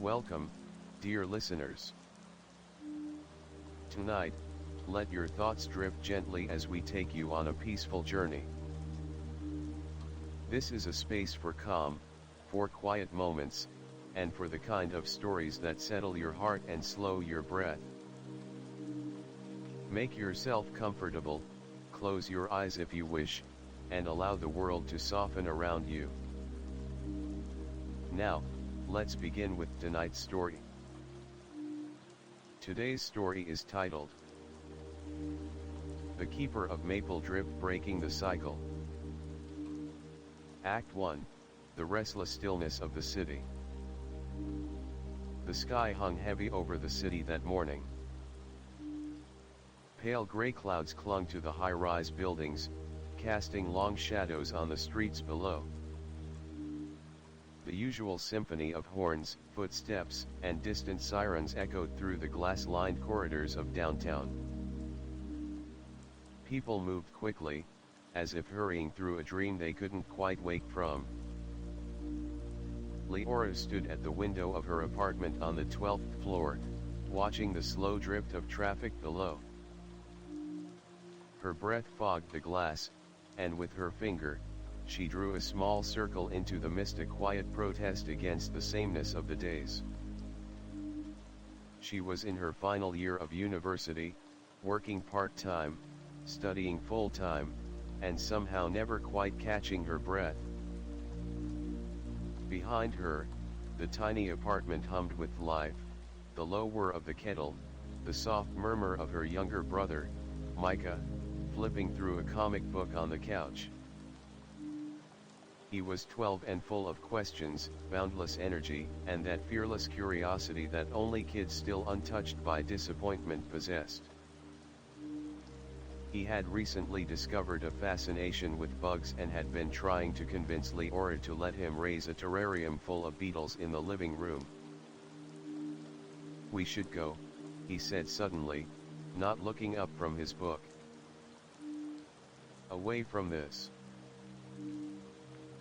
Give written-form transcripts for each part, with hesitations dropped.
Welcome, dear listeners. Tonight, let your thoughts drift gently as we take you on a peaceful journey. This is a space for calm, for quiet moments, and for the kind of stories that settle your heart and slow your breath. Make yourself comfortable, close your eyes if you wish, and allow the world to soften around you. Now, let's begin with tonight's story. Today's story is titled, The Keeper of Mapledrift Breaking the Cycle. Act 1, The Restless Stillness of the City. The sky hung heavy over the city that morning. Pale gray clouds clung to the high-rise buildings, casting long shadows on the streets below. The usual symphony of horns, footsteps, and distant sirens echoed through the glass-lined corridors of downtown. People moved quickly, as if hurrying through a dream they couldn't quite wake from. Leora stood at the window of her apartment on the 12th floor, watching the slow drift of traffic below. Her breath fogged the glass, and with her finger, she drew a small circle into the mist, a quiet protest against the sameness of the days. She was in her final year of university, working part-time, studying full-time, and somehow never quite catching her breath. Behind her, the tiny apartment hummed with life, the low whir of the kettle, the soft murmur of her younger brother, Micah, flipping through a comic book on the couch. He was 12 and full of questions, boundless energy, and that fearless curiosity that only kids still untouched by disappointment possessed. He had recently discovered a fascination with bugs and had been trying to convince Leora to let him raise a terrarium full of beetles in the living room. "We should go," he said suddenly, not looking up from his book. "Away from this."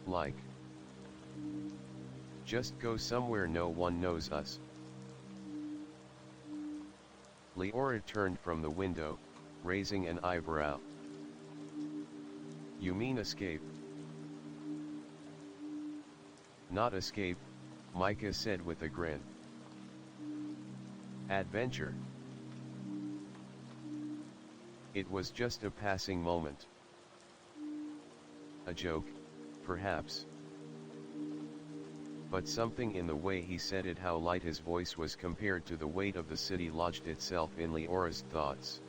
"Like?" "Just go somewhere no one knows us." Leora turned from the window, raising an eyebrow. "You mean escape?" "Not escape," Micah said with a grin. "Adventure." It was just a passing moment. A joke, perhaps. But something in the way he said it, how light his voice was compared to the weight of the city, lodged itself in Leora's thoughts.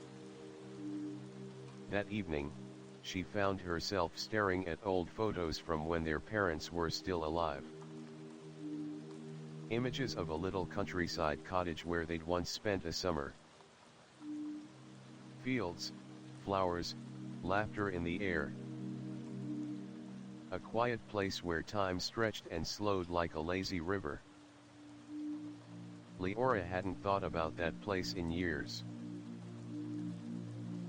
That evening, she found herself staring at old photos from when their parents were still alive. Images of a little countryside cottage where they'd once spent a summer. Fields, flowers, laughter in the air. A quiet place where time stretched and slowed like a lazy river. Leora hadn't thought about that place in years.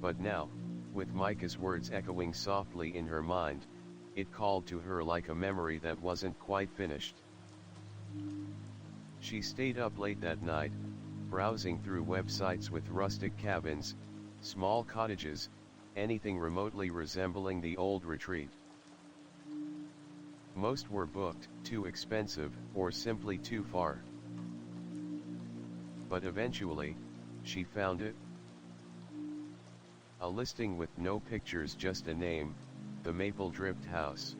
But now, with Micah's words echoing softly in her mind, it called to her like a memory that wasn't quite finished. She stayed up late that night, browsing through websites with rustic cabins, small cottages, anything remotely resembling the old retreat. Most were booked, too expensive, or simply too far. But eventually, she found it. A listing with no pictures, just a name, the Mapledrift House.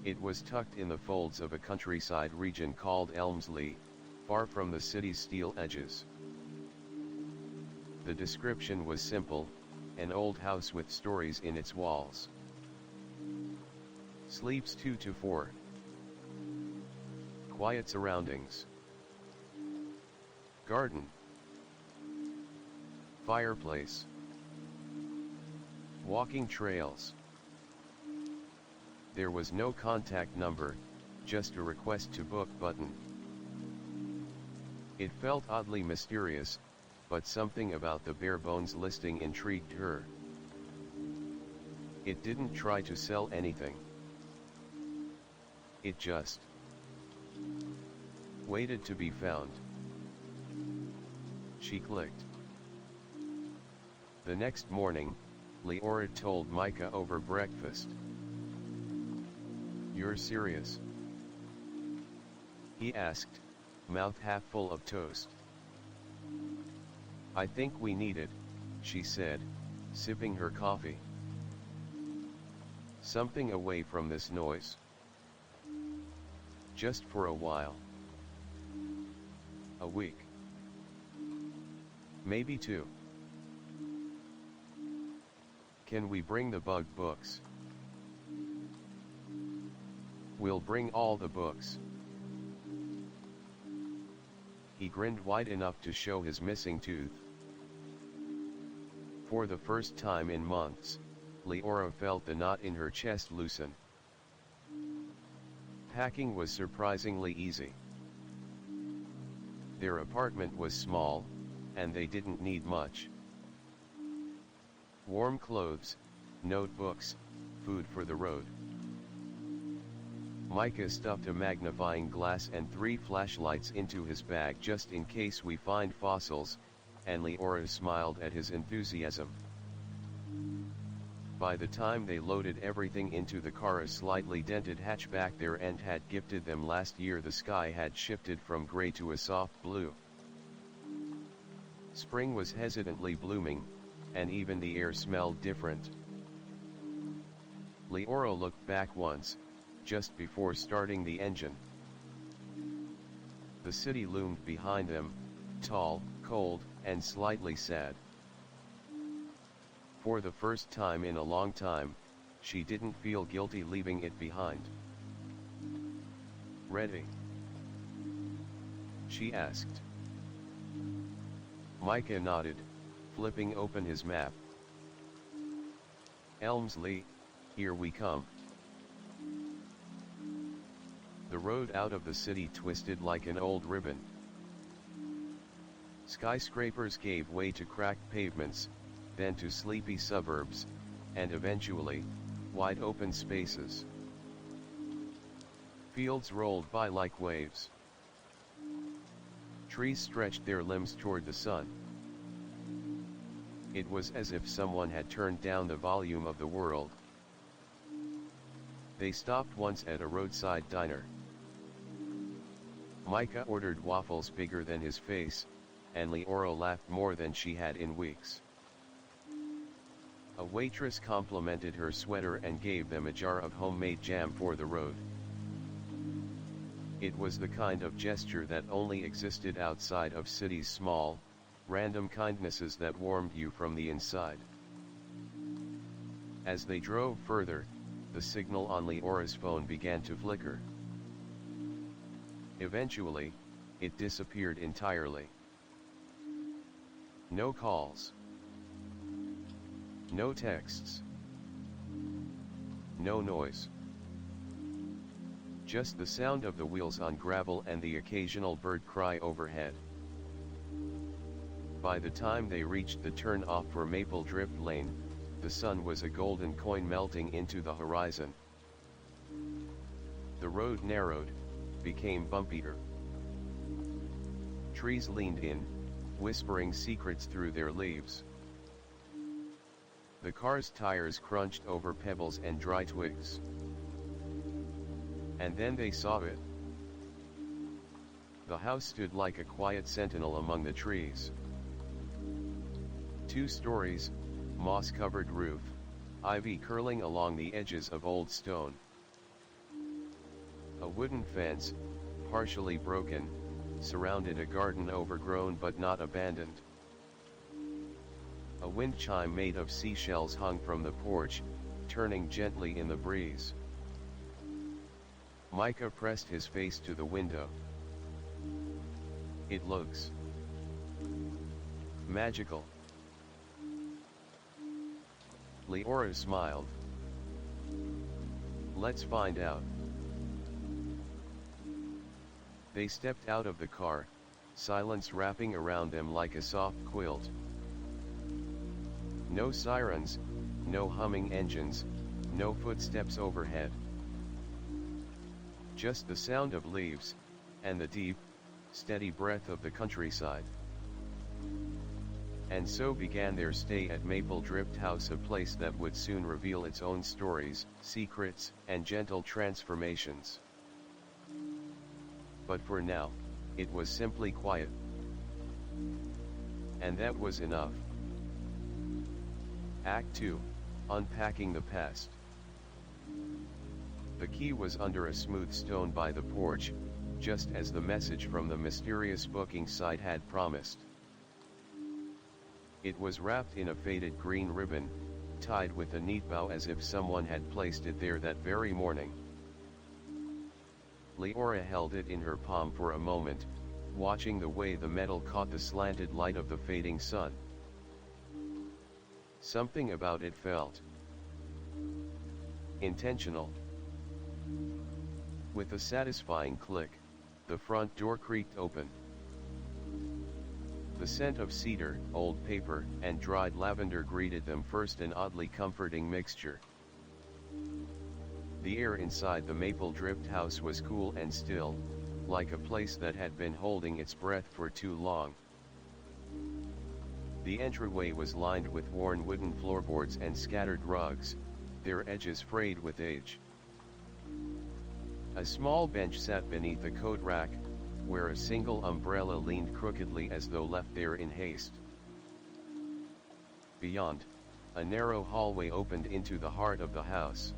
It was tucked in the folds of a countryside region called Elmsley, far from the city's steel edges. The description was simple, an old house with stories in its walls. Sleeps 2 to 4. Quiet surroundings. Garden. Fireplace. Walking trails. There was no contact number, just a request to book button. It felt oddly mysterious, but something about the bare-bones listing intrigued her. It didn't try to sell anything. It just Waited to be found. She clicked. The next morning, Leora told Micah over breakfast. "You're serious?" he asked, mouth half full of toast. "I think we need it," she said, sipping her coffee. "Something away from this noise. Just for a while. A week. Maybe 2. Can we bring the bug books?" "We'll bring all the books." He grinned wide enough to show his missing tooth. For the first time in months, Leora felt the knot in her chest loosen. Packing was surprisingly easy. Their apartment was small, and they didn't need much. Warm clothes, notebooks, food for the road. Micah stuffed a magnifying glass and 3 flashlights into his bag just in case we find fossils, and Leora smiled at his enthusiasm. By the time they loaded everything into the car, a slightly dented hatchback their aunt had gifted them last year, the sky had shifted from gray to a soft blue. Spring was hesitantly blooming, and even the air smelled different. Leora looked back once, just before starting the engine. The city loomed behind them, tall, cold, and slightly sad. For the first time in a long time, she didn't feel guilty leaving it behind. "Ready?" she asked. Micah nodded, flipping open his map. "Elmsley, here we come." The road out of the city twisted like an old ribbon. Skyscrapers gave way to cracked pavements, then to sleepy suburbs, and eventually, wide open spaces. Fields rolled by like waves. Trees stretched their limbs toward the sun. It was as if someone had turned down the volume of the world. They stopped once at a roadside diner. Micah ordered waffles bigger than his face, and Leora laughed more than she had in weeks. A waitress complimented her sweater and gave them a jar of homemade jam for the road. It was the kind of gesture that only existed outside of cities, small, random kindnesses that warmed you from the inside. As they drove further, the signal on Leora's phone began to flicker. Eventually, it disappeared entirely. No calls. No texts. No noise. Just the sound of the wheels on gravel and the occasional bird cry overhead. By the time they reached the turn-off for Mapledrift Lane, the sun was a golden coin melting into the horizon. The road narrowed, became bumpier. Trees leaned in, whispering secrets through their leaves. The car's tires crunched over pebbles and dry twigs. And then they saw it. The house stood like a quiet sentinel among the trees. 2 stories, moss-covered roof, ivy curling along the edges of old stone. A wooden fence, partially broken, surrounded a garden overgrown but not abandoned. A wind chime made of seashells hung from the porch, turning gently in the breeze. Micah pressed his face to the window. "It looks magical." Leora smiled. "Let's find out." They stepped out of the car, silence wrapping around them like a soft quilt. No sirens, no humming engines, no footsteps overhead. Just the sound of leaves, and the deep, steady breath of the countryside. And so began their stay at Mapledrift House, a place that would soon reveal its own stories, secrets, and gentle transformations. But for now, it was simply quiet. And that was enough. Act 2, Unpacking the Past. The key was under a smooth stone by the porch, just as the message from the mysterious booking site had promised. It was wrapped in a faded green ribbon, tied with a neat bow as if someone had placed it there that very morning. Leora held it in her palm for a moment, watching the way the metal caught the slanted light of the fading sun. Something about it felt intentional. With a satisfying click, the front door creaked open. The scent of cedar, old paper, and dried lavender greeted them first, an oddly comforting mixture. The air inside the Mapledrift house was cool and still, like a place that had been holding its breath for too long. The entryway was lined with worn wooden floorboards and scattered rugs, their edges frayed with age. A small bench sat beneath a coat rack, where a single umbrella leaned crookedly as though left there in haste. Beyond, a narrow hallway opened into the heart of the house.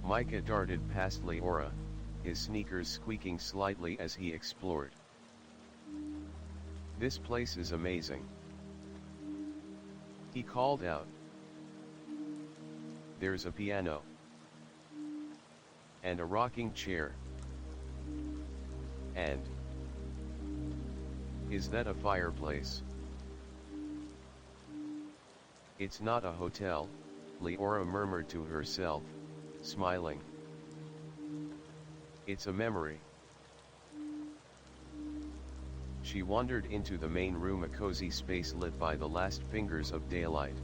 Micah darted past Leora, his sneakers squeaking slightly as he explored. "This place is amazing," he called out. "There's a piano. And a rocking chair. And is that a fireplace?" "It's not a hotel," Leora murmured to herself, smiling. "It's a memory." She wandered into the main room, a cozy space lit by the last fingers of daylight.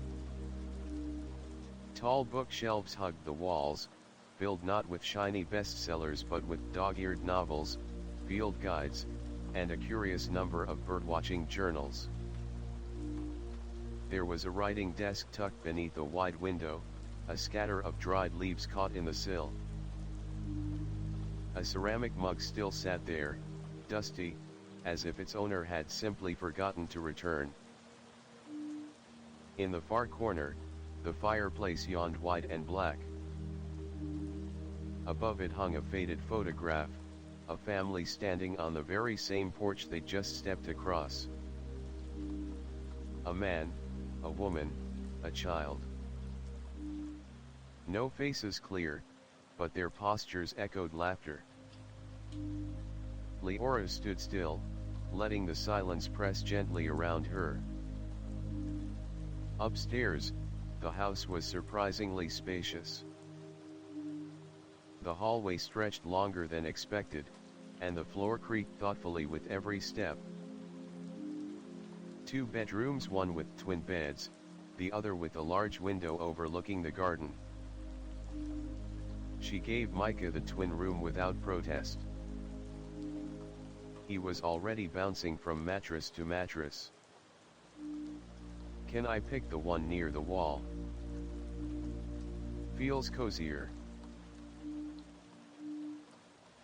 Tall bookshelves hugged the walls, filled not with shiny bestsellers but with dog-eared novels, field guides, and a curious number of birdwatching journals. There was a writing desk tucked beneath a wide window, a scatter of dried leaves caught in the sill. A ceramic mug still sat there, dusty, as if its owner had simply forgotten to return. In the far corner, the fireplace yawned wide and black. Above it hung a faded photograph, a family standing on the very same porch they'd just stepped across. A man, a woman, a child. No faces clear, but their postures echoed laughter. Leora stood still, letting the silence press gently around her. Upstairs, the house was surprisingly spacious. The hallway stretched longer than expected, and the floor creaked thoughtfully with every step. 2 bedrooms, one with twin beds, the other with a large window overlooking the garden. She gave Micah the twin room without protest. He was already bouncing from mattress to mattress. "Can I pick the one near the wall? Feels cozier."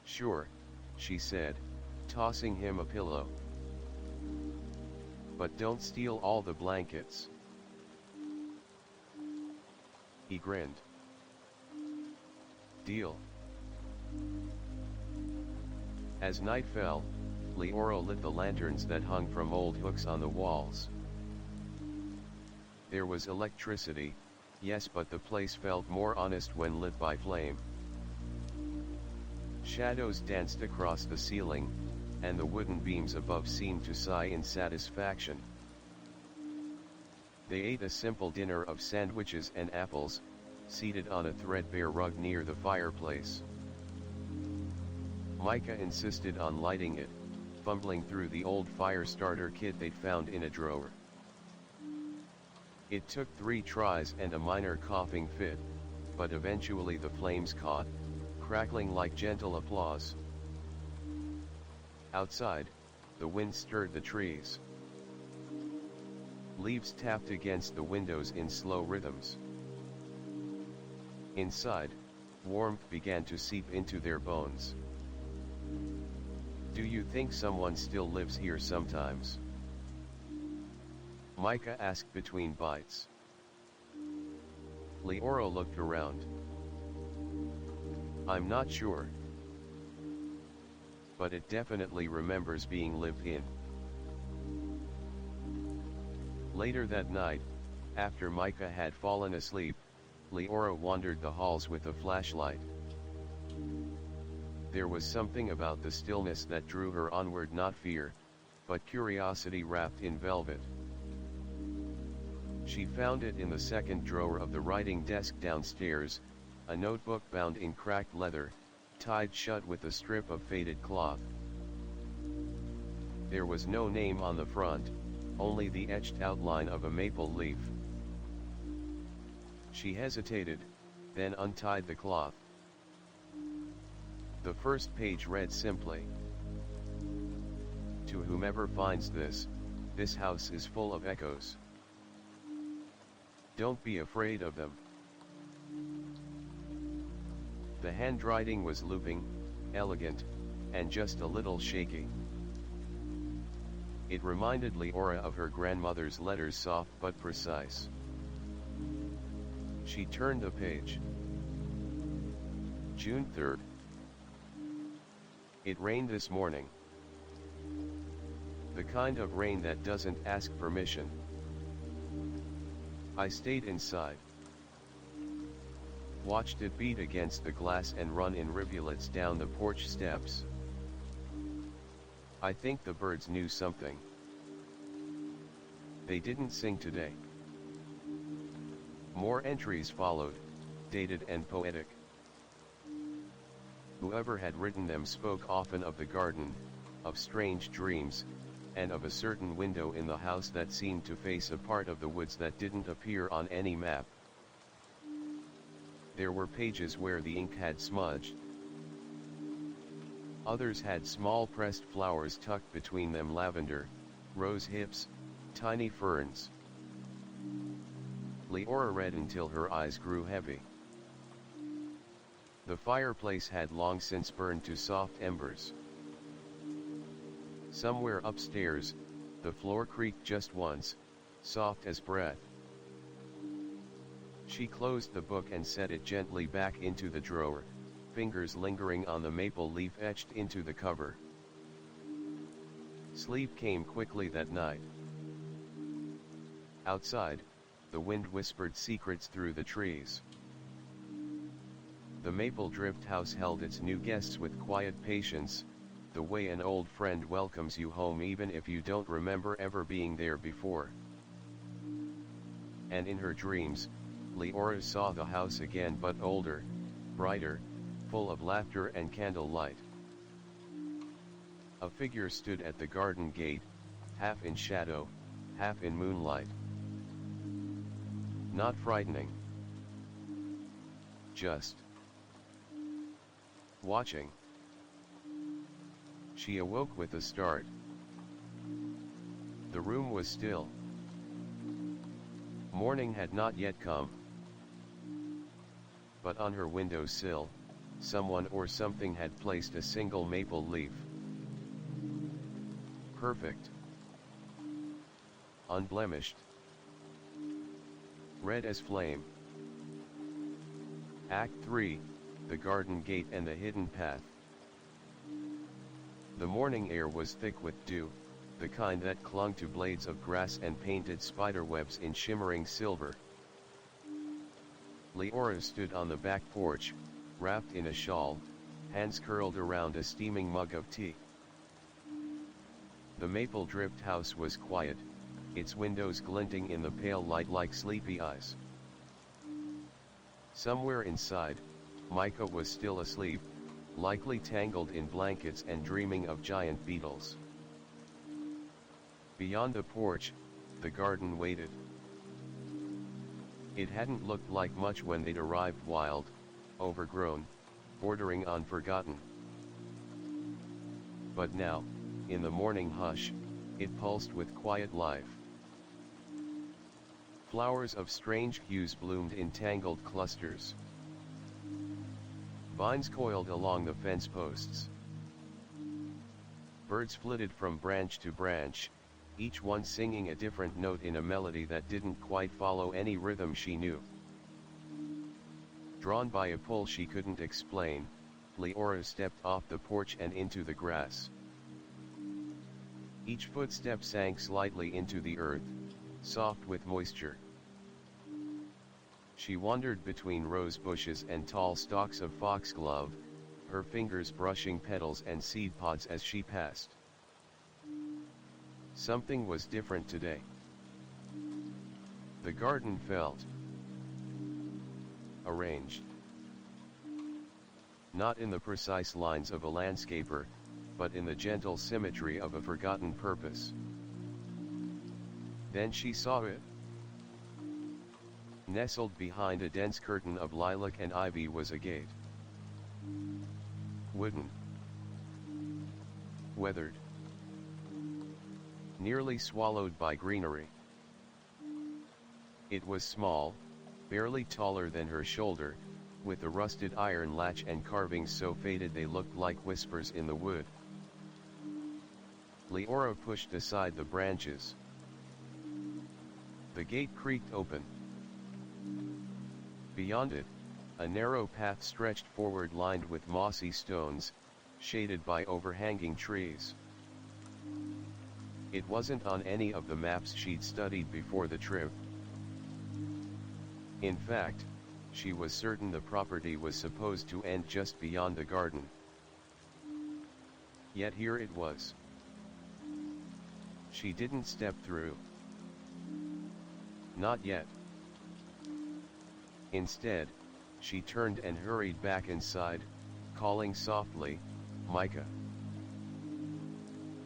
"Sure," she said, tossing him a pillow. "But don't steal all the blankets." He grinned. "Deal." As night fell, Leora lit the lanterns that hung from old hooks on the walls. There was electricity, yes, but the place felt more honest when lit by flame. Shadows danced across the ceiling, and the wooden beams above seemed to sigh in satisfaction. They ate a simple dinner of sandwiches and apples, seated on a threadbare rug near the fireplace. Micah insisted on lighting it, fumbling through the old fire starter kit they'd found in a drawer. It took 3 tries and a minor coughing fit, but eventually the flames caught, crackling like gentle applause. Outside, the wind stirred the trees. Leaves tapped against the windows in slow rhythms. Inside, warmth began to seep into their bones. "Do you think someone still lives here sometimes?" Micah asked between bites. Leora looked around. "I'm not sure. But it definitely remembers being lived in." Later that night, after Micah had fallen asleep, Leora wandered the halls with a flashlight. There was something about the stillness that drew her onward, not fear, but curiosity wrapped in velvet. She found it in the second drawer of the writing desk downstairs, a notebook bound in cracked leather, tied shut with a strip of faded cloth. There was no name on the front, only the etched outline of a maple leaf. She hesitated, then untied the cloth. The first page read simply, "To whomever finds this, this house is full of echoes. Don't be afraid of them." The handwriting was looping, elegant, and just a little shaky. It reminded Leora of her grandmother's letters, soft but precise. She turned the page. June 3rd. It rained this morning. The kind of rain that doesn't ask permission. I stayed inside. Watched it beat against the glass and run in rivulets down the porch steps. I think the birds knew something. They didn't sing today. More entries followed, dated and poetic. Whoever had written them spoke often of the garden, of strange dreams, and of a certain window in the house that seemed to face a part of the woods that didn't appear on any map. There were pages where the ink had smudged. Others had small pressed flowers tucked between them, lavender, rose hips, tiny ferns. Leora read until her eyes grew heavy. The fireplace had long since burned to soft embers. Somewhere upstairs, the floor creaked just once, soft as breath. She closed the book and set it gently back into the drawer, fingers lingering on the maple leaf etched into the cover. Sleep came quickly that night. Outside, the wind whispered secrets through the trees. The Mapledrift house held its new guests with quiet patience, the way an old friend welcomes you home even if you don't remember ever being there before. And in her dreams, Leora saw the house again, but older, brighter, full of laughter and candlelight. A figure stood at the garden gate, half in shadow, half in moonlight. Not frightening. Just watching. She awoke with a start. The room was still. Morning had not yet come. But on her windowsill, someone or something had placed a single maple leaf. Perfect. Unblemished. Red as flame. Act 3, the garden gate and the hidden path. The morning air was thick with dew, the kind that clung to blades of grass and painted spiderwebs in shimmering silver. Leora stood on the back porch, wrapped in a shawl, hands curled around a steaming mug of tea. The Mapledrift house was quiet, its windows glinting in the pale light like sleepy eyes. Somewhere inside, Micah was still asleep, likely tangled in blankets and dreaming of giant beetles. Beyond the porch, the garden waited. It hadn't looked like much when they'd arrived, wild, overgrown, bordering on forgotten. But now, in the morning hush, it pulsed with quiet life. Flowers of strange hues bloomed in tangled clusters. Vines coiled along the fence posts. Birds flitted from branch to branch, each one singing a different note in a melody that didn't quite follow any rhythm she knew. Drawn by a pull she couldn't explain, Leora stepped off the porch and into the grass. Each footstep sank slightly into the earth, soft with moisture. She wandered between rose bushes and tall stalks of foxglove, her fingers brushing petals and seed pods as she passed. Something was different today. The garden felt arranged. Not in the precise lines of a landscaper, but in the gentle symmetry of a forgotten purpose. Then she saw it. Nestled behind a dense curtain of lilac and ivy was a gate. Wooden. Weathered. Nearly swallowed by greenery. It was small, barely taller than her shoulder, with a rusted iron latch and carvings so faded they looked like whispers in the wood. Leora pushed aside the branches. The gate creaked open. Beyond it, a narrow path stretched forward lined with mossy stones, shaded by overhanging trees. It wasn't on any of the maps she'd studied before the trip. In fact, she was certain the property was supposed to end just beyond the garden. Yet here it was. She didn't step through. Not yet. Instead, she turned and hurried back inside, calling softly, "Micah.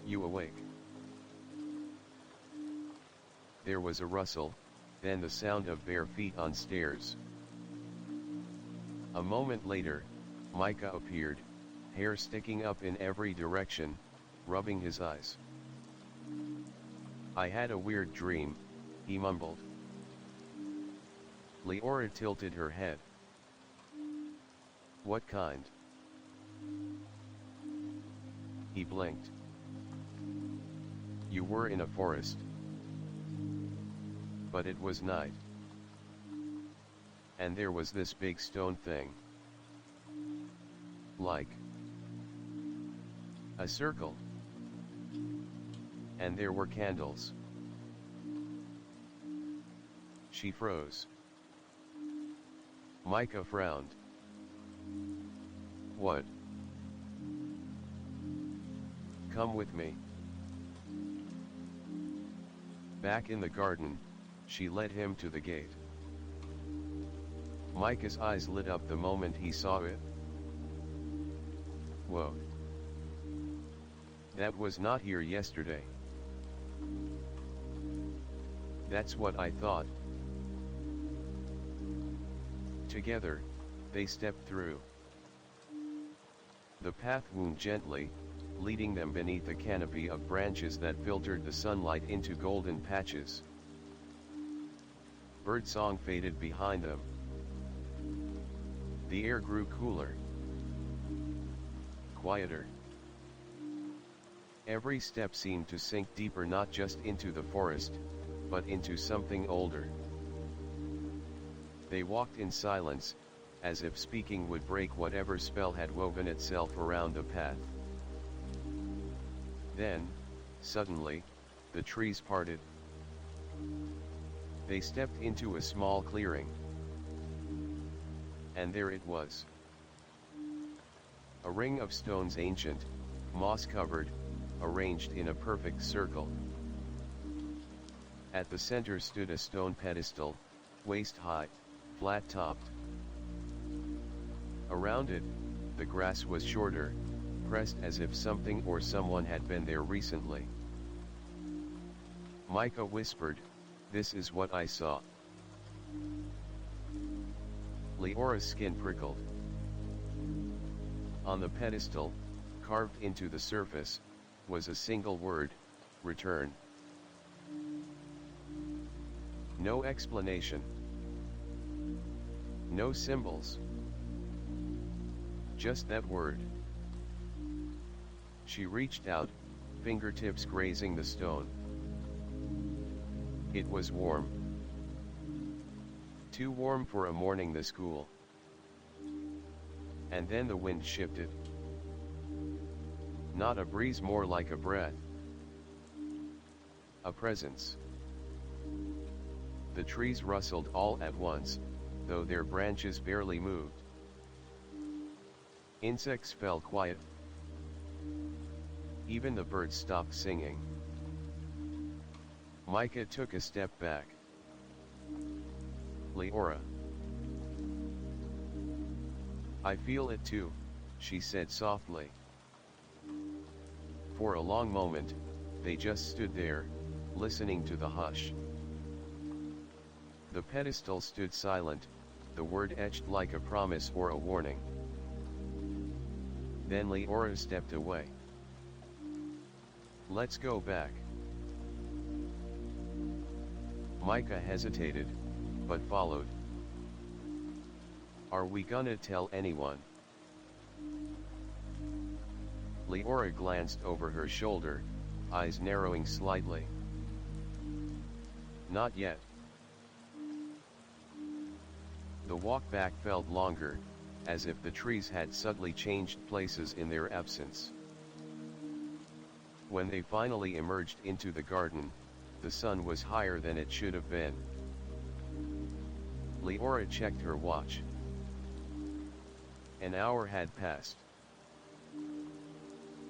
You awake?" There was a rustle, then the sound of bare feet on stairs. A moment later, Micah appeared, hair sticking up in every direction, rubbing his eyes. "I had a weird dream," he mumbled. Leora tilted her head. "What kind?" He blinked. "You were in a forest. But it was night. And there was this big stone thing. Like a circle. And there were candles." She froze. Micah frowned. "What?" "Come with me." Back in the garden, she led him to the gate. Micah's eyes lit up the moment he saw it. "Whoa. That was not here yesterday." "That's what I thought." Together, they stepped through. The path wound gently, leading them beneath a canopy of branches that filtered the sunlight into golden patches. Birdsong faded behind them. The air grew cooler. Quieter. Every step seemed to sink deeper, not just into the forest, but into something older. They walked in silence, as if speaking would break whatever spell had woven itself around the path. Then, suddenly, the trees parted. They stepped into a small clearing. And there it was. A ring of stones, ancient, moss-covered, arranged in a perfect circle. At the center stood a stone pedestal, waist-high, flat-topped. Around it, the grass was shorter, pressed as if something or someone had been there recently. Micah whispered, "This is what I saw." Leora's skin prickled. On the pedestal, carved into the surface, was a single word: return. No explanation. No symbols. Just that word. She reached out, fingertips grazing the stone. It was warm. Too warm for a morning this cool. And then the wind shifted. Not a breeze, more like a breath. A presence. The trees rustled all at once, though their branches barely moved. Insects fell quiet. Even the birds stopped singing. Micah took a step back. Leora. I feel it too, she said softly. For a long moment, they just stood there, listening to the hush. The pedestal stood silent, the word etched like a promise or a warning. Then Leora stepped away. Let's go back. Micah hesitated, but followed. Are we gonna tell anyone? Leora glanced over her shoulder, eyes narrowing slightly. Not yet. The walk back felt longer, as if the trees had subtly changed places in their absence. When they finally emerged into the garden, the sun was higher than it should have been. Leora checked her watch. An hour had passed.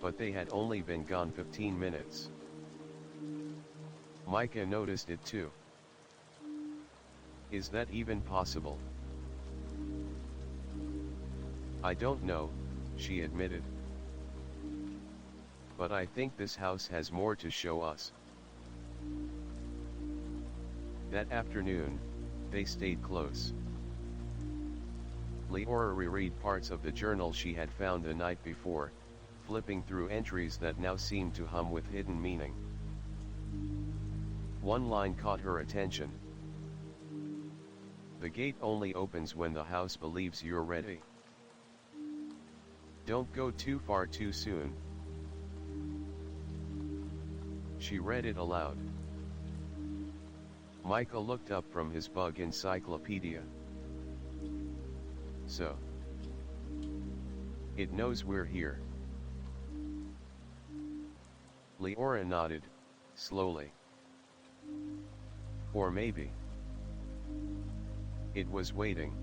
But they had only been gone 15 minutes. Micah noticed it too. Is that even possible? I don't know, she admitted. But I think this house has more to show us. That afternoon, they stayed close. Leora reread parts of the journal she had found the night before, flipping through entries that now seemed to hum with hidden meaning. One line caught her attention. The gate only opens when the house believes you're ready. Don't go too far too soon. She read it aloud. Micah looked up from his bug encyclopedia. So, it knows we're here. Leora nodded, slowly. Or maybe it was waiting.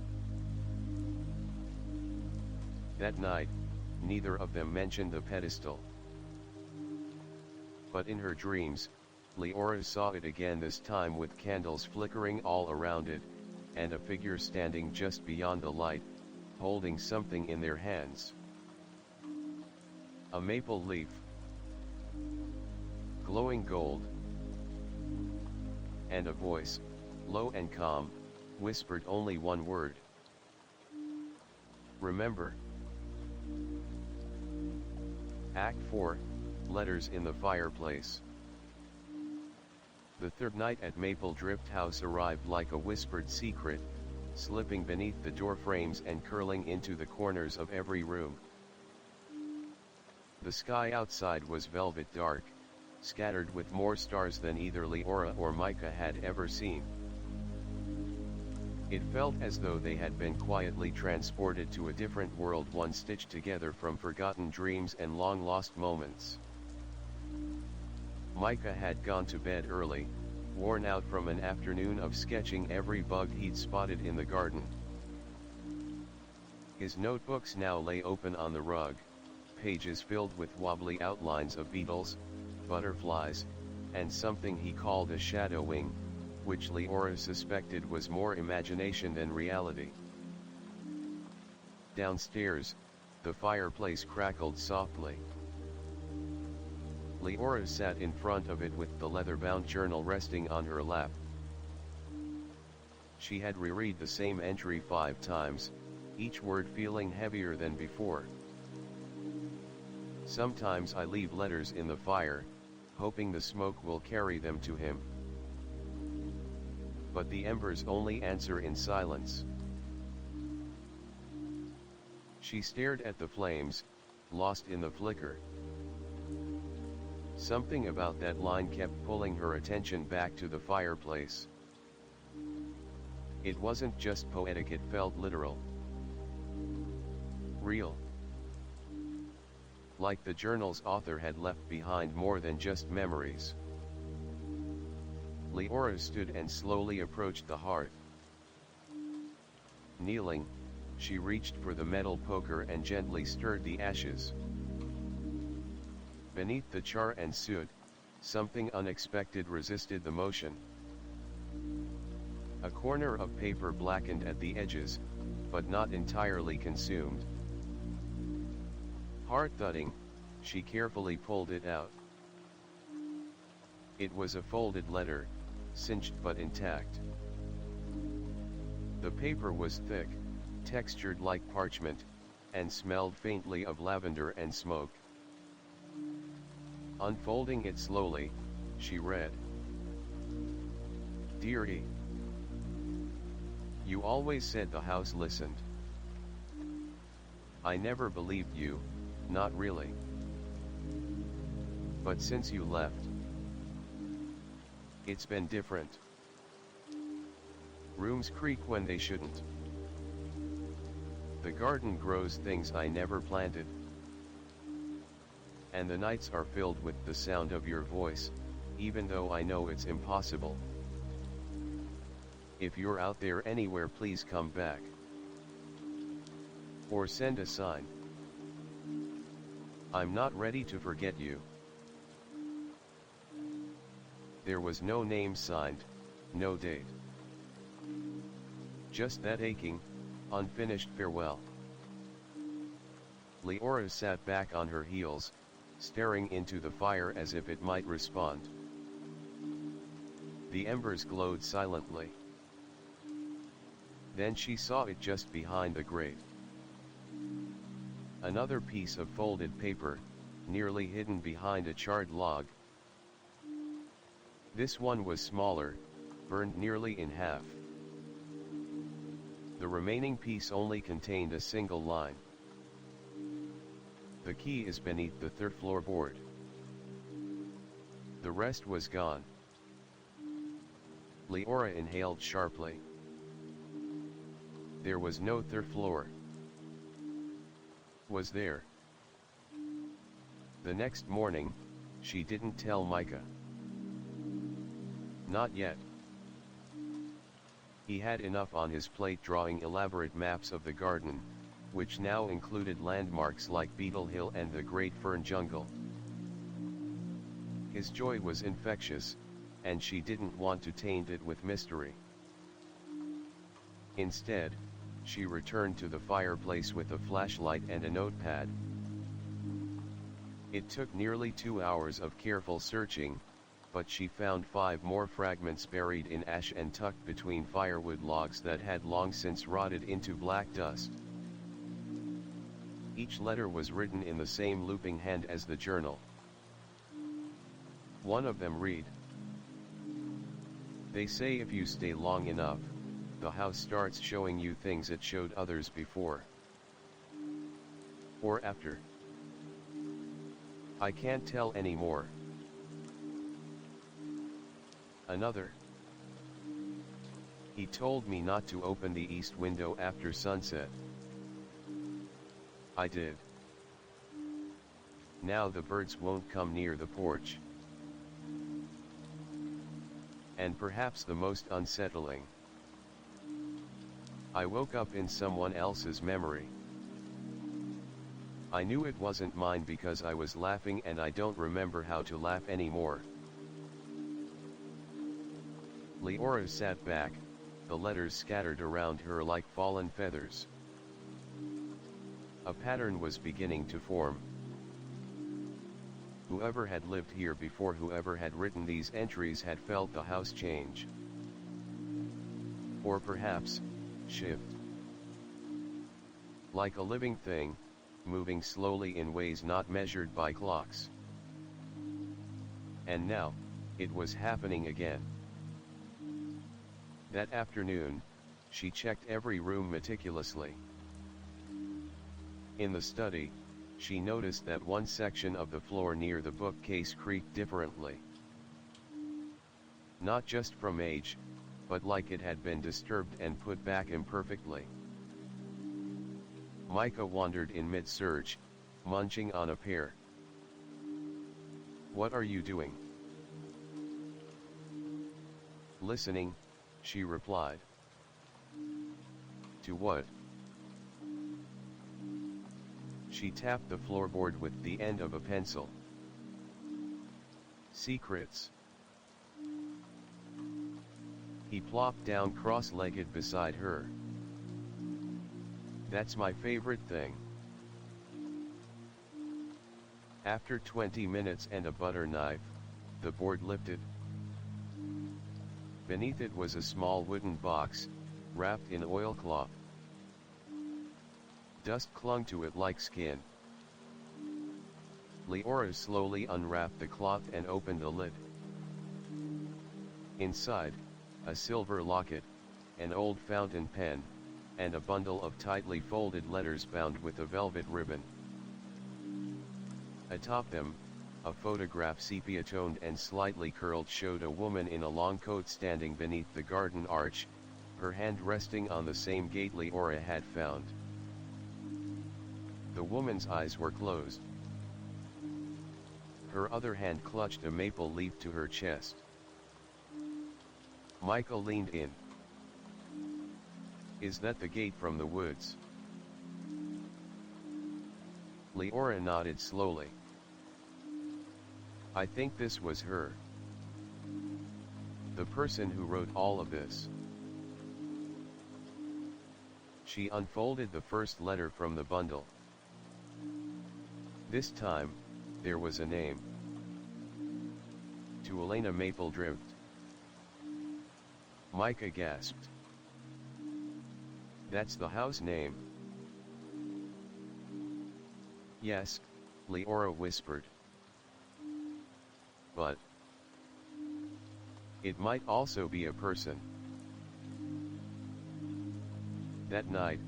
That night, neither of them mentioned the pedestal. But in her dreams, Leora saw it again, this time with candles flickering all around it, and a figure standing just beyond the light, holding something in their hands. A maple leaf. Glowing gold. And a voice, low and calm, whispered only one word. Remember. Act 4, Letters in the Fireplace. The third night at Mapledrift House arrived like a whispered secret, slipping beneath the door frames and curling into the corners of every room. The sky outside was velvet dark, scattered with more stars than either Leora or Micah had ever seen. It felt as though they had been quietly transported to a different world, one stitched together from forgotten dreams and long-lost moments. Micah had gone to bed early, worn out from an afternoon of sketching every bug he'd spotted in the garden. His notebooks now lay open on the rug, pages filled with wobbly outlines of beetles, butterflies, and something he called a shadow wing, which Leora suspected was more imagination than reality. Downstairs, the fireplace crackled softly. Leora sat in front of it with the leather-bound journal resting on her lap. She had reread the same entry 5 times, each word feeling heavier than before. Sometimes I leave letters in the fire, hoping the smoke will carry them to him. But the embers only answer in silence. She stared at the flames, lost in the flicker. Something about that line kept pulling her attention back to the fireplace. It wasn't just poetic, it felt literal. Real. Like the journal's author had left behind more than just memories. Leora stood and slowly approached the hearth. Kneeling, she reached for the metal poker and gently stirred the ashes. Beneath the char and soot, something unexpected resisted the motion. A corner of paper blackened at the edges, but not entirely consumed. Heart thudding, she carefully pulled it out. It was a folded letter, singed but intact. The paper was thick, textured like parchment, and smelled faintly of lavender and smoke. Unfolding it slowly, she read. Dear E. You always said the house listened. I never believed you, not really. But since you left, it's been different. Rooms creak when they shouldn't. The garden grows things I never planted. And the nights are filled with the sound of your voice, even though I know it's impossible. If you're out there anywhere, please come back. Or send a sign. I'm not ready to forget you. There was no name signed, no date. Just that aching, unfinished farewell. Leora sat back on her heels, staring into the fire as if it might respond. The embers glowed silently. Then she saw it just behind the grate. Another piece of folded paper, nearly hidden behind a charred log. This one was smaller, burned nearly in half. The remaining piece only contained a single line. The key is beneath the third floorboard. The rest was gone. Leora inhaled sharply. There was no third floor. Was there? The next morning, she didn't tell Micah. Not yet. He had enough on his plate drawing elaborate maps of the garden, which now included landmarks like Beetle Hill and the Great Fern Jungle. His joy was infectious, and she didn't want to taint it with mystery. Instead, she returned to the fireplace with a flashlight and a notepad. It took nearly 2 hours of careful searching, but she found 5 more fragments buried in ash and tucked between firewood logs that had long since rotted into black dust. Each letter was written in the same looping hand as the journal. One of them read, "They say if you stay long enough, the house starts showing you things it showed others before. Or after. I can't tell anymore." Another. "He told me not to open the east window after sunset. I did. Now the birds won't come near the porch." And perhaps the most unsettling. "I woke up in someone else's memory. I knew it wasn't mine because I was laughing and I don't remember how to laugh anymore." Leora sat back, the letters scattered around her like fallen feathers. A pattern was beginning to form. Whoever had lived here before whoever had written these entries had felt the house change. Or perhaps, shift. Like a living thing, moving slowly in ways not measured by clocks. And now, it was happening again. That afternoon, she checked every room meticulously. In the study, she noticed that one section of the floor near the bookcase creaked differently. Not just from age, but like it had been disturbed and put back imperfectly. Micah wandered in mid-search, munching on a pear. "What are you doing?" "Listening," she replied. "To what?" She tapped the floorboard with the end of a pencil. "Secrets." He plopped down cross-legged beside her. "That's my favorite thing." After 20 minutes and a butter knife, the board lifted. Beneath it was a small wooden box, wrapped in oilcloth. Dust clung to it like skin. Leora slowly unwrapped the cloth and opened the lid. Inside, a silver locket, an old fountain pen, and a bundle of tightly folded letters bound with a velvet ribbon. Atop them, a photograph, sepia-toned and slightly curled, showed a woman in a long coat standing beneath the garden arch, her hand resting on the same gate Leora had found. The woman's eyes were closed. Her other hand clutched a maple leaf to her chest. Micah leaned in. "Is that the gate from the woods?" Leora nodded slowly. "I think this was her. The person who wrote all of this." She unfolded the first letter from the bundle. This time, there was a name. "To Elena Mapledrift." Micah gasped. "That's the house name." "Yes," Leora whispered. "But it might also be a person." That night,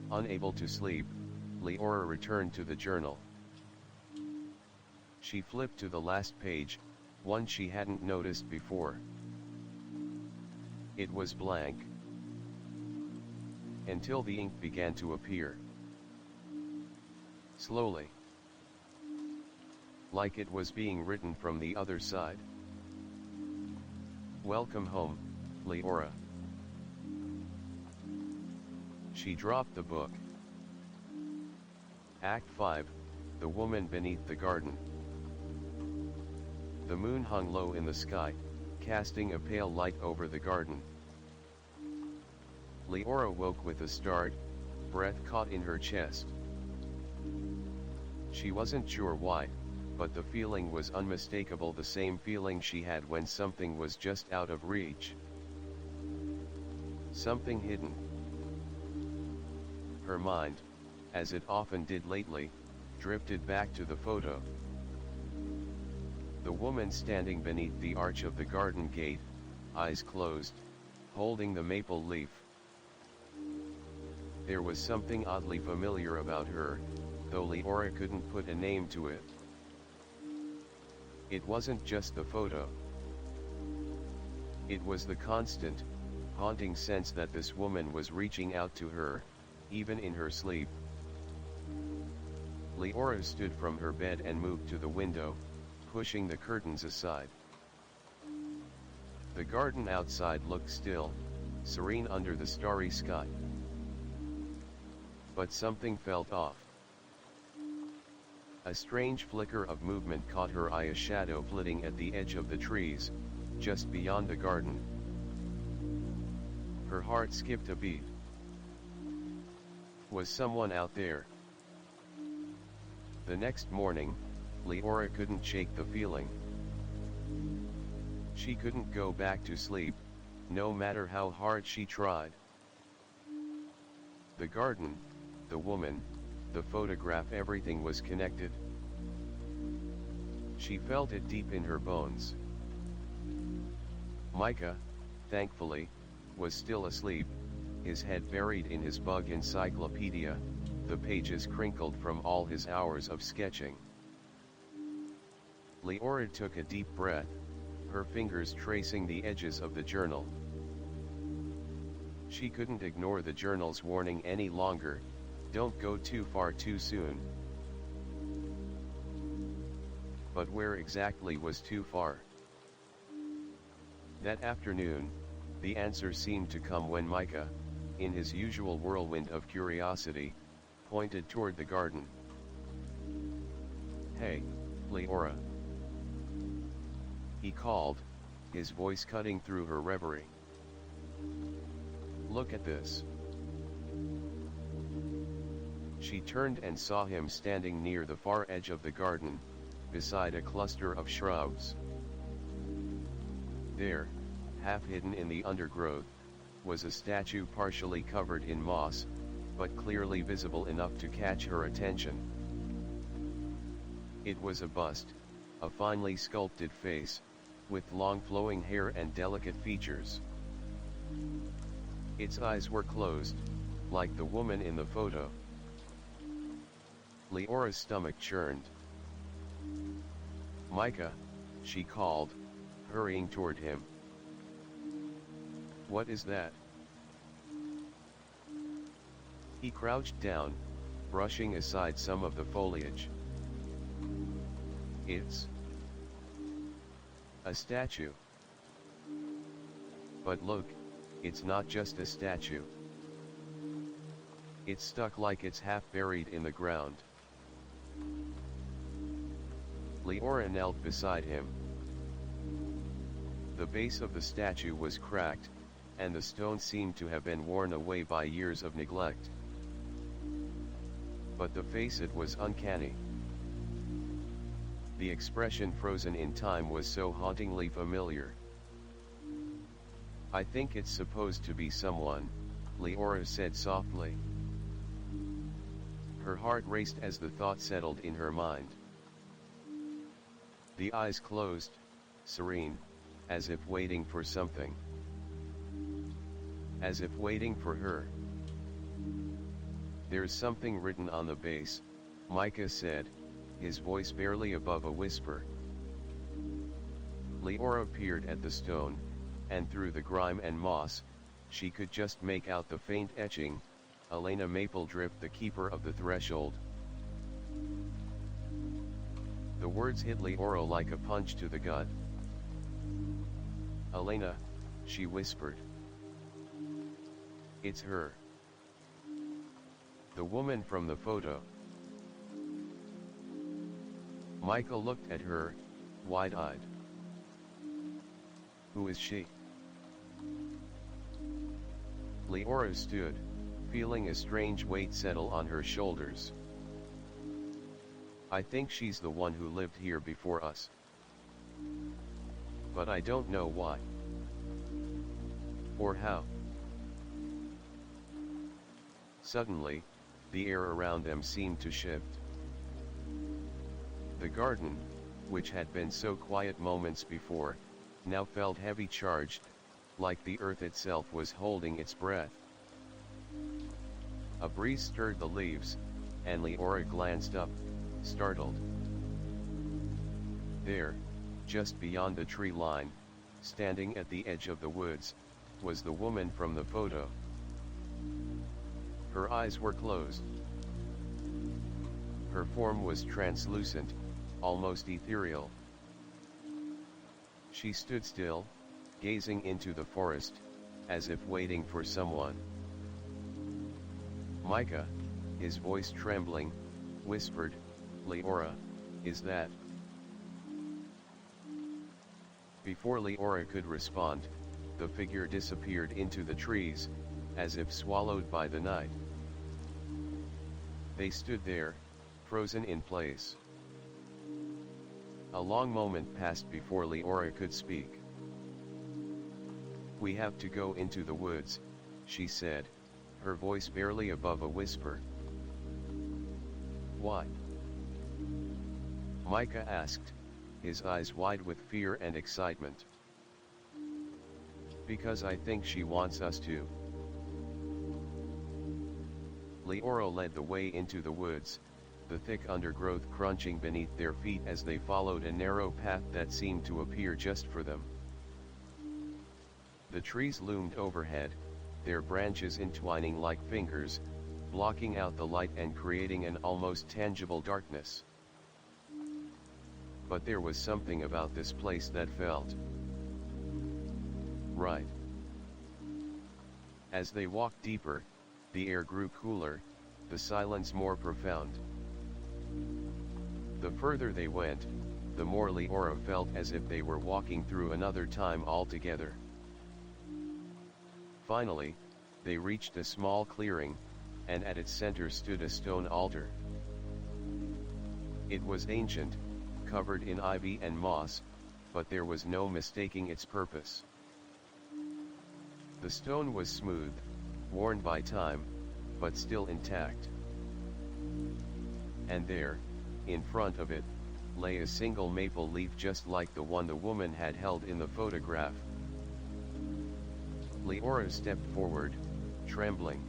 unable to sleep, Leora returned to the journal. She flipped to the last page, one she hadn't noticed before. It was blank. Until the ink began to appear. Slowly. Like it was being written from the other side. "Welcome home, Leora." She dropped the book. Act 5, The Woman Beneath the Garden. The moon hung low in the sky, casting a pale light over the garden. Leora woke with a start, breath caught in her chest. She wasn't sure why, but the feeling was unmistakable, the same feeling she had when something was just out of reach. Something hidden. Her mind, as it often did lately, drifted back to the photo. The woman standing beneath the arch of the garden gate, eyes closed, holding the maple leaf. There was something oddly familiar about her, though Leora couldn't put a name to it. It wasn't just the photo. It was the constant, haunting sense that this woman was reaching out to her, even in her sleep. Leora stood from her bed and moved to the window, pushing the curtains aside. The garden outside looked still, serene under the starry sky. But something felt off. A strange flicker of movement caught her eye, a shadow flitting at the edge of the trees, just beyond the garden. Her heart skipped a beat. Was someone out there? The next morning, Leora couldn't shake the feeling. She couldn't go back to sleep, no matter how hard she tried. The garden, the woman, the photograph, everything was connected. She felt it deep in her bones. Micah, thankfully, was still asleep, his head buried in his bug encyclopedia, the pages crinkled from all his hours of sketching. Leora took a deep breath, her fingers tracing the edges of the journal. She couldn't ignore the journal's warning any longer, don't go too far too soon. But where exactly was too far? That afternoon, the answer seemed to come when Micah, in his usual whirlwind of curiosity, pointed toward the garden. "Hey, Leora," he called, his voice cutting through her reverie. "Look at this." She turned and saw him standing near the far edge of the garden, beside a cluster of shrubs. There, half hidden in the undergrowth, was a statue partially covered in moss, but clearly visible enough to catch her attention. It was a bust, a finely sculpted face, with long flowing hair and delicate features. Its eyes were closed, like the woman in the photo. Leora's stomach churned. "Micah," she called, hurrying toward him. "What is that?" He crouched down, brushing aside some of the foliage. "It's a statue." "But look, it's not just a statue. It's stuck like it's half buried in the ground." Leora knelt beside him. The base of the statue was cracked, and the stone seemed to have been worn away by years of neglect. But the facet was uncanny. The expression frozen in time was so hauntingly familiar. "I think it's supposed to be someone," Leora said softly. Her heart raced as the thought settled in her mind. The eyes closed, serene, as if waiting for something. As if waiting for her. "There's something written on the base," Micah said, his voice barely above a whisper. Leora peered at the stone, and through the grime and moss, she could just make out the faint etching, "Elena Mapledrift, the keeper of the threshold." The words hit Leora like a punch to the gut. "Elena," she whispered. "It's her. The woman from the photo." Michael looked at her, wide-eyed. "Who is she?" Leora stood, feeling a strange weight settle on her shoulders. "I think she's the one who lived here before us. But I don't know why. Or how." Suddenly, the air around them seemed to shift. The garden, which had been so quiet moments before, now felt heavy charged, like the earth itself was holding its breath. A breeze stirred the leaves, and Leora glanced up, startled. There, just beyond the tree line, standing at the edge of the woods, was the woman from the photo. Her eyes were closed. Her form was translucent, almost ethereal. She stood still, gazing into the forest, as if waiting for someone. Micah, his voice trembling, whispered, "Leora, is that?" Before Leora could respond, the figure disappeared into the trees, as if swallowed by the night. They stood there, frozen in place. A long moment passed before Leora could speak. "We have to go into the woods," she said, her voice barely above a whisper. Why? Micah asked, his eyes wide with fear and excitement. Because I think she wants us to. Leora led the way into the woods, the thick undergrowth crunching beneath their feet as they followed a narrow path that seemed to appear just for them. The trees loomed overhead, their branches entwining like fingers, blocking out the light and creating an almost tangible darkness. But there was something about this place that felt right. As they walked deeper, the air grew cooler, the silence more profound. The further they went, the more Leora felt as if they were walking through another time altogether. Finally, they reached a small clearing, and at its center stood a stone altar. It was ancient, covered in ivy and moss, but there was no mistaking its purpose. The stone was smooth, worn by time, but still intact. And there, in front of it, lay a single maple leaf just like the one the woman had held in the photograph. Leora stepped forward, trembling.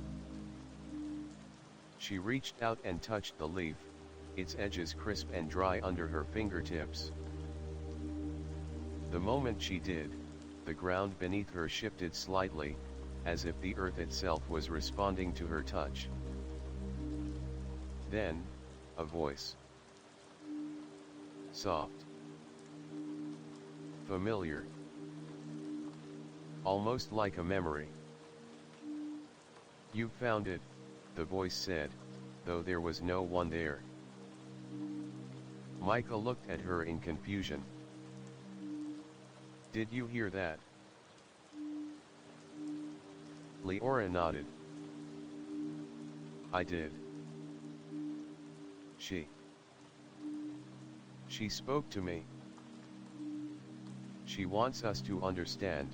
She reached out and touched the leaf, its edges crisp and dry under her fingertips. The moment she did, the ground beneath her shifted slightly, as if the earth itself was responding to her touch. Then, a voice. Soft. Familiar. Almost like a memory. "You found it," the voice said, though there was no one there. Micah looked at her in confusion. "Did you hear that?" Leora nodded. "I did. She spoke to me. She wants us to understand."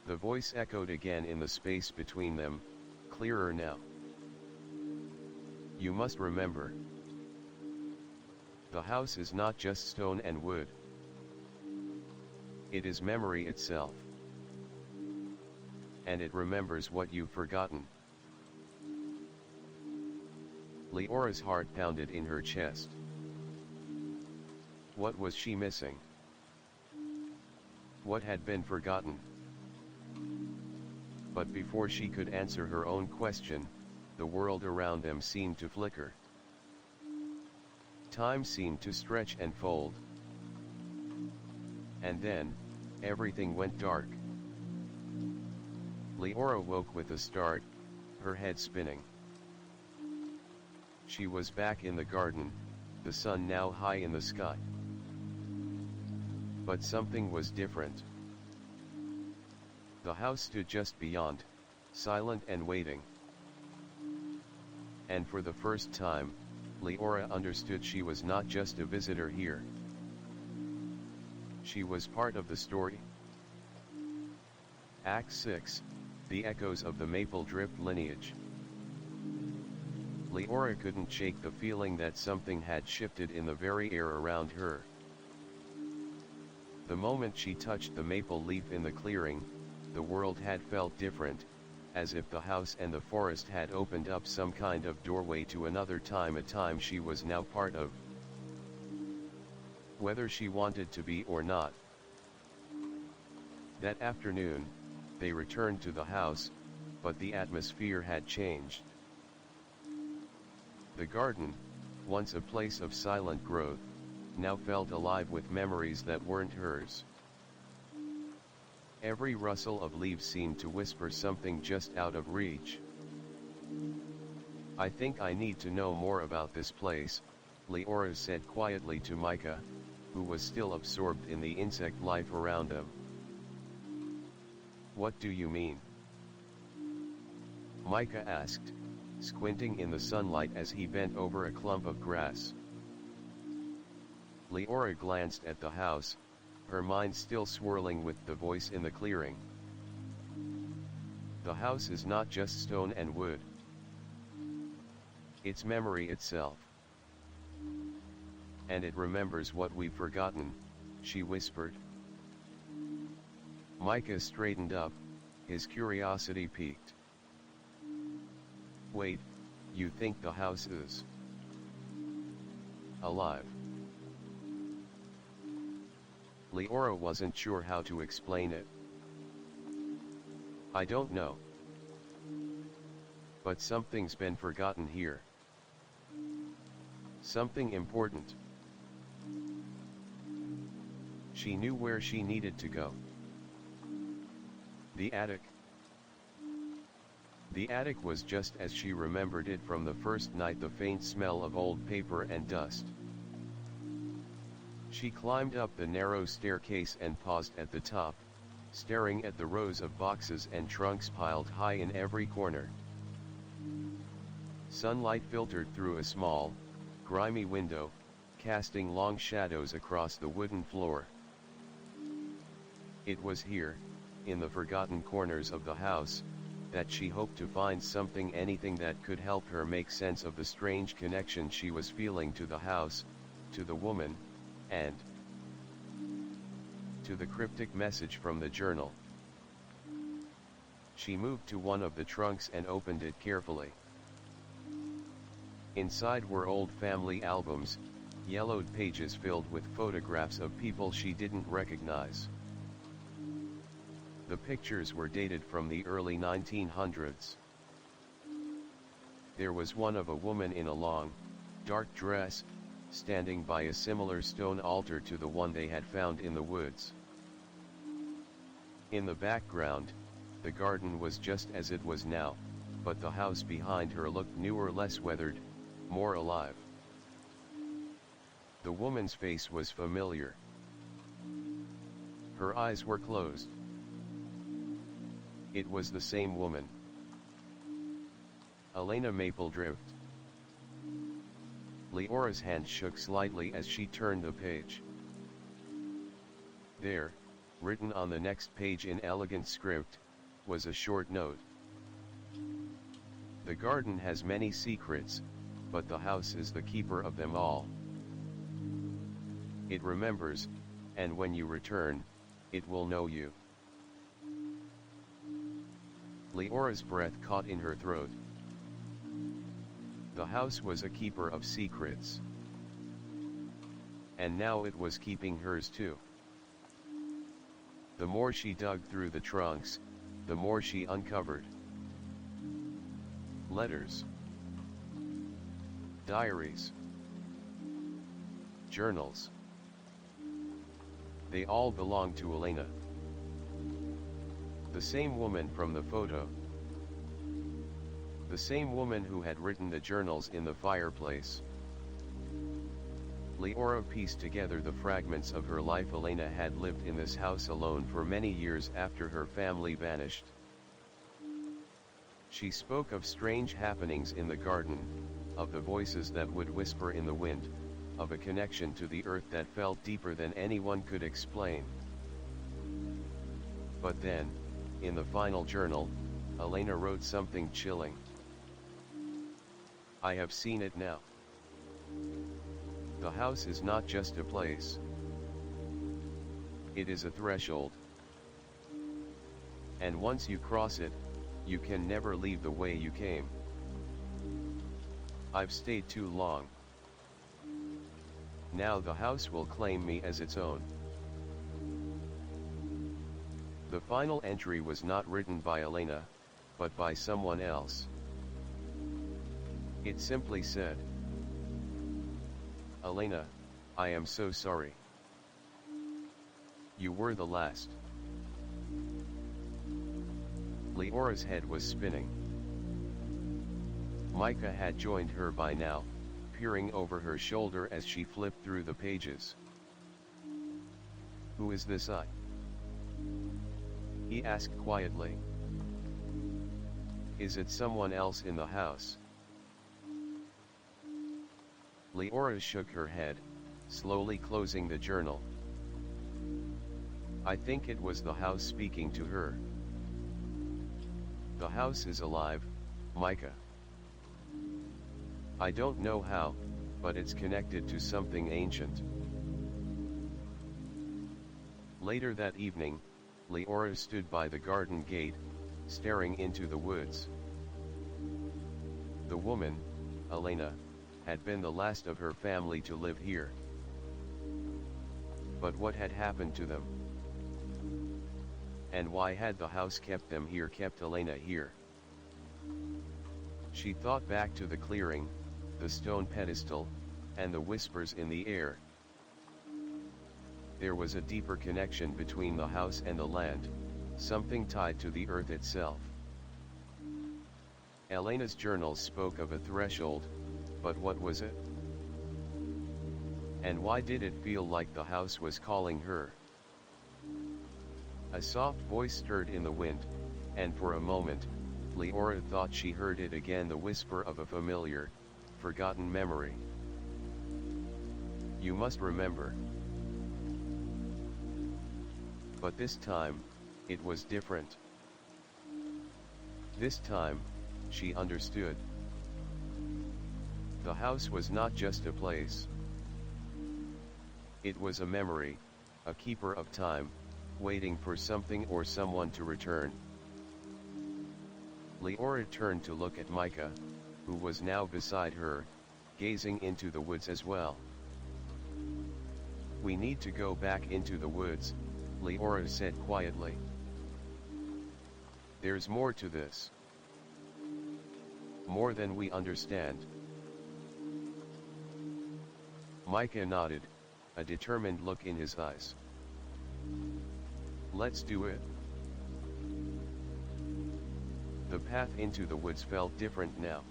The voice echoed again in the space between them, clearer now. "You must remember. The house is not just stone and wood. It is memory itself. And it remembers what you've forgotten." Leora's heart pounded in her chest. What was she missing? What had been forgotten? But before she could answer her own question, the world around them seemed to flicker. Time seemed to stretch and fold. And then, everything went dark. Leora woke with a start, her head spinning. She was back in the garden, the sun now high in the sky. But something was different. The house stood just beyond, silent and waiting. And for the first time, Leora understood she was not just a visitor here. She was part of the story. Act 6, The Echoes of the Mapledrift Lineage. Leora couldn't shake the feeling that something had shifted in the very air around her. The moment she touched the maple leaf in the clearing, the world had felt different, as if the house and the forest had opened up some kind of doorway to another time, a time she was now part of. Whether she wanted to be or not. That afternoon, they returned to the house, but the atmosphere had changed. The garden, once a place of silent growth, now felt alive with memories that weren't hers. Every rustle of leaves seemed to whisper something just out of reach. "I think I need to know more about this place," Leora said quietly to Micah, who was still absorbed in the insect life around them. "What do you mean?" Micah asked, squinting in the sunlight as he bent over a clump of grass. Leora glanced at the house, her mind still swirling with the voice in the clearing. "The house is not just stone and wood. It's memory itself. And it remembers what we've forgotten, she whispered. Micah straightened up, his curiosity piqued. Wait, you think the house is alive? Leora wasn't sure how to explain it. I don't know. But something's been forgotten here. Something important. She knew where she needed to go. The attic. The attic was just as she remembered it from the first night, the faint smell of old paper and dust. She climbed up the narrow staircase and paused at the top, staring at the rows of boxes and trunks piled high in every corner. Sunlight filtered through a small, grimy window, casting long shadows across the wooden floor. It was here, in the forgotten corners of the house, that she hoped to find something, anything that could help her make sense of the strange connection she was feeling to the house, to the woman, and to the cryptic message from the journal. She moved to one of the trunks and opened it carefully. Inside were old family albums, yellowed pages filled with photographs of people she didn't recognize. The pictures were dated from the early 1900s. There was one of a woman in a long, dark dress, standing by a similar stone altar to the one they had found in the woods. In the background, the garden was just as it was now, but the house behind her looked newer, less weathered, more alive. The woman's face was familiar. Her eyes were closed. It was the same woman. Elena Mapledrift. Leora's hand shook slightly as she turned the page. There, written on the next page in elegant script, was a short note. The garden has many secrets, but the house is the keeper of them all. It remembers, and when you return, it will know you. Leora's breath caught in her throat. The house was a keeper of secrets. And now it was keeping hers too. The more she dug through the trunks, the more she uncovered. Letters. Diaries. Journals. They all belonged to Elena. The same woman from the photo. The same woman who had written the journals in the fireplace. Leora pieced together the fragments of her life. Elena had lived in this house alone for many years after her family vanished. She spoke of strange happenings in the garden, of the voices that would whisper in the wind, of a connection to the earth that felt deeper than anyone could explain. But then, in the final journal, Elena wrote something chilling. I have seen it now. The house is not just a place. It is a threshold. And once you cross it, you can never leave the way you came. I've stayed too long. Now the house will claim me as its own. The final entry was not written by Elena, but by someone else. It simply said, Elena, I am so sorry. You were the last. Leora's head was spinning. Micah had joined her by now, peering over her shoulder as she flipped through the pages. Who is this I? He asked quietly. Is it someone else in the house? Leora shook her head, slowly closing the journal. I think it was the house speaking to her. The house is alive, Micah. I don't know how, but it's connected to something ancient. Later that evening, Leora stood by the garden gate, staring into the woods. The woman, Elena, had been the last of her family to live here. But what had happened to them? And why had the house kept them here, kept Elena here? She thought back to the clearing, the stone pedestal, and the whispers in the air. There was a deeper connection between the house and the land, something tied to the earth itself. Elena's journals spoke of a threshold, but what was it? And why did it feel like the house was calling her? A soft voice stirred in the wind, and for a moment, Leora thought she heard it again, the whisper of a familiar, forgotten memory. You must remember. But this time, it was different. This time, she understood. The house was not just a place. It was a memory, a keeper of time, waiting for something or someone to return. Leora turned to look at Micah, who was now beside her, gazing into the woods as well. We need to go back into the woods, Leora said quietly. There's more to this. More than we understand. Micah nodded, a determined look in his eyes. Let's do it. The path into the woods felt different now.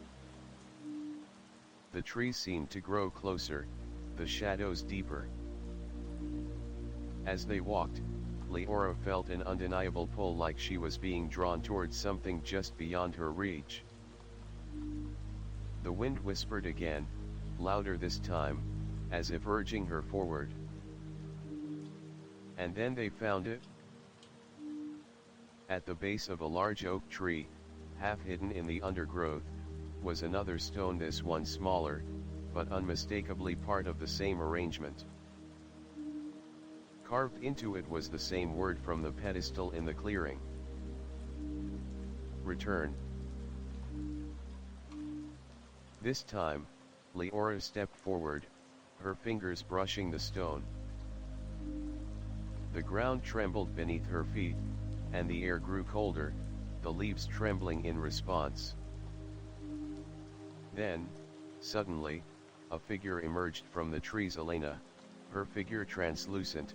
The trees seemed to grow closer, the shadows deeper. As they walked, Leora felt an undeniable pull, like she was being drawn towards something just beyond her reach. The wind whispered again, louder this time, as if urging her forward. And then they found it. At the base of a large oak tree, half hidden in the undergrowth, was another stone, this one smaller, but unmistakably part of the same arrangement. Carved into it was the same word from the pedestal in the clearing. Return. This time, Leora stepped forward, her fingers brushing the stone. The ground trembled beneath her feet, and the air grew colder, the leaves trembling in response. Then, suddenly, a figure emerged from the trees. Elena, her figure translucent,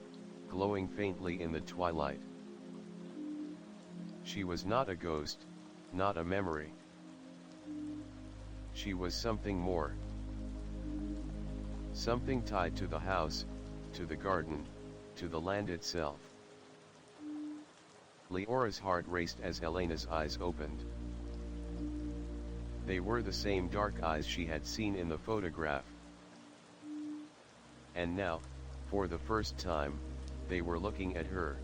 glowing faintly in the twilight. She was not a ghost, not a memory. She was something more. Something tied to the house, to the garden, to the land itself. Leora's heart raced as Elena's eyes opened. They were the same dark eyes she had seen in the photograph. And now, for the first time, they were looking at her.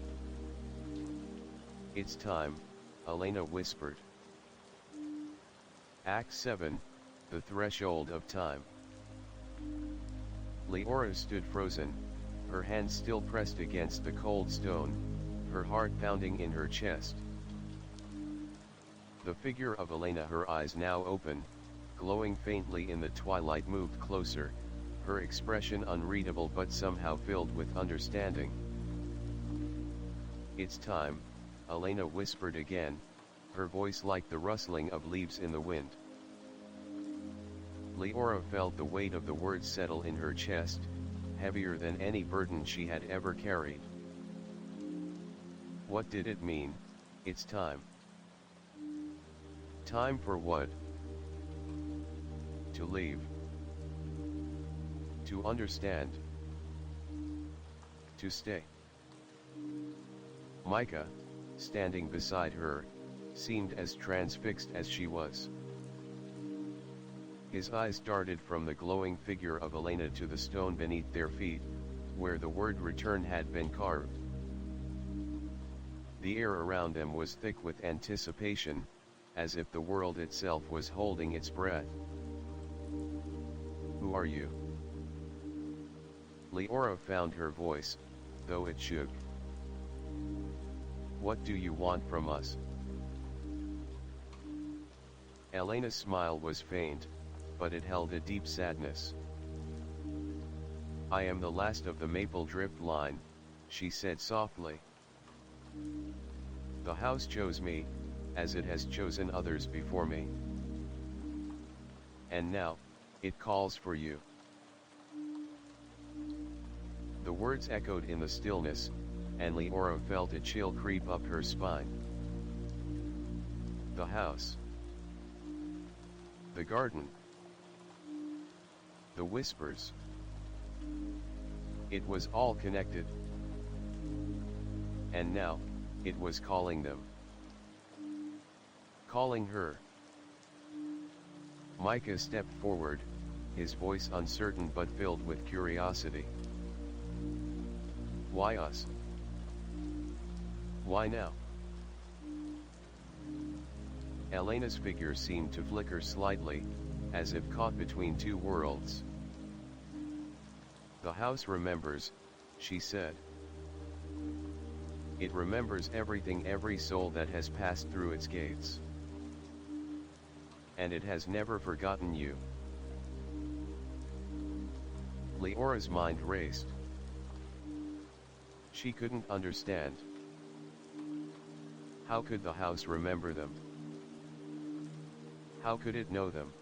It's time, Elena whispered. Act 7, The Threshold of Time. Leora stood frozen, her hands still pressed against the cold stone, her heart pounding in her chest. The figure of Elena, her eyes now open, glowing faintly in the twilight, moved closer, her expression unreadable but somehow filled with understanding. It's time, Elena whispered again, her voice like the rustling of leaves in the wind. Leora felt the weight of the words settle in her chest, heavier than any burden she had ever carried. What did it mean? It's time. Time for what? To leave. To understand. To stay. Micah, standing beside her, seemed as transfixed as she was. His eyes darted from the glowing figure of Elena to the stone beneath their feet, where the word return had been carved. The air around them was thick with anticipation, as if the world itself was holding its breath. Who are you? Leora found her voice, though it shook. What do you want from us? Elena's smile was faint, but it held a deep sadness. I am the last of the Mapledrift line, she said softly. The house chose me, as it has chosen others before me. And now, it calls for you. The words echoed in the stillness, and Leora felt a chill creep up her spine. The house. The garden. The whispers. It was all connected. And now, it was calling them. Calling her. Micah stepped forward, his voice uncertain but filled with curiosity. Why us? Why now? Elena's figure seemed to flicker slightly, as if caught between two worlds. The house remembers, she said. It remembers everything, every soul that has passed through its gates. And it has never forgotten you. Leora's mind raced. She couldn't understand. How could the house remember them? How could it know them?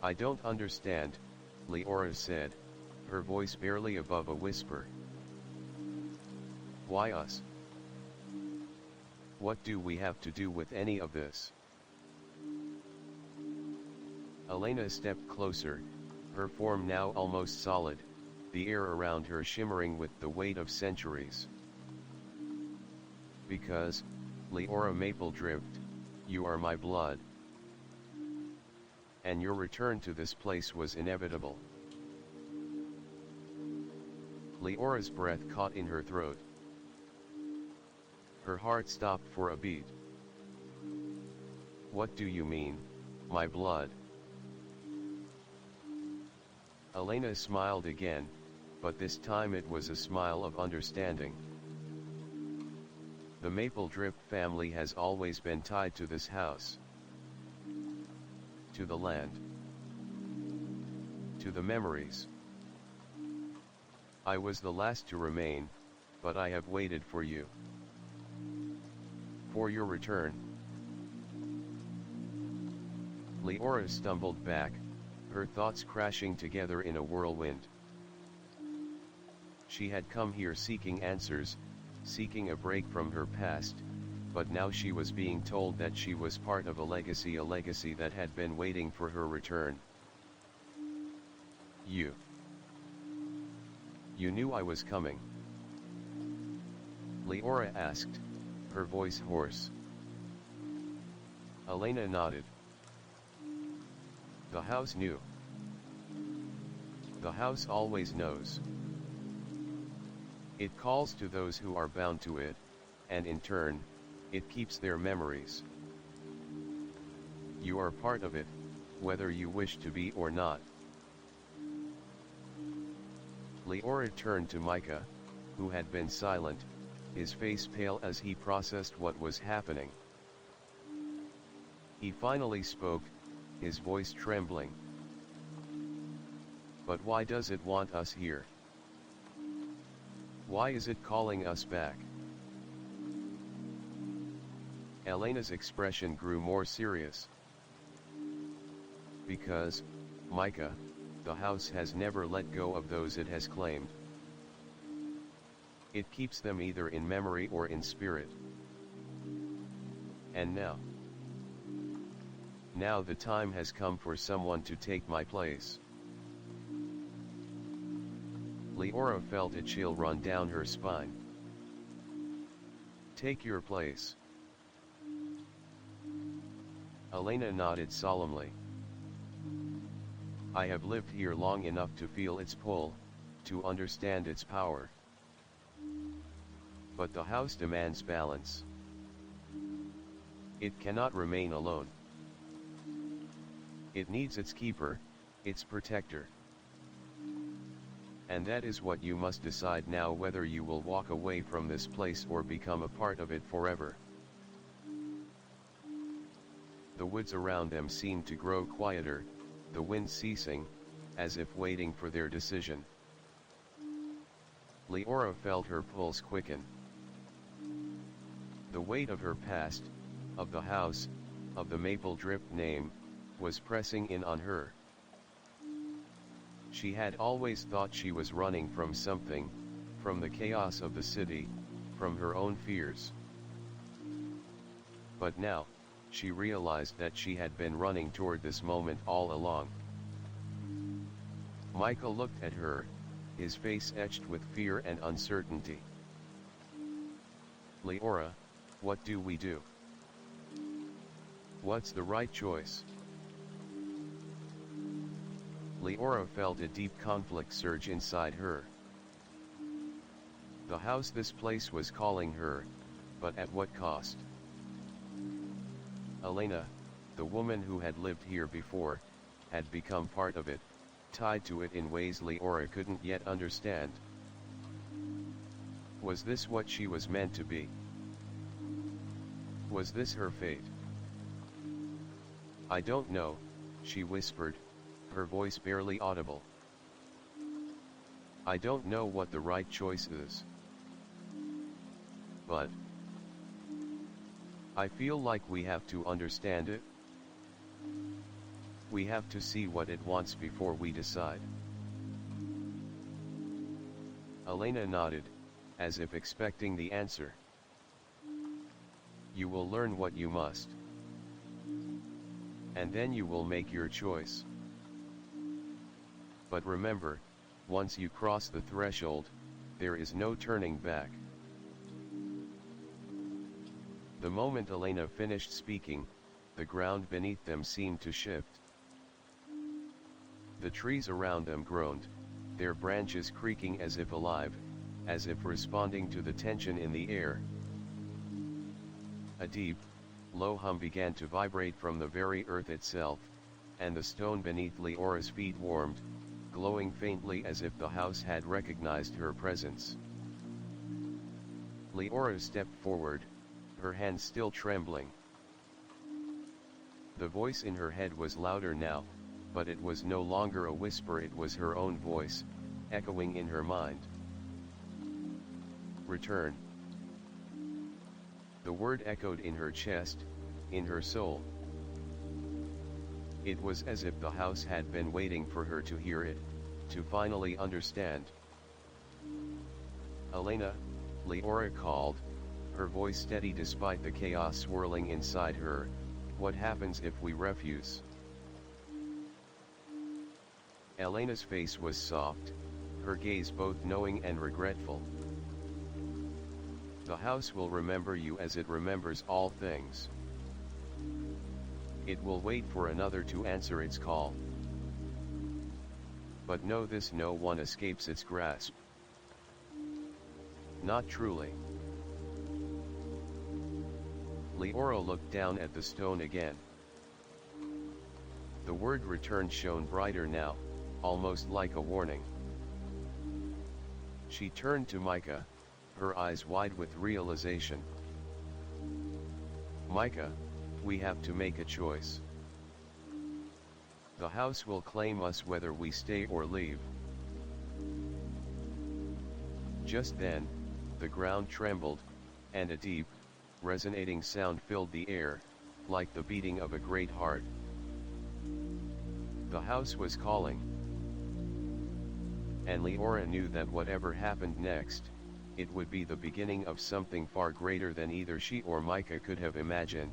I don't understand, Leora said, her voice barely above a whisper. Why us? What do we have to do with any of this? Elena stepped closer, her form now almost solid, the air around her shimmering with the weight of centuries. Because, Leora Mapledrift, you are my blood. And your return to this place was inevitable. Leora's breath caught in her throat. Her heart stopped for a beat. What do you mean, my blood? Elena smiled again, but this time it was a smile of understanding. The Mapledrift family has always been tied to this house. To the land. To the memories. I was the last to remain, but I have waited for you. For your return. Leora stumbled back, her thoughts crashing together in a whirlwind. She had come here seeking answers, seeking a break from her past, but now she was being told that she was part of a legacy that had been waiting for her return. You knew I was coming? Leora asked, her voice hoarse. Elena nodded. The house knew. The house always knows. It calls to those who are bound to it, and in turn, it keeps their memories. You are part of it, whether you wish to be or not. Leora turned to Micah, who had been silent, his face pale as he processed what was happening. He finally spoke, his voice trembling. But why does it want us here? Why is it calling us back? Elena's expression grew more serious. Because, Micah, the house has never let go of those it has claimed. It keeps them either in memory or in spirit. And now the time has come for someone to take my place. Leora felt a chill run down her spine. Take your place. Elena nodded solemnly. I have lived here long enough to feel its pull, to understand its power. But the house demands balance. It cannot remain alone. It needs its keeper, its protector. And that is what you must decide now, whether you will walk away from this place or become a part of it forever. The woods around them seemed to grow quieter, the wind ceasing, as if waiting for their decision. Leora felt her pulse quicken. The weight of her past, of the house, of the Mapledrift name, was pressing in on her. She had always thought she was running from something, from the chaos of the city, from her own fears. But now, she realized that she had been running toward this moment all along. Micah looked at her, his face etched with fear and uncertainty. Leora, what do we do? What's the right choice? Leora felt a deep conflict surge inside her. The house, this place, was calling her, but at what cost? Elena, the woman who had lived here before, had become part of it, tied to it in ways Leora couldn't yet understand. Was this what she was meant to be? Was this her fate? I don't know, she whispered, her voice barely audible. I don't know what the right choice is. But I feel like we have to understand it. We have to see what it wants before we decide. Elena nodded, as if expecting the answer. You will learn what you must. And then you will make your choice. But remember, once you cross the threshold, there is no turning back. The moment Elena finished speaking, the ground beneath them seemed to shift. The trees around them groaned, their branches creaking as if alive, as if responding to the tension in the air. A deep, low hum began to vibrate from the very earth itself, and the stone beneath Leora's feet warmed, glowing faintly as if the house had recognized her presence. Leora stepped forward, her hands still trembling. The voice in her head was louder now, but it was no longer a whisper, it was her own voice, echoing in her mind. Return. The word echoed in her chest, in her soul. It was as if the house had been waiting for her to hear it, to finally understand. Elena, Leora called, her voice steady despite the chaos swirling inside her. What happens if we refuse? Elena's face was soft, her gaze both knowing and regretful. The house will remember you as it remembers all things. It will wait for another to answer its call. But know this: no one escapes its grasp. Not truly. Leora looked down at the stone again. The word return shone brighter now, almost like a warning. She turned to Micah, her eyes wide with realization. Micah, we have to make a choice. The house will claim us whether we stay or leave. Just then, the ground trembled, and a deep, resonating sound filled the air, like the beating of a great heart. The house was calling. And Leora knew that whatever happened next, it would be the beginning of something far greater than either she or Micah could have imagined.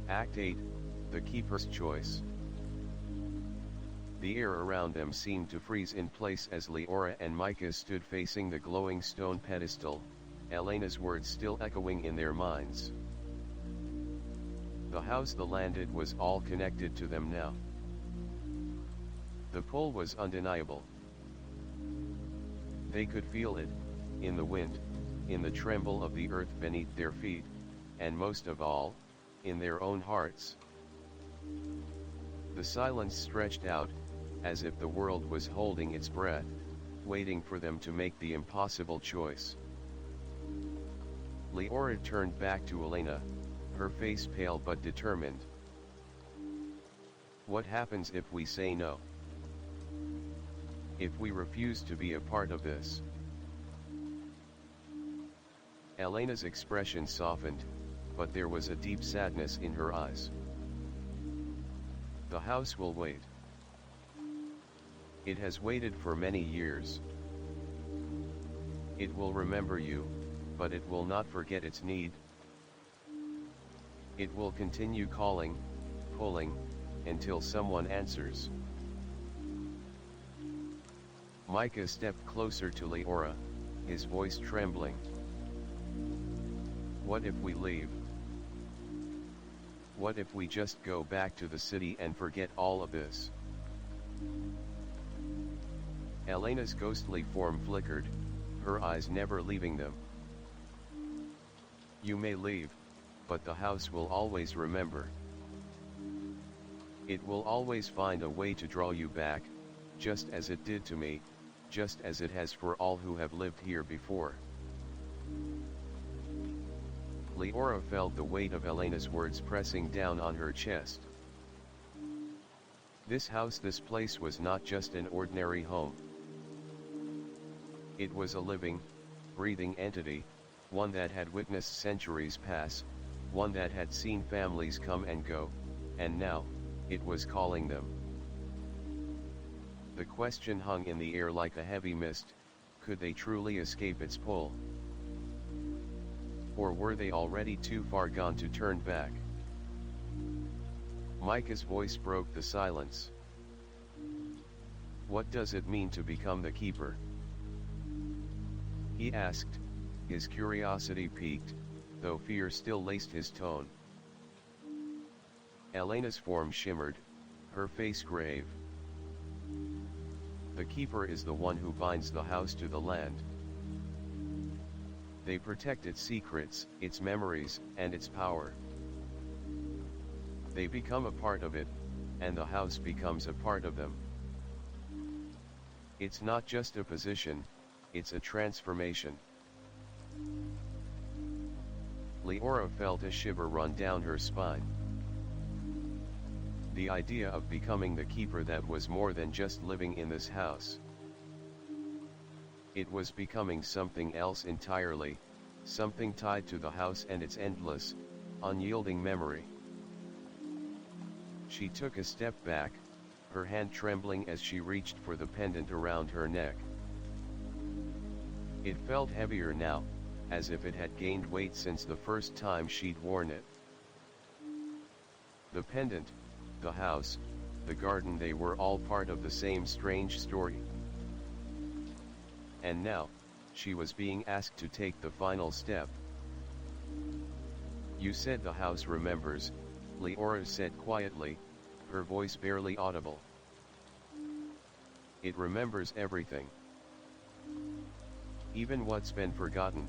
Act 8, The Keeper's Choice. The air around them seemed to freeze in place as Leora and Micah stood facing the glowing stone pedestal, Elena's words still echoing in their minds. The house they landed was all connected to them now. The pull was undeniable. They could feel it, in the wind, in the tremble of the earth beneath their feet, and most of all, in their own hearts. The silence stretched out, as if the world was holding its breath, waiting for them to make the impossible choice. Leora turned back to Elena, her face pale but determined. What happens if we say no? If we refuse to be a part of this? Elena's expression softened, but there was a deep sadness in her eyes. The house will wait. It has waited for many years. It will remember you, but it will not forget its need. It will continue calling, pulling, until someone answers. Micah stepped closer to Leora, his voice trembling. What if we leave? What if we just go back to the city and forget all of this? Elena's ghostly form flickered, her eyes never leaving them. You may leave, but the house will always remember. It will always find a way to draw you back, just as it did to me, just as it has for all who have lived here before. Leora felt the weight of Elena's words pressing down on her chest. This house, this place was not just an ordinary home. It was a living, breathing entity, one that had witnessed centuries pass, one that had seen families come and go, and now, it was calling them. The question hung in the air like a heavy mist: could they truly escape its pull? Or were they already too far gone to turn back? Micah's voice broke the silence. What does it mean to become the keeper? He asked, his curiosity piqued, though fear still laced his tone. Elena's form shimmered, her face grave. The keeper is the one who binds the house to the land. They protect its secrets, its memories, and its power. They become a part of it, and the house becomes a part of them. It's not just a position, it's a transformation. Leora felt a shiver run down her spine. The idea of becoming the keeper, that was more than just living in this house. It was becoming something else entirely, something tied to the house and its endless, unyielding memory. She took a step back, her hand trembling as she reached for the pendant around her neck. It felt heavier now, as if it had gained weight since the first time she'd worn it. The pendant, the house, the garden, they were all part of the same strange story. And now, she was being asked to take the final step. You said the house remembers, Leora said quietly, her voice barely audible. It remembers everything. Even what's been forgotten.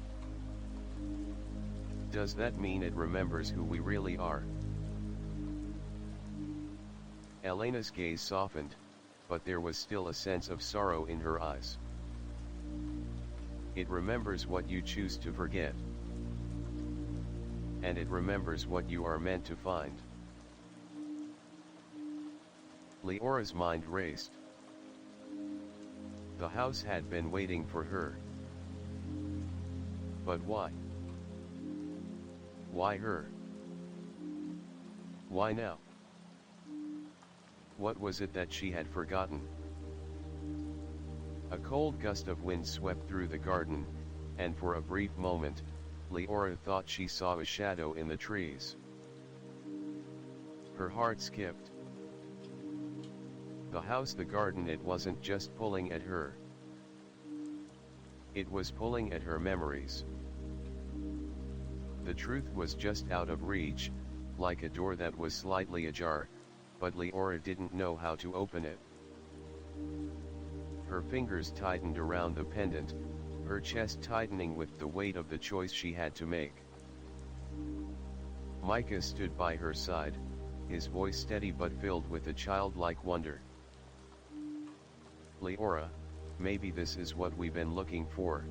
Does that mean it remembers who we really are? Elena's gaze softened, but there was still a sense of sorrow in her eyes. It remembers what you choose to forget. And it remembers what you are meant to find. Leora's mind raced. The house had been waiting for her. But why? Why her? Why now? What was it that she had forgotten? A cold gust of wind swept through the garden, and for a brief moment, Leora thought she saw a shadow in the trees. Her heart skipped. The house, the garden, it wasn't just pulling at her. It was pulling at her memories. The truth was just out of reach, like a door that was slightly ajar, but Leora didn't know how to open it. Her fingers tightened around the pendant, her chest tightening with the weight of the choice she had to make. Micah stood by her side, his voice steady but filled with a childlike wonder. Leora, maybe this is what we've been looking for.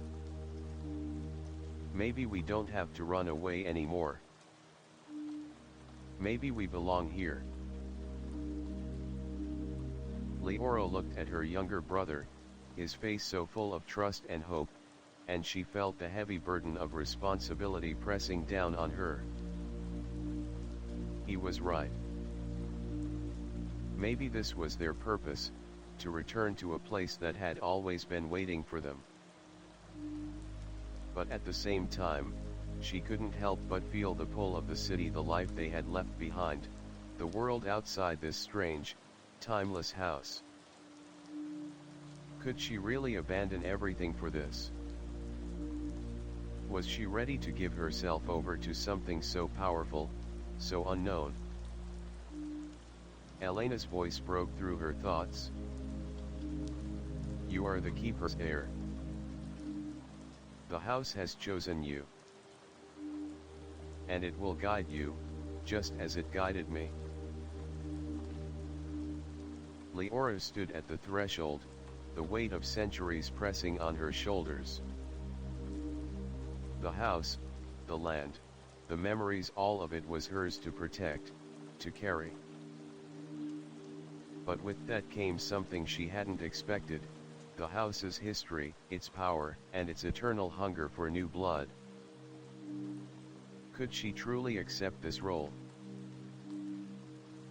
Maybe we don't have to run away anymore. Maybe we belong here. Leora looked at her younger brother, his face so full of trust and hope, and she felt the heavy burden of responsibility pressing down on her. He was right. Maybe this was their purpose, to return to a place that had always been waiting for them. But at the same time, she couldn't help but feel the pull of the city, the life they had left behind, the world outside this strange, timeless house. Could she really abandon everything for this? Was she ready to give herself over to something so powerful, so unknown? Elena's voice broke through her thoughts. You are the keeper's heir. The house has chosen you. And it will guide you, just as it guided me. Leora stood at the threshold, the weight of centuries pressing on her shoulders. The house, the land, the memories, all of it was hers to protect, to carry. But with that came something she hadn't expected, the house's history, its power, and its eternal hunger for new blood. Could she truly accept this role?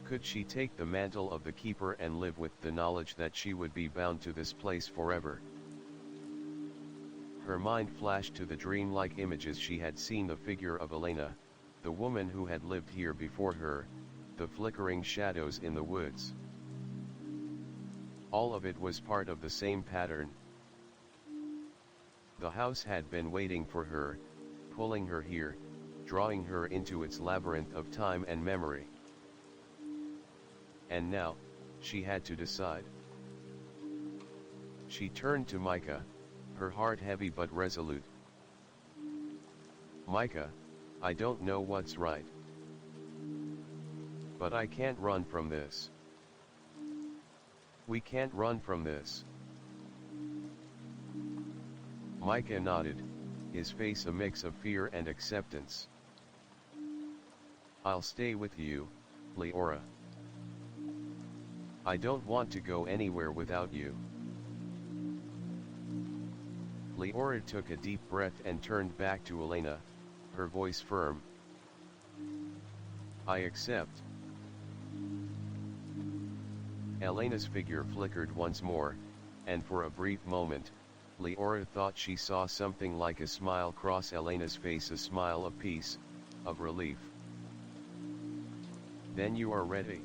Could she take the mantle of the keeper and live with the knowledge that she would be bound to this place forever? Her mind flashed to the dreamlike images she had seen, the figure of Elena, the woman who had lived here before her, the flickering shadows in the woods. All of it was part of the same pattern. The house had been waiting for her, pulling her here, drawing her into its labyrinth of time and memory. And now, she had to decide. She turned to Micah, her heart heavy but resolute. Micah, I don't know what's right. But I can't run from this. We can't run from this. Micah nodded, his face a mix of fear and acceptance. I'll stay with you, Leora. I don't want to go anywhere without you. Leora took a deep breath and turned back to Elena, her voice firm. I accept. Elena's figure flickered once more, and for a brief moment, Leora thought she saw something like a smile cross Elena's face, a smile of peace, of relief. Then you are ready.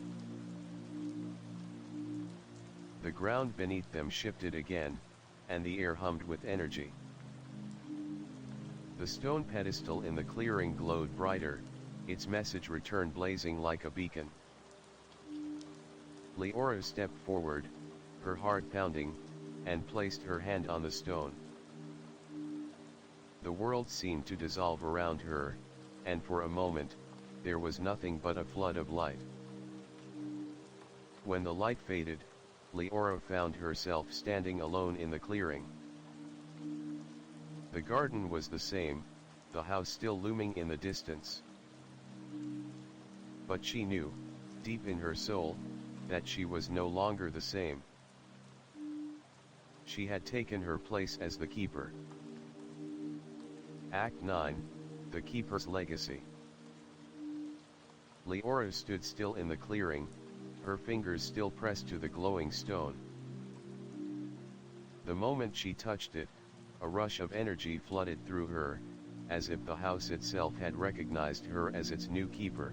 The ground beneath them shifted again, and the air hummed with energy. The stone pedestal in the clearing glowed brighter, its message returned blazing like a beacon. Leora stepped forward, her heart pounding, and placed her hand on the stone. The world seemed to dissolve around her, and for a moment, there was nothing but a flood of light. When the light faded, Leora found herself standing alone in the clearing. The garden was the same, the house still looming in the distance. But she knew, deep in her soul, that she was no longer the same. She had taken her place as the keeper. Act 9, The Keeper's Legacy. Leora stood still in the clearing, her fingers still pressed to the glowing stone. The moment she touched it, a rush of energy flooded through her, as if the house itself had recognized her as its new keeper.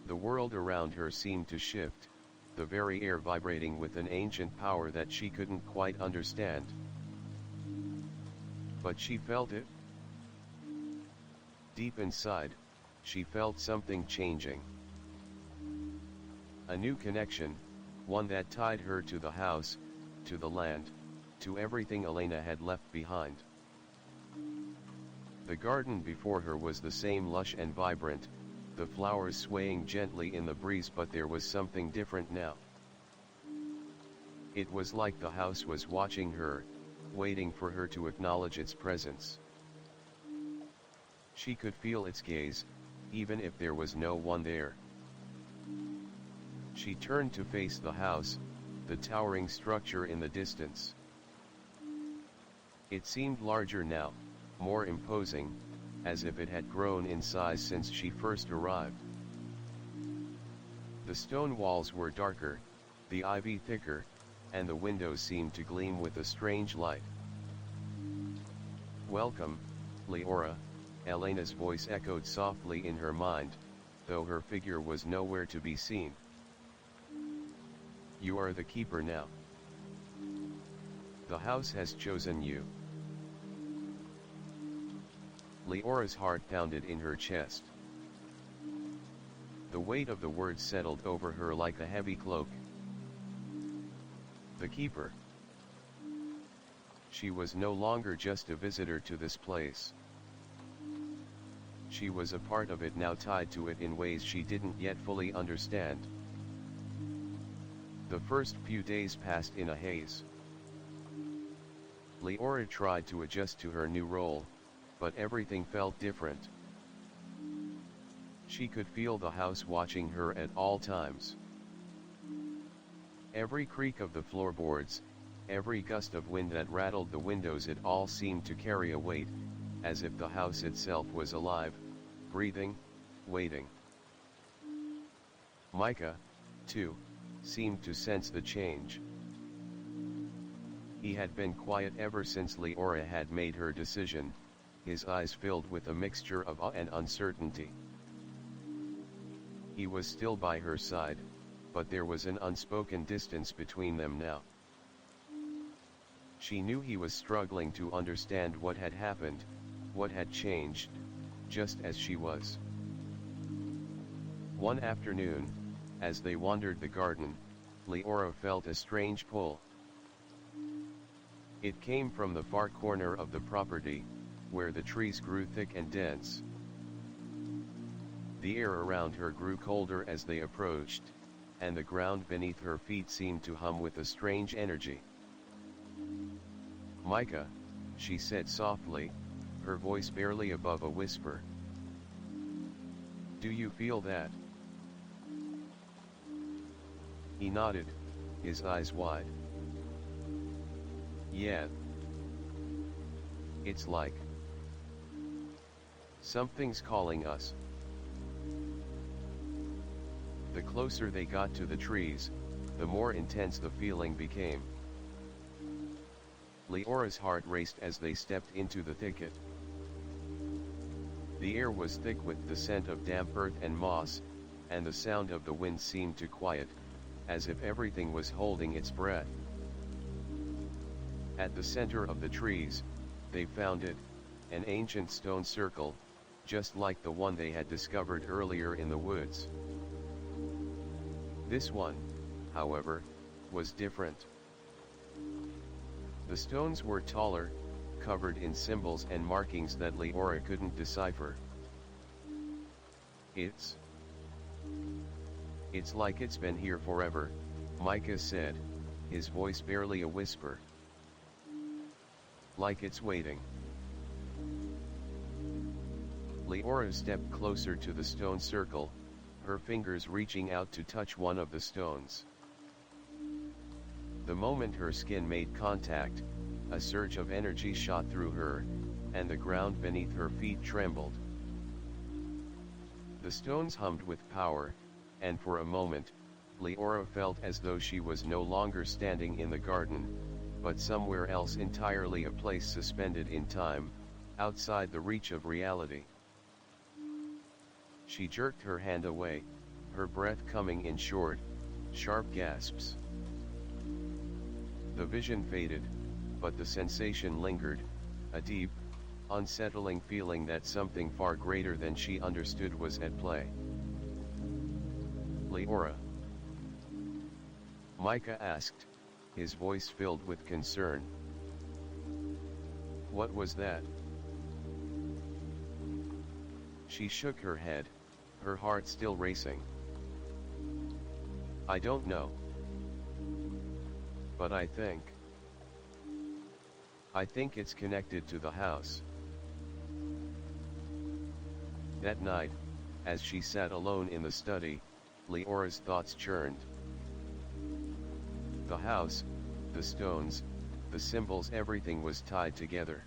The world around her seemed to shift, the very air vibrating with an ancient power that she couldn't quite understand. But she felt it. Deep inside, she felt something changing. A new connection, one that tied her to the house, to the land, to everything Elena had left behind. The garden before her was the same, lush and vibrant, the flowers swaying gently in the breeze, but there was something different now. It was like the house was watching her, waiting for her to acknowledge its presence. She could feel its gaze, even if there was no one there. She turned to face the house, the towering structure in the distance. It seemed larger now, more imposing, as if it had grown in size since she first arrived. The stone walls were darker, the ivy thicker, and the windows seemed to gleam with a strange light. "Welcome, Leora," Elena's voice echoed softly in her mind, though her figure was nowhere to be seen. "You are the keeper now. The house has chosen you." Leora's heart pounded in her chest. The weight of the words settled over her like a heavy cloak. The keeper. She was no longer just a visitor to this place. She was a part of it now, tied to it in ways she didn't yet fully understand. The first few days passed in a haze. Leora tried to adjust to her new role, but everything felt different. She could feel the house watching her at all times. Every creak of the floorboards, every gust of wind that rattled the windows, it all seemed to carry a weight, as if the house itself was alive, breathing, waiting. Micah, too, seemed to sense the change. He had been quiet ever since Leora had made her decision, his eyes filled with a mixture of awe and uncertainty. He was still by her side, but there was an unspoken distance between them now. She knew he was struggling to understand what had happened, what had changed, just as she was. One afternoon, as they wandered the garden, Leora felt a strange pull. It came from the far corner of the property, where the trees grew thick and dense. The air around her grew colder as they approached, and the ground beneath her feet seemed to hum with a strange energy. "Micah," she said softly, her voice barely above a whisper. "Do you feel that?" He nodded, his eyes wide. "Yeah. It's like something's calling us." The closer they got to the trees, the more intense the feeling became. Leora's heart raced as they stepped into the thicket. The air was thick with the scent of damp earth and moss, and the sound of the wind seemed to quiet, as if everything was holding its breath. At the center of the trees, they found it, an ancient stone circle, just like the one they had discovered earlier in the woods. This one, however, was different. The stones were taller, covered in symbols and markings that Leora couldn't decipher. It's like it's been here forever," Micah said, his voice barely a whisper. "Like it's waiting." Leora stepped closer to the stone circle, her fingers reaching out to touch one of the stones. The moment her skin made contact, a surge of energy shot through her, and the ground beneath her feet trembled. The stones hummed with power, and for a moment, Leora felt as though she was no longer standing in the garden, but somewhere else entirely, a place suspended in time, outside the reach of reality. She jerked her hand away, her breath coming in short, sharp gasps. The vision faded, but the sensation lingered, a deep, unsettling feeling that something far greater than she understood was at play. "Leora?" Micah asked, his voice filled with concern. "What was that?" She shook her head, her heart still racing. I don't know. But I think it's connected to the house. That night, as she sat alone in the study, Leora's thoughts churned. The house, the stones, the symbols, everything was tied together.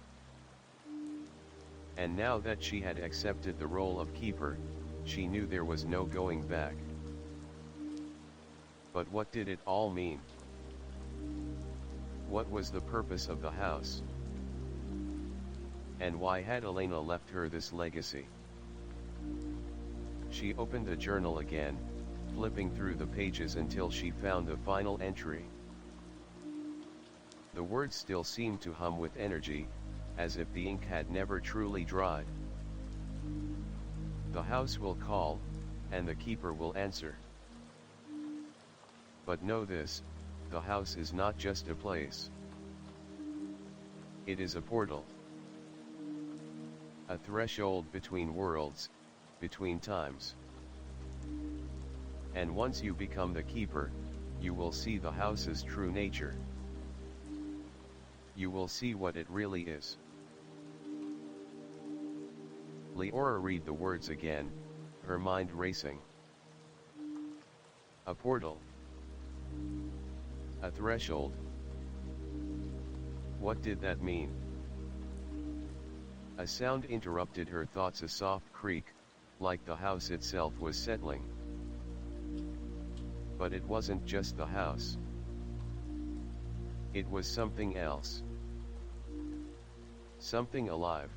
And now that she had accepted the role of keeper, she knew there was no going back. But what did it all mean? What was the purpose of the house? And why had Elena left her this legacy? She opened the journal again, flipping through the pages until she found the final entry. The words still seemed to hum with energy, as if the ink had never truly dried. The house will call, and the keeper will answer. But know this, the house is not just a place. It is a portal. A threshold between worlds, between times. And once you become the keeper, you will see the house's true nature. You will see what it really is. Leora read the words again, her mind racing. A portal. A threshold. What did that mean? A sound interrupted her thoughts, a soft creak, like the house itself was settling. But it wasn't just the house. It was something else. Something alive.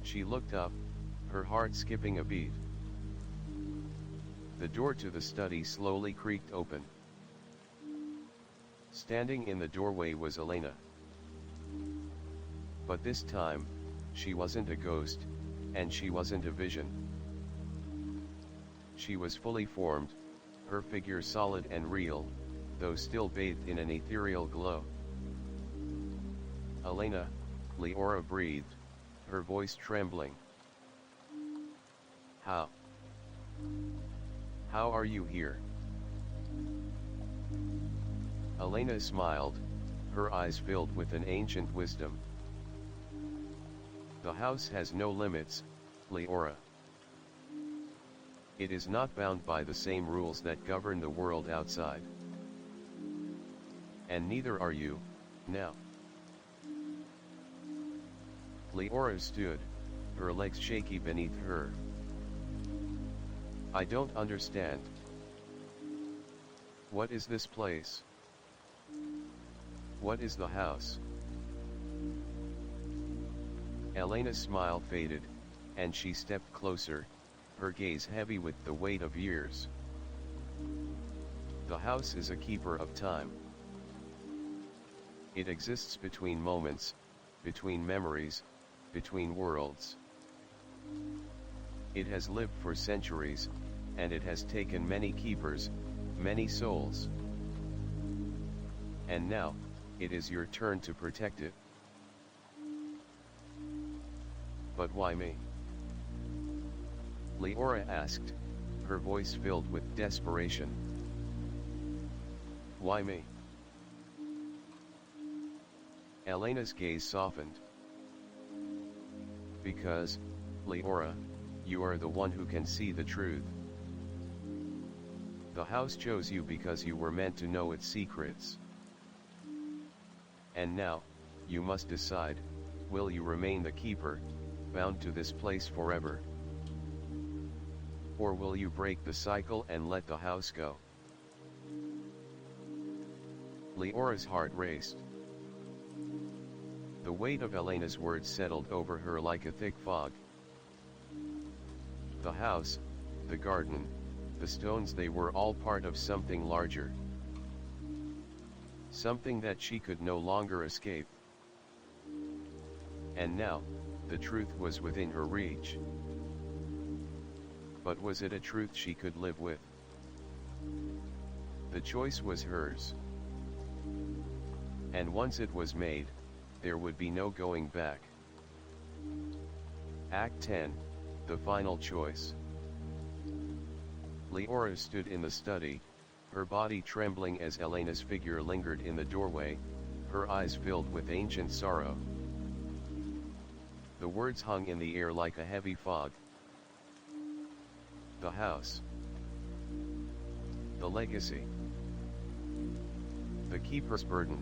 She looked up, her heart skipping a beat. The door to the study slowly creaked open. Standing in the doorway was Elena. But this time, she wasn't a ghost, and she wasn't a vision. She was fully formed, her figure solid and real, though still bathed in an ethereal glow. Elena, Leora breathed, her voice trembling. How are you here? Elena smiled, her eyes filled with an ancient wisdom. The house has no limits, Leora. It is not bound by the same rules that govern the world outside. And neither are you, now. Leora stood, her legs shaky beneath her. I don't understand. What is this place? What is the house? Elena's smile faded, and she stepped closer, her gaze heavy with the weight of years. The house is a keeper of time. It exists between moments, between memories, between worlds. It has lived for centuries, and it has taken many keepers, many souls. And now, it is your turn to protect it. But why me? Leora asked, her voice filled with desperation. Why me? Elena's gaze softened. Because, Leora, you are the one who can see the truth. The house chose you because you were meant to know its secrets. And now, you must decide, will you remain the keeper, bound to this place forever? Or will you break the cycle and let the house go? Leora's heart raced. The weight of Elena's words settled over her like a thick fog. The house, the garden, the stones, they were all part of something larger. Something that she could no longer escape. And now, the truth was within her reach. But was it a truth she could live with? The choice was hers. And once it was made, there would be no going back. Act 10, the final choice. Leora stood in the study, her body trembling as Elena's figure lingered in the doorway, her eyes filled with ancient sorrow. The words hung in the air like a heavy fog. The house. The legacy. The keeper's burden.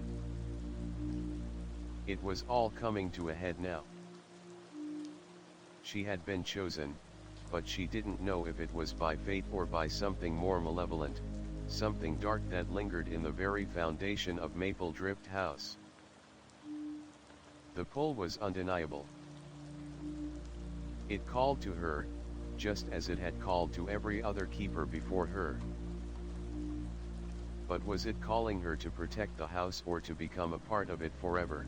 It was all coming to a head now. She had been chosen, but she didn't know if it was by fate or by something more malevolent, something dark that lingered in the very foundation of Mapledrift House. The pull was undeniable. It called to her, just as it had called to every other keeper before her. But was it calling her to protect the house or to become a part of it forever?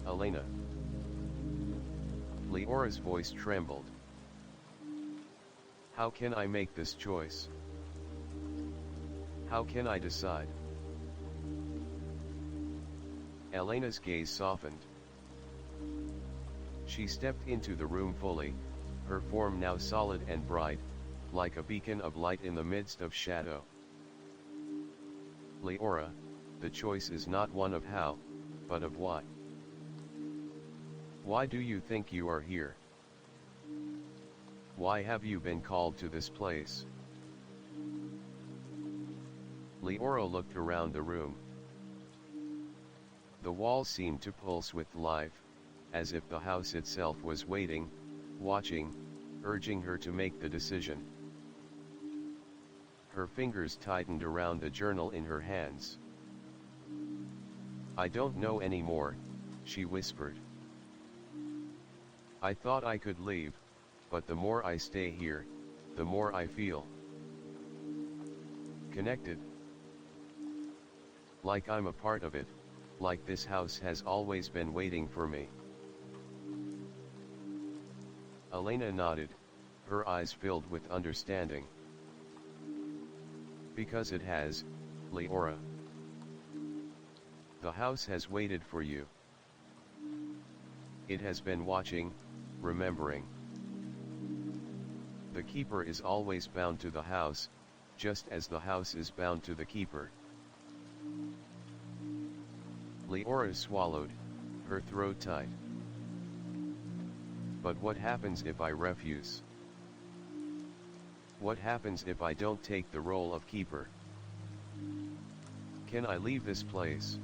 Elena. Leora's voice trembled. How can I make this choice? How can I decide? Elena's gaze softened. She stepped into the room fully, her form now solid and bright, like a beacon of light in the midst of shadow. Leora, the choice is not one of how, but of why. Why do you think you are here? Why have you been called to this place? Leora looked around the room. The walls seemed to pulse with life, as if the house itself was waiting, watching, urging her to make the decision. Her fingers tightened around the journal in her hands. I don't know anymore, she whispered. I thought I could leave, but the more I stay here, the more I feel connected. Like I'm a part of it, like this house has always been waiting for me. Elena nodded, her eyes filled with understanding. Because it has, Leora. The house has waited for you. It has been watching, remembering. The keeper is always bound to the house, just as the house is bound to the keeper. Leora swallowed, her throat tight. But what happens if I refuse? What happens if I don't take the role of keeper? Can I leave this place?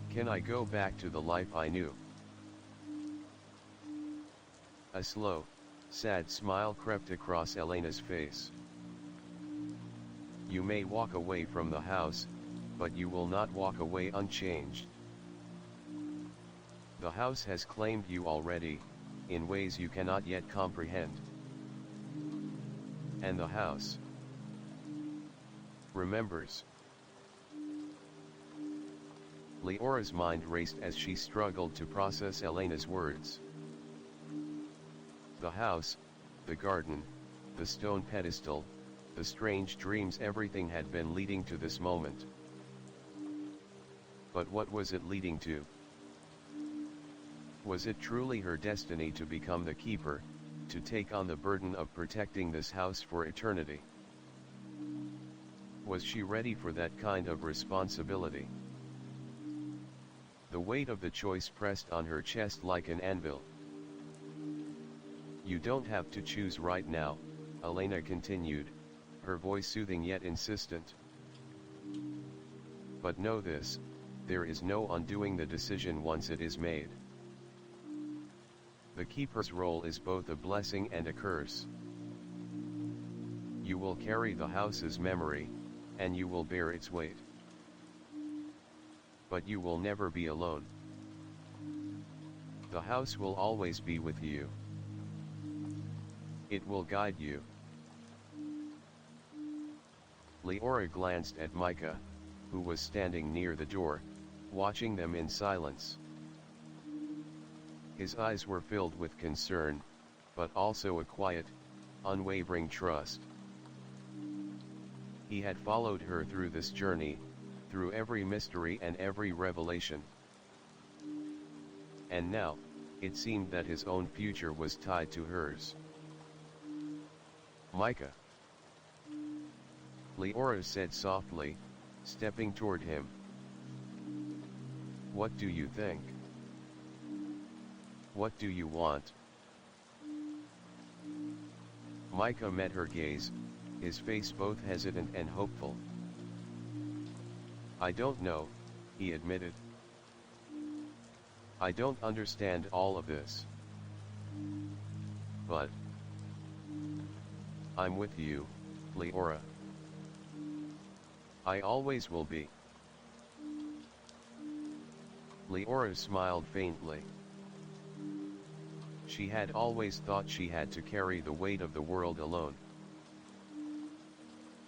Can I go back to the life I knew? A slow, sad smile crept across Elena's face. You may walk away from the house, but you will not walk away unchanged. The house has claimed you already, in ways you cannot yet comprehend. And the house remembers. Leora's mind raced as she struggled to process Elena's words. The house, the garden, the stone pedestal, the strange dreams, everything had been leading to this moment. But what was it leading to? Was it truly her destiny to become the keeper, to take on the burden of protecting this house for eternity? Was she ready for that kind of responsibility? The weight of the choice pressed on her chest like an anvil. You don't have to choose right now, Elena continued, her voice soothing yet insistent. But know this, there is no undoing the decision once it is made. The keeper's role is both a blessing and a curse. You will carry the house's memory, and you will bear its weight. But you will never be alone. The house will always be with you. It will guide you. Leora glanced at Micah, who was standing near the door, watching them in silence. His eyes were filled with concern, but also a quiet, unwavering trust. He had followed her through this journey, through every mystery and every revelation. And now, it seemed that his own future was tied to hers. "Micah," Leora said softly, stepping toward him. "What do you think? What do you want?" Micah met her gaze, his face both hesitant and hopeful. "I don't know," he admitted. "I don't understand all of this. But I'm with you, Leora. I always will be." Leora smiled faintly. She had always thought she had to carry the weight of the world alone.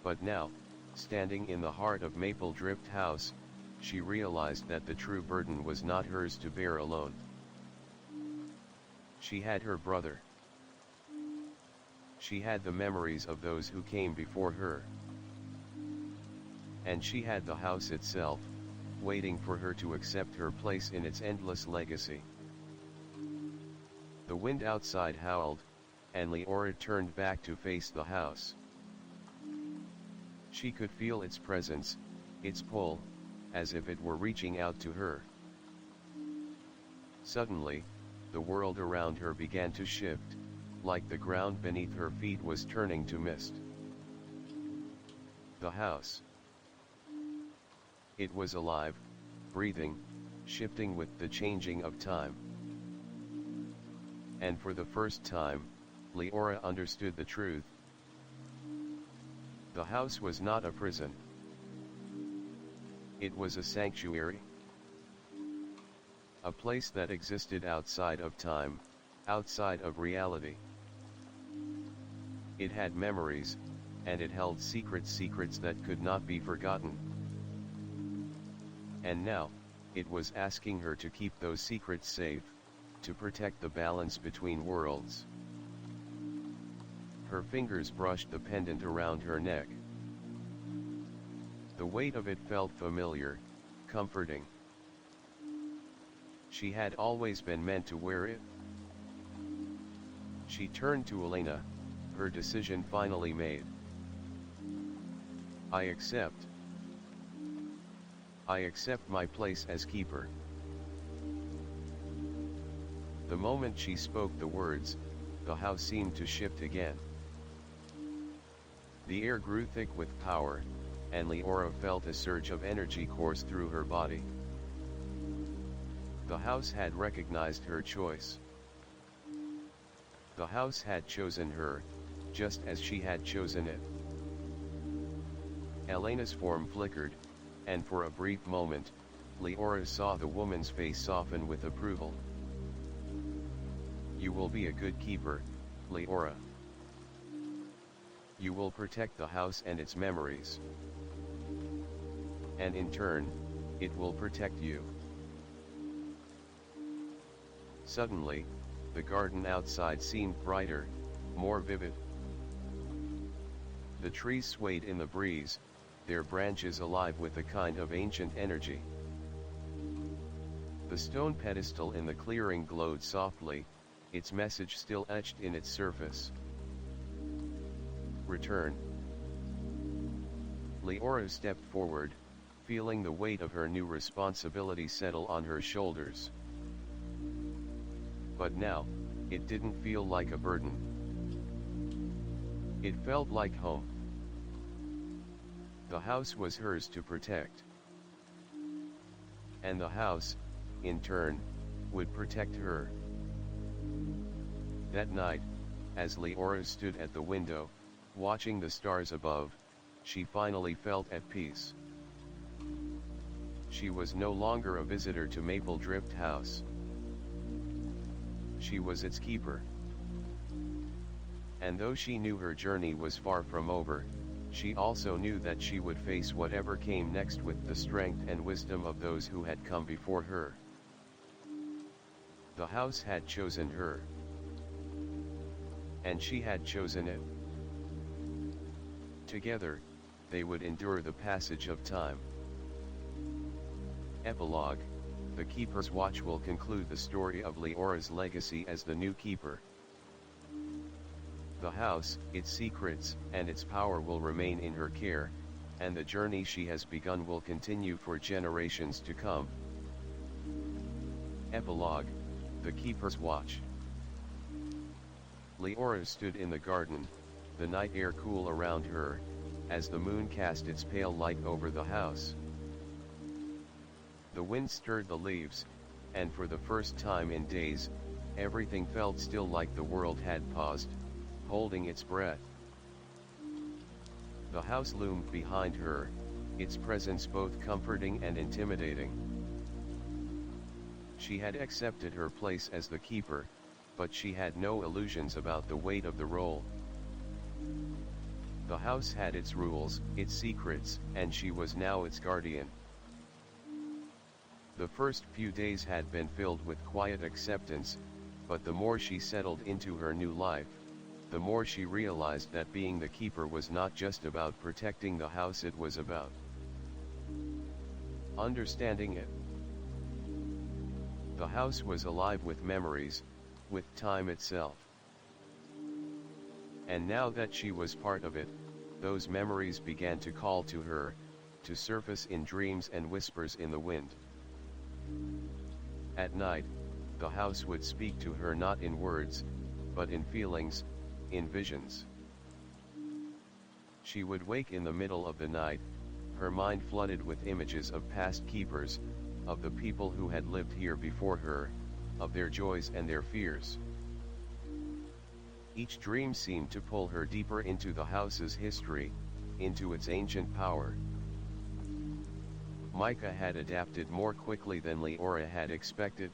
But now, standing in the heart of Mapledrift House, she realized that the true burden was not hers to bear alone. She had her brother. She had the memories of those who came before her. And she had the house itself, waiting for her to accept her place in its endless legacy. The wind outside howled, and Leora turned back to face the house. She could feel its presence, its pull, as if it were reaching out to her. Suddenly, the world around her began to shift, like the ground beneath her feet was turning to mist. The house. It was alive, breathing, shifting with the changing of time. And for the first time, Leora understood the truth. The house was not a prison. It was a sanctuary. A place that existed outside of time, outside of reality. It had memories, and it held secrets that could not be forgotten. And now, it was asking her to keep those secrets safe, to protect the balance between worlds. Her fingers brushed the pendant around her neck. The weight of it felt familiar, comforting. She had always been meant to wear it. She turned to Elena, her decision finally made. I accept my place as keeper." The moment she spoke the words, the house seemed to shift again. The air grew thick with power, and Leora felt a surge of energy course through her body. The house had recognized her choice. The house had chosen her, just as she had chosen it. Elena's form flickered, and for a brief moment, Leora saw the woman's face soften with approval. "You will be a good keeper, Leora. You will protect the house and its memories. And in turn, it will protect you." Suddenly, the garden outside seemed brighter, more vivid. The trees swayed in the breeze, their branches alive with a kind of ancient energy. The stone pedestal in the clearing glowed softly, its message still etched in its surface. "Return." Leora stepped forward, feeling the weight of her new responsibility settle on her shoulders. But now, it didn't feel like a burden. It felt like home. The house was hers to protect. And the house, in turn, would protect her. That night, as Leora stood at the window, watching the stars above, she finally felt at peace. She was no longer a visitor to Mapledrift House. She was its keeper. And though she knew her journey was far from over, she also knew that she would face whatever came next with the strength and wisdom of those who had come before her. The house had chosen her. And she had chosen it. Together, they would endure the passage of time. Epilogue, The Keeper's Watch will conclude the story of Leora's legacy as the new keeper. The house, its secrets, and its power will remain in her care, and the journey she has begun will continue for generations to come. Epilogue: The Keeper's Watch. Leora stood in the garden, the night air cool around her, as the moon cast its pale light over the house. The wind stirred the leaves, and for the first time in days, everything felt still, like the world had paused, holding its breath. The house loomed behind her, its presence both comforting and intimidating. She had accepted her place as the keeper, but she had no illusions about the weight of the role. The house had its rules, its secrets, and she was now its guardian. The first few days had been filled with quiet acceptance, but the more she settled into her new life, the more she realized that being the keeper was not just about protecting the house, it was about understanding it. The house was alive with memories, with time itself. And now that she was part of it, those memories began to call to her, to surface in dreams and whispers in the wind. At night, the house would speak to her not in words, but in feelings, in visions. She would wake in the middle of the night, her mind flooded with images of past keepers, of the people who had lived here before her, of their joys and their fears. Each dream seemed to pull her deeper into the house's history, into its ancient power. Micah had adapted more quickly than Leora had expected.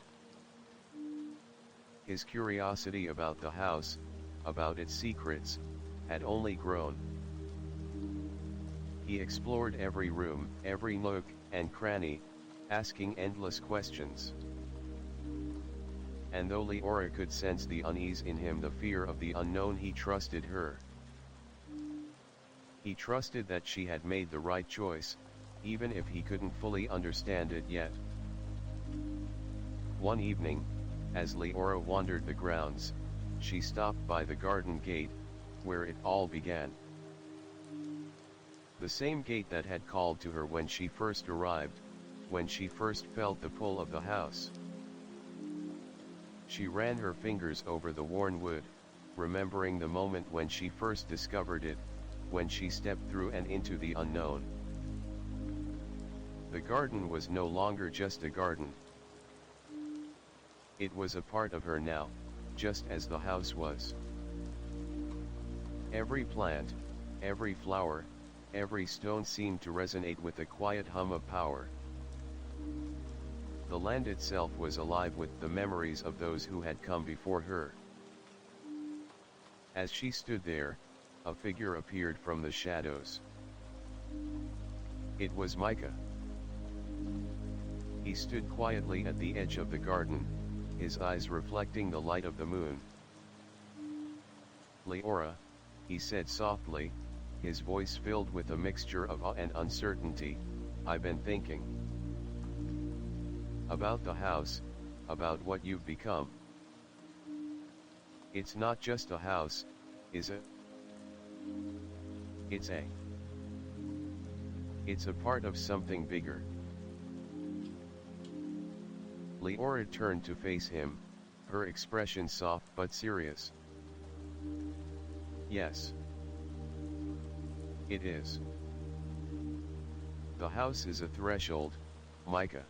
His curiosity about the house, about its secrets, had only grown. He explored every room, every nook and cranny, asking endless questions. And though Leora could sense the unease in him, the fear of the unknown, he trusted her. He trusted that she had made the right choice, even if he couldn't fully understand it yet. One evening, as Leora wandered the grounds, she stopped by the garden gate, where it all began. The same gate that had called to her when she first arrived, when she first felt the pull of the house. She ran her fingers over the worn wood, remembering the moment when she first discovered it, when she stepped through and into the unknown. The garden was no longer just a garden. It was a part of her now, just as the house was. Every plant, every flower, every stone seemed to resonate with a quiet hum of power. The land itself was alive with the memories of those who had come before her. As she stood there, a figure appeared from the shadows. It was Micah. He stood quietly at the edge of the garden, his eyes reflecting the light of the moon. "Leora," he said softly, his voice filled with a mixture of awe and uncertainty, "I've been thinking about the house, about what you've become. It's not just a house, is it? It's a part of something bigger." Leora turned to face him, her expression soft but serious. "Yes. It is. The house is a threshold, Micah.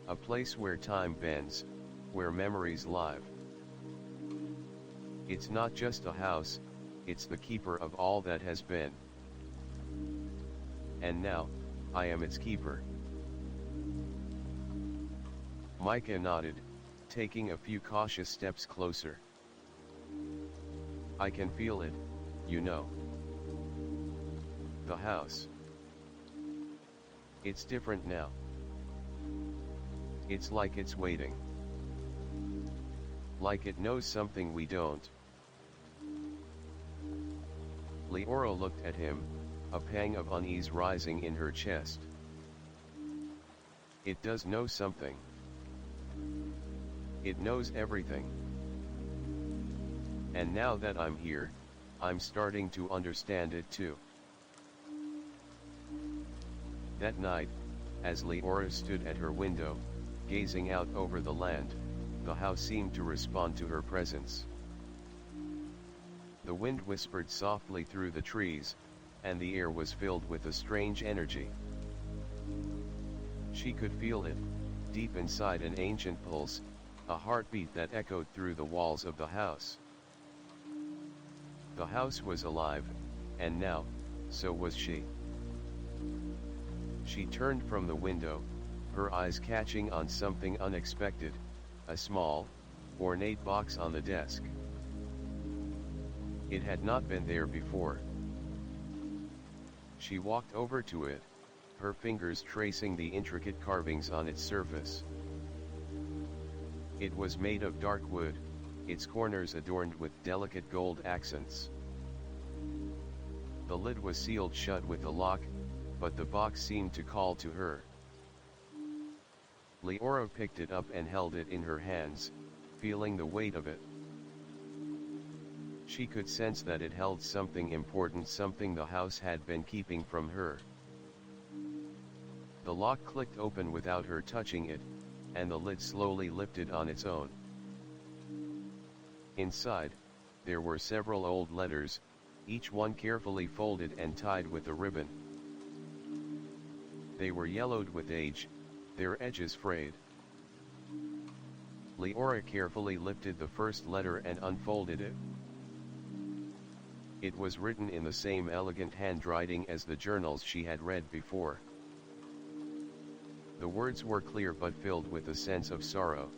A place where time bends, where memories live. It's not just a house, it's the keeper of all that has been. And now, I am its keeper." Micah nodded, taking a few cautious steps closer. "I can feel it, you know. The house. It's different now. It's like it's waiting. Like it knows something we don't." Leora looked at him, a pang of unease rising in her chest. It does know something. It knows everything. And now that I'm here, I'm starting to understand it too. That night, as Leora stood at her window, gazing out over the land, the house seemed to respond to her presence. The wind whispered softly through the trees, and the air was filled with a strange energy. She could feel it, deep inside an ancient pulse, a heartbeat that echoed through the walls of the house. The house was alive, and now, so was she. She turned from the window, her eyes catching on something unexpected, a small, ornate box on the desk. It had not been there before. She walked over to it, her fingers tracing the intricate carvings on its surface. It was made of dark wood, its corners adorned with delicate gold accents. The lid was sealed shut with a lock, but the box seemed to call to her. Leora picked it up and held it in her hands, feeling the weight of it. She could sense that it held something important, something the house had been keeping from her. The lock clicked open without her touching it, and the lid slowly lifted on its own. Inside, there were several old letters, each one carefully folded and tied with a ribbon. They were yellowed with age, their edges frayed. Leora carefully lifted the first letter and unfolded it. It was written in the same elegant handwriting as the journals she had read before. The words were clear but filled with a sense of sorrow.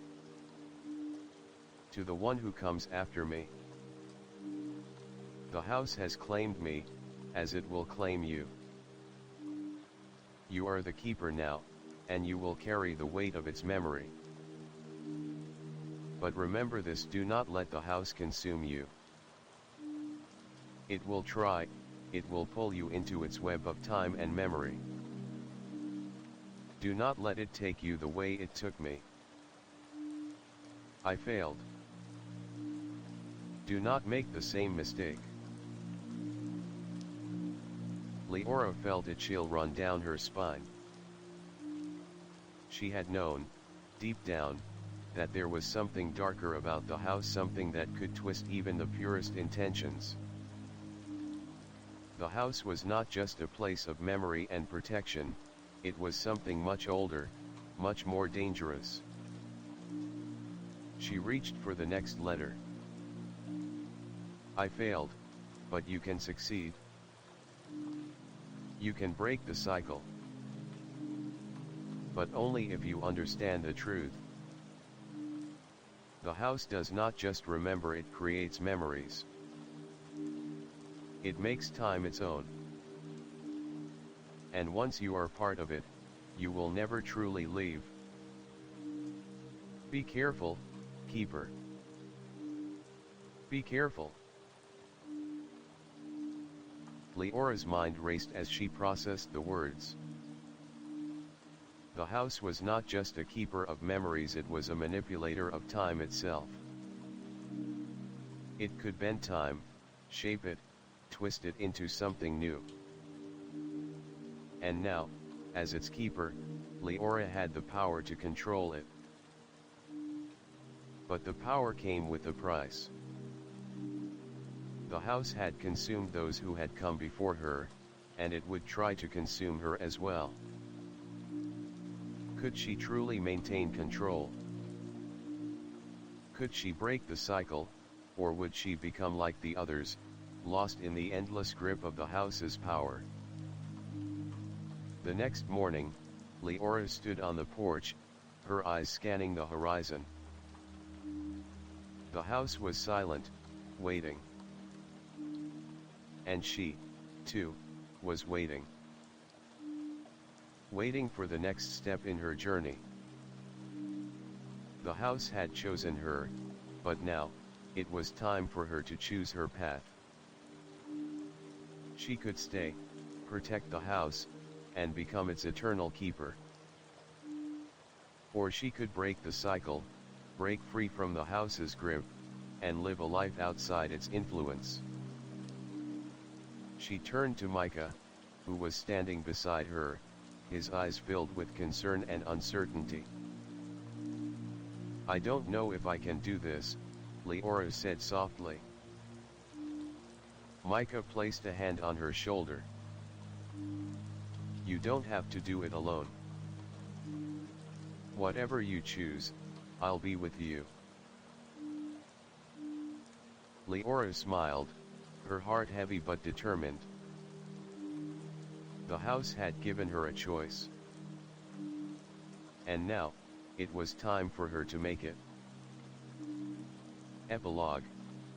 To the one who comes after me. The house has claimed me, as it will claim you. You are the keeper now, and you will carry the weight of its memory. But remember this: do not let the house consume you. It will try, it will pull you into its web of time and memory. Do not let it take you the way it took me. I failed. Do not make the same mistake. Leora felt a chill run down her spine. She had known, deep down, that there was something darker about the house, something that could twist even the purest intentions. The house was not just a place of memory and protection, it was something much older, much more dangerous. She reached for the next letter. I failed, but you can succeed. You can break the cycle. But only if you understand the truth. The house does not just remember, it creates memories. It makes time its own. And once you are part of it, you will never truly leave. Be careful, keeper. Be careful. Leora's mind raced as she processed the words. The house was not just a keeper of memories, it was a manipulator of time itself. It could bend time, shape it, twist it into something new. And now, as its keeper, Leora had the power to control it. But the power came with a price. The house had consumed those who had come before her, and it would try to consume her as well. Could she truly maintain control? Could she break the cycle, or would she become like the others, lost in the endless grip of the house's power? The next morning, Leora stood on the porch, her eyes scanning the horizon. The house was silent, waiting. And she, too, was waiting. Waiting for the next step in her journey. The house had chosen her, but now, it was time for her to choose her path. She could stay, protect the house, and become its eternal keeper. Or she could break the cycle, break free from the house's grip, and live a life outside its influence. She turned to Micah, who was standing beside her, his eyes filled with concern and uncertainty. "I don't know if I can do this," Leora said softly. Micah placed a hand on her shoulder. "You don't have to do it alone. Whatever you choose, I'll be with you." Leora smiled, her heart heavy but determined. The house had given her a choice. And now, it was time for her to make it. Epilogue: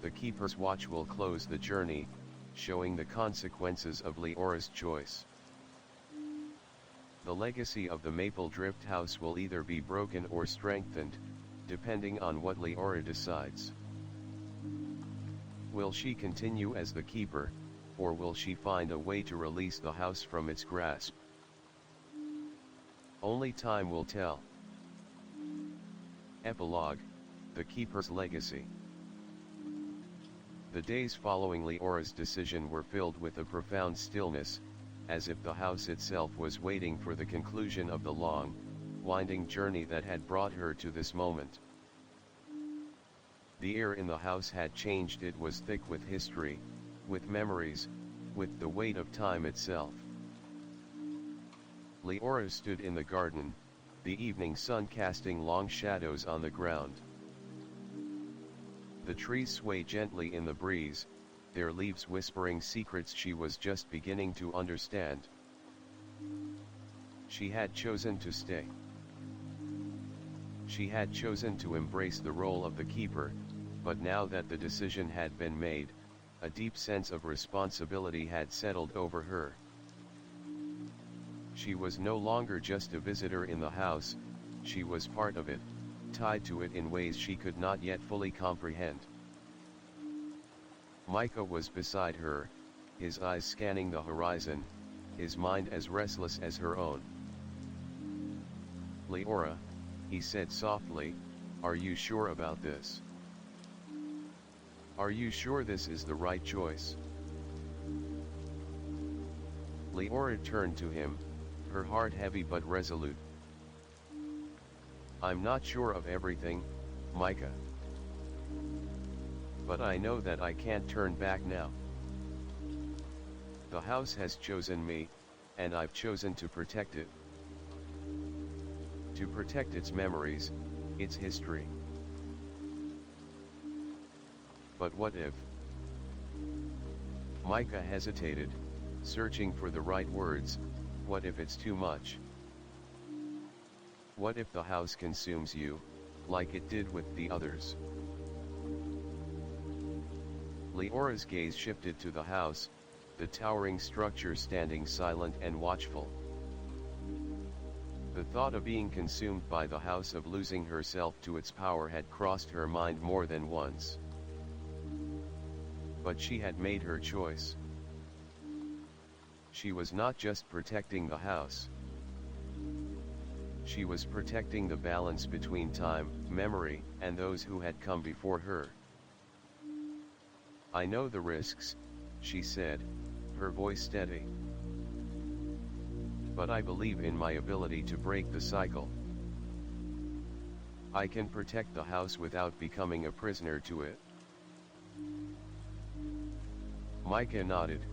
The Keeper's Watch will close the journey, showing the consequences of Leora's choice. The legacy of the Mapledrift house will either be broken or strengthened, depending on what Leora decides. Will she continue as the keeper, or will she find a way to release the house from its grasp? Only time will tell. Epilogue: The Keeper's Legacy. The days following Leora's decision were filled with a profound stillness, as if the house itself was waiting for the conclusion of the long, winding journey that had brought her to this moment. The air in the house had changed. It was thick with history, with memories, with the weight of time itself. Leora stood in the garden, the evening sun casting long shadows on the ground. The trees swayed gently in the breeze, their leaves whispering secrets she was just beginning to understand. She had chosen to stay. She had chosen to embrace the role of the keeper, but now that the decision had been made, a deep sense of responsibility had settled over her. She was no longer just a visitor in the house, she was part of it, tied to it in ways she could not yet fully comprehend. Micah was beside her, his eyes scanning the horizon, his mind as restless as her own. "Leora," he said softly, "are you sure about this? Are you sure this is the right choice?" Leora turned to him, her heart heavy but resolute. "I'm not sure of everything, Micah. But I know that I can't turn back now. The house has chosen me, and I've chosen to protect it. To protect its memories, its history. But what if?" Micah hesitated, searching for the right words. What if it's too much? What if the house consumes you, like it did with the others? Leora's gaze shifted to the house, the towering structure standing silent and watchful. The thought of being consumed by the house, of losing herself to its power, had crossed her mind more than once. But she had made her choice. She was not just protecting the house. She was protecting the balance between time, memory, and those who had come before her. "I know the risks," she said, her voice steady. "But I believe in my ability to break the cycle. I can protect the house without becoming a prisoner to it." Micah nodded,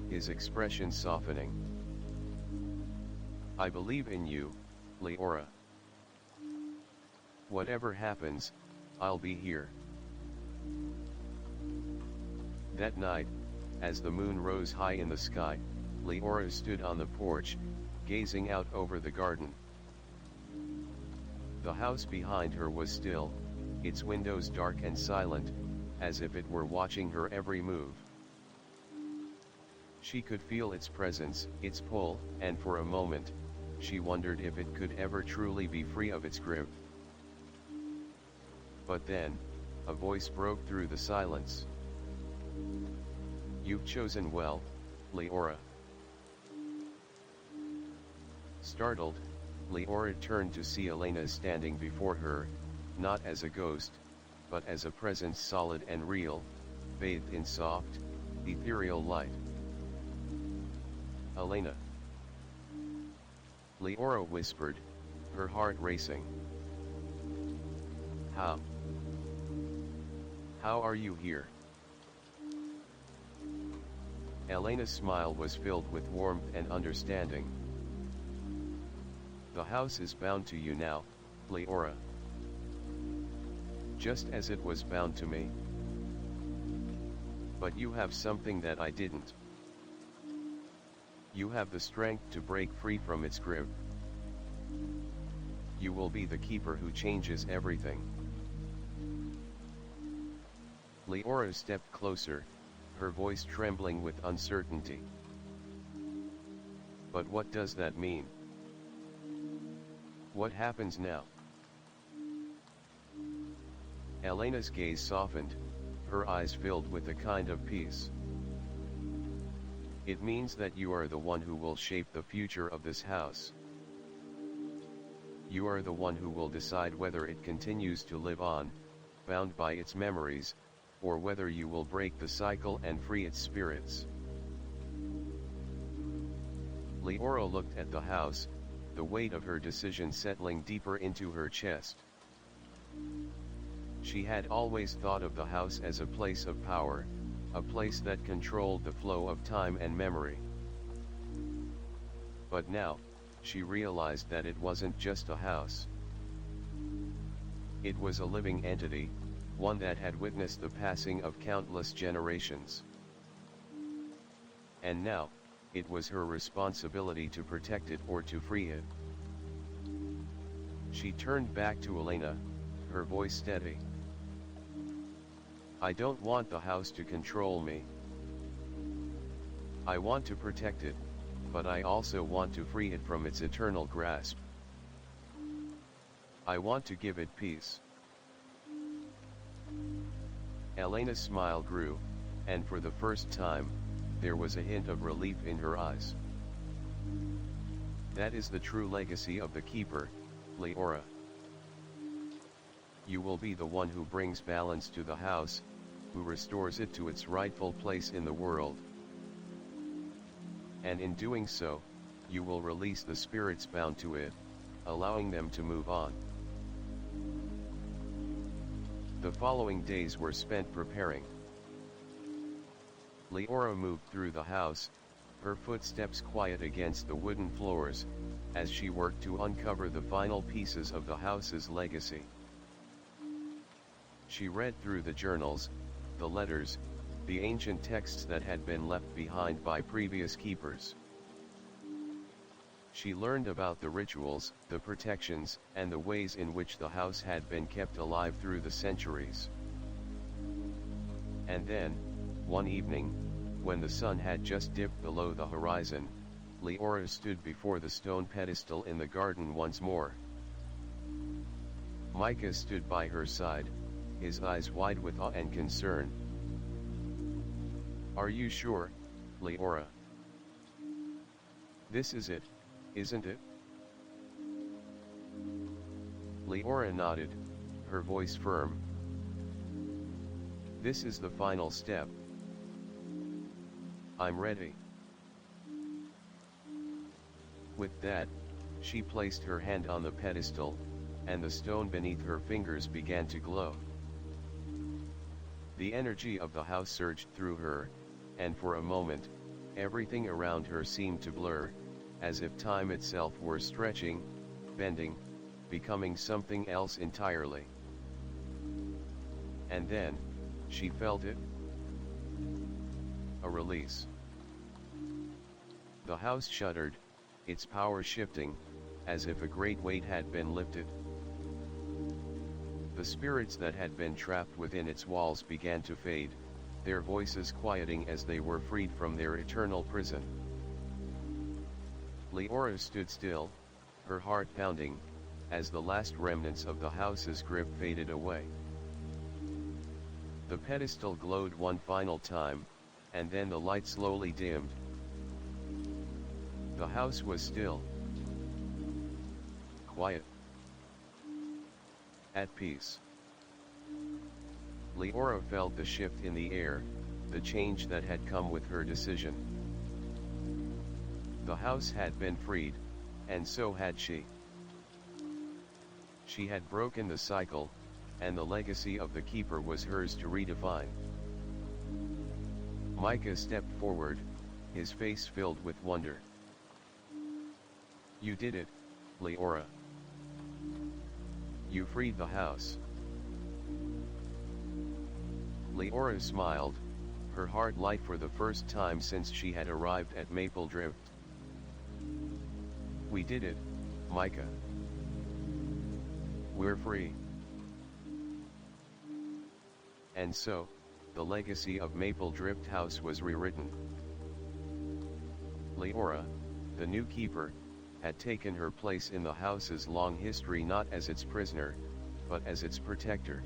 his expression softening. "I believe in you, Leora. Whatever happens, I'll be here." That night, as the moon rose high in the sky, Leora stood on the porch, gazing out over the garden. The house behind her was still, its windows dark and silent, as if it were watching her every move. She could feel its presence, its pull, and for a moment, she wondered if it could ever truly be free of its grip. But then, a voice broke through the silence. "You've chosen well, Leora." Startled, Leora turned to see Elena standing before her, not as a ghost, but as a presence solid and real, bathed in soft, ethereal light. "Elena." Leora whispered, her heart racing. How are you here?" Elena's smile was filled with warmth and understanding. "The house is bound to you now, Leora. Just as it was bound to me. But you have something that I didn't. You have the strength to break free from its grip. You will be the keeper who changes everything." Leora stepped closer, her voice trembling with uncertainty. "But what does that mean? What happens now?" Elena's gaze softened, her eyes filled with a kind of peace. "It means that you are the one who will shape the future of this house. You are the one who will decide whether it continues to live on, bound by its memories, or whether you will break the cycle and free its spirits." Leora looked at the house, the weight of her decision settling deeper into her chest. She had always thought of the house as a place of power, a place that controlled the flow of time and memory. But now, she realized that it wasn't just a house. It was a living entity, one that had witnessed the passing of countless generations. And now, it was her responsibility to protect it or to free it. She turned back to Elena, her voice steady. "I don't want the house to control me. I want to protect it, but I also want to free it from its eternal grasp. I want to give it peace." Elena's smile grew, and for the first time, there was a hint of relief in her eyes. "That is the true legacy of the Keeper, Leora. You will be the one who brings balance to the house, who restores it to its rightful place in the world. And in doing so, you will release the spirits bound to it, allowing them to move on." The following days were spent preparing. Leora moved through the house, her footsteps quiet against the wooden floors, as she worked to uncover the final pieces of the house's legacy. She read through the journals, the letters, the ancient texts that had been left behind by previous keepers. She learned about the rituals, the protections, and the ways in which the house had been kept alive through the centuries. And then, one evening, when the sun had just dipped below the horizon, Leora stood before the stone pedestal in the garden once more. Micah stood by her side, his eyes wide with awe and concern. "Are you sure, Leora? This is it, isn't it?" Leora nodded, her voice firm. "This is the final step. I'm ready." With that, she placed her hand on the pedestal, and the stone beneath her fingers began to glow. The energy of the house surged through her, and for a moment, everything around her seemed to blur, as if time itself were stretching, bending, becoming something else entirely. And then, she felt it. A release. The house shuddered, its power shifting, as if a great weight had been lifted. The spirits that had been trapped within its walls began to fade, their voices quieting as they were freed from their eternal prison. Leora stood still, her heart pounding, as the last remnants of the house's grip faded away. The pedestal glowed one final time, and then the light slowly dimmed. The house was still. quiet. At peace. Leora felt the shift in the air, the change that had come with her decision. The house had been freed, and so had she. She had broken the cycle, and the legacy of the keeper was hers to redefine. Micah stepped forward, his face filled with wonder. "You did it, Leora. You freed the house." Leora smiled, her heart light for the first time since she had arrived at Mapledrift. "We did it, Micah. We're free." And so, the legacy of Mapledrift House was rewritten. Leora, the new keeper, had taken her place in the house's long history not as its prisoner, but as its protector.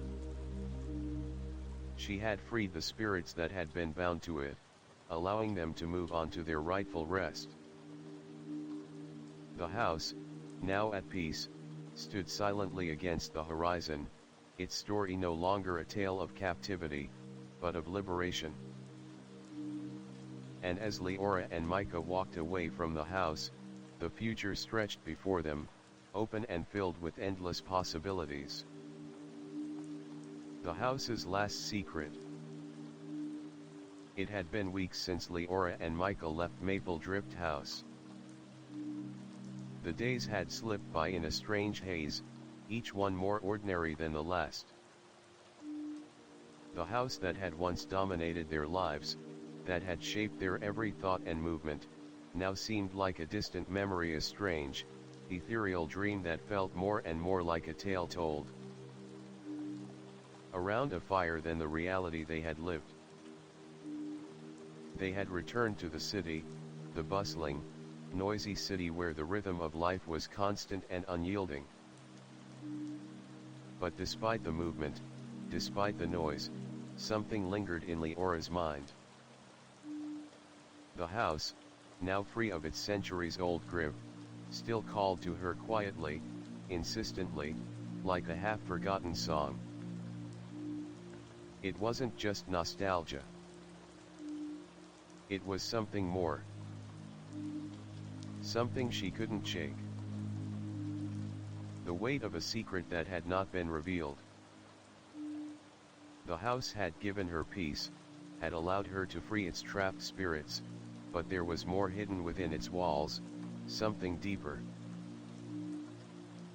She had freed the spirits that had been bound to it, allowing them to move on to their rightful rest. The house, now at peace, stood silently against the horizon, its story no longer a tale of captivity, but of liberation. And as Leora and Micah walked away from the house, the future stretched before them, open and filled with endless possibilities. The house's last secret. It had been weeks since Leora and Micah left Mapledrift House. The days had slipped by in a strange haze, each one more ordinary than the last. The house that had once dominated their lives, that had shaped their every thought and movement, now seemed like a distant memory, a strange, ethereal dream that felt more and more like a tale told around a fire than the reality they had lived. They had returned to the city, the bustling, noisy city where the rhythm of life was constant and unyielding. But despite the movement, despite the noise, something lingered in Leora's mind. The house, now free of its centuries-old grip, still called to her quietly, insistently, like a half-forgotten song. It wasn't just nostalgia. It was something more. Something she couldn't shake. The weight of a secret that had not been revealed. The house had given her peace, had allowed her to free its trapped spirits, but there was more hidden within its walls, something deeper.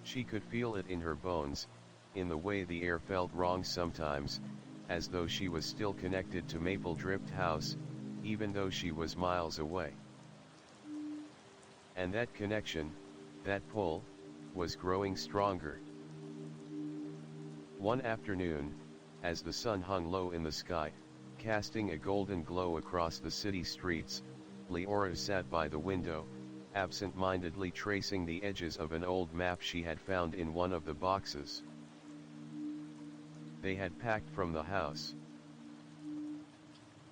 She could feel it in her bones, in the way the air felt wrong sometimes, as though she was still connected to Mapledrift House, even though she was miles away. And that connection, that pull, was growing stronger. One afternoon, as the sun hung low in the sky, casting a golden glow across the city streets, Leora sat by the window, absent-mindedly tracing the edges of an old map she had found in one of the boxes they had packed from the house.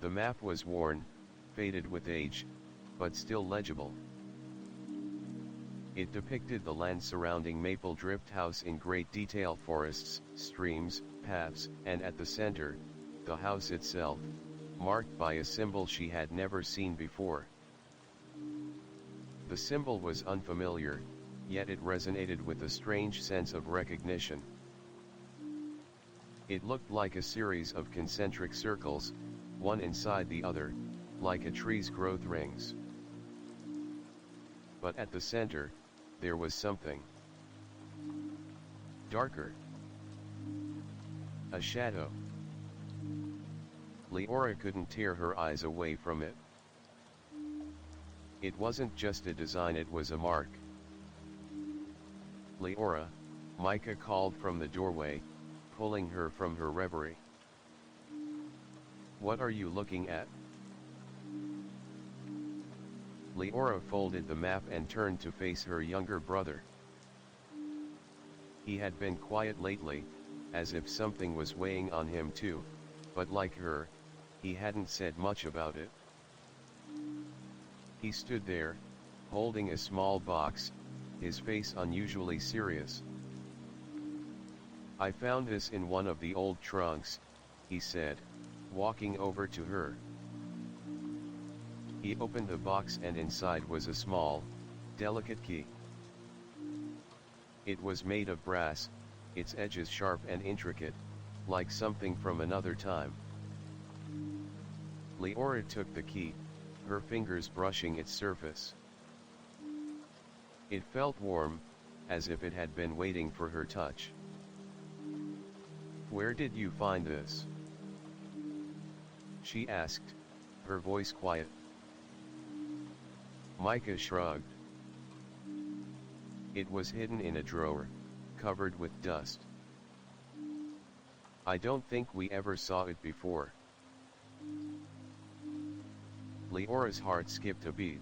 The map was worn, faded with age, but still legible. It depicted the land surrounding Mapledrift House in great detail: forests, streams, paths, and at the center, the house itself, marked by a symbol she had never seen before. The symbol was unfamiliar, yet it resonated with a strange sense of recognition. It looked like a series of concentric circles, one inside the other, like a tree's growth rings. But at the center, there was something darker. A shadow. Leora couldn't tear her eyes away from it. It wasn't just a design, it was a mark. "Leora," Micah called from the doorway, pulling her from her reverie. "What are you looking at?" Leora folded the map and turned to face her younger brother. He had been quiet lately, as if something was weighing on him too, but like her, he hadn't said much about it. He stood there, holding a small box, his face unusually serious. "I found this in one of the old trunks," he said, walking over to her. He opened the box and inside was a small, delicate key. It was made of brass, its edges sharp and intricate, like something from another time. Leora took the key, her fingers brushing its surface. It felt warm, as if it had been waiting for her touch. "Where did you find this?" she asked, her voice quiet. Micah shrugged. "It was hidden in a drawer, covered with dust. I don't think we ever saw it before." Leora's heart skipped a beat.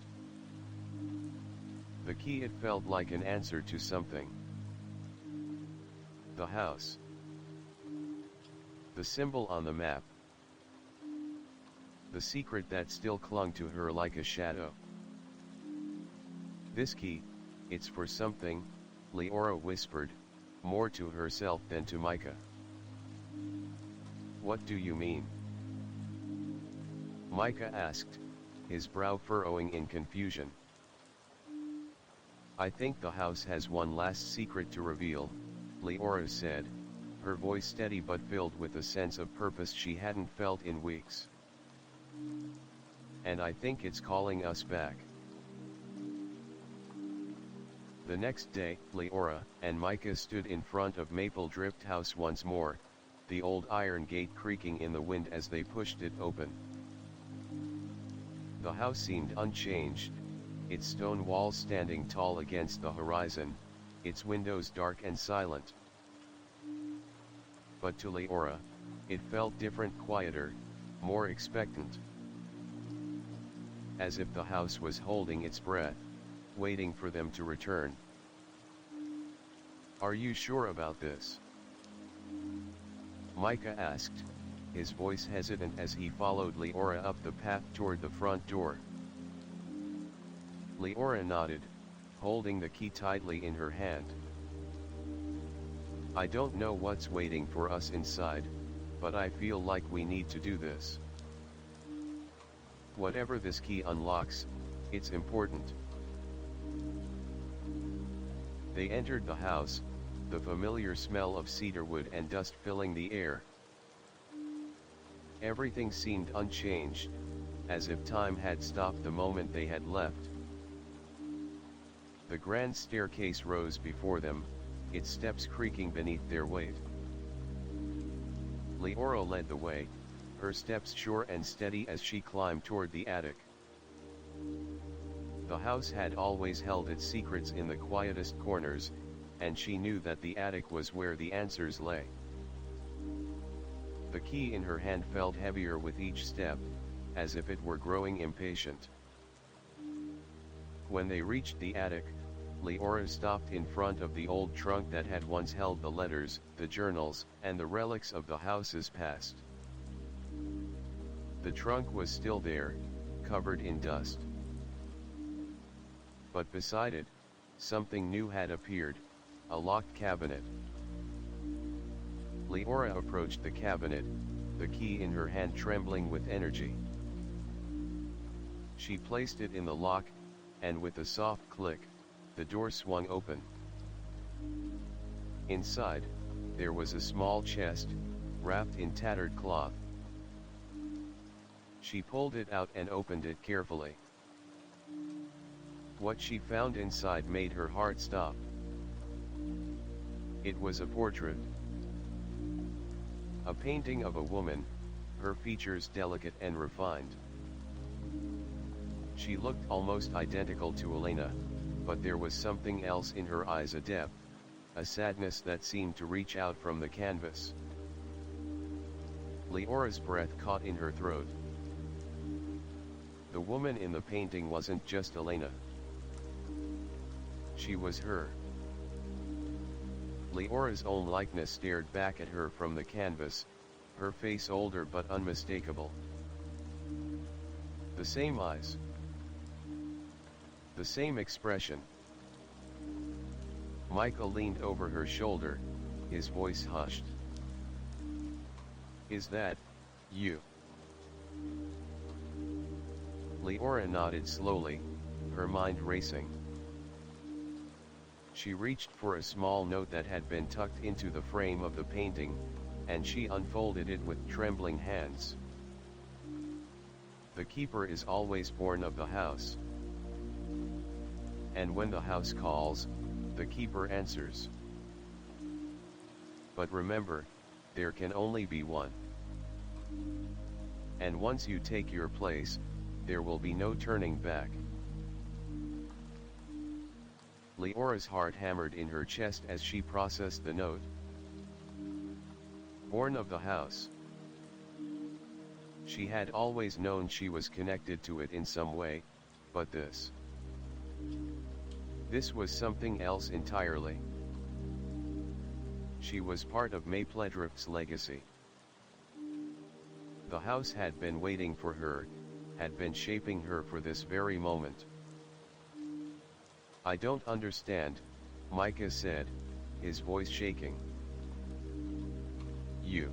The key, it felt like an answer to something. The house. The symbol on the map. The secret that still clung to her like a shadow. "This key, it's for something," Leora whispered, more to herself than to Micah. "What do you mean?" Micah asked, his brow furrowing in confusion. "I think the house has one last secret to reveal," Leora said, her voice steady but filled with a sense of purpose she hadn't felt in weeks. "And I think it's calling us back." The next day, Leora and Micah stood in front of Mapledrift House once more, the old iron gate creaking in the wind as they pushed it open. The house seemed unchanged, its stone walls standing tall against the horizon, its windows dark and silent. But to Leora, it felt different, quieter, more expectant. As if the house was holding its breath, waiting for them to return. "Are you sure about this?" Micah asked, his voice hesitant as he followed Leora up the path toward the front door. Leora nodded, holding the key tightly in her hand. "I don't know what's waiting for us inside, but I feel like we need to do this. Whatever this key unlocks, it's important." They entered the house, the familiar smell of cedarwood and dust filling the air. Everything seemed unchanged, as if time had stopped the moment they had left. The grand staircase rose before them, its steps creaking beneath their weight. Leora led the way, her steps sure and steady as she climbed toward the attic. The house had always held its secrets in the quietest corners, and she knew that the attic was where the answers lay. The key in her hand felt heavier with each step, as if it were growing impatient. When they reached the attic, Leora stopped in front of the old trunk that had once held the letters, the journals, and the relics of the house's past. The trunk was still there, covered in dust. But beside it, something new had appeared, a locked cabinet. Leora approached the cabinet, the key in her hand trembling with energy. She placed it in the lock, and with a soft click, the door swung open. Inside, there was a small chest, wrapped in tattered cloth. She pulled it out and opened it carefully. What she found inside made her heart stop. It was a portrait. A painting of a woman, her features delicate and refined. She looked almost identical to Elena, but there was something else in her eyes, a depth, a sadness that seemed to reach out from the canvas. Leora's breath caught in her throat. The woman in the painting wasn't just Elena. She was her. Leora's own likeness stared back at her from the canvas, her face older but unmistakable. The same eyes. The same expression. Micah leaned over her shoulder, his voice hushed. "Is that you?" Leora nodded slowly, her mind racing. She reached for a small note that had been tucked into the frame of the painting, and she unfolded it with trembling hands. "The keeper is always born of the house. And when the house calls, the keeper answers. But remember, there can only be one. And once you take your place, there will be no turning back." Leora's heart hammered in her chest as she processed the note. Born of the house. She had always known she was connected to it in some way, but this was something else entirely. She was part of Mapledrift's legacy. The house had been waiting for her, had been shaping her for this very moment. "I don't understand," Micah said, his voice shaking. You're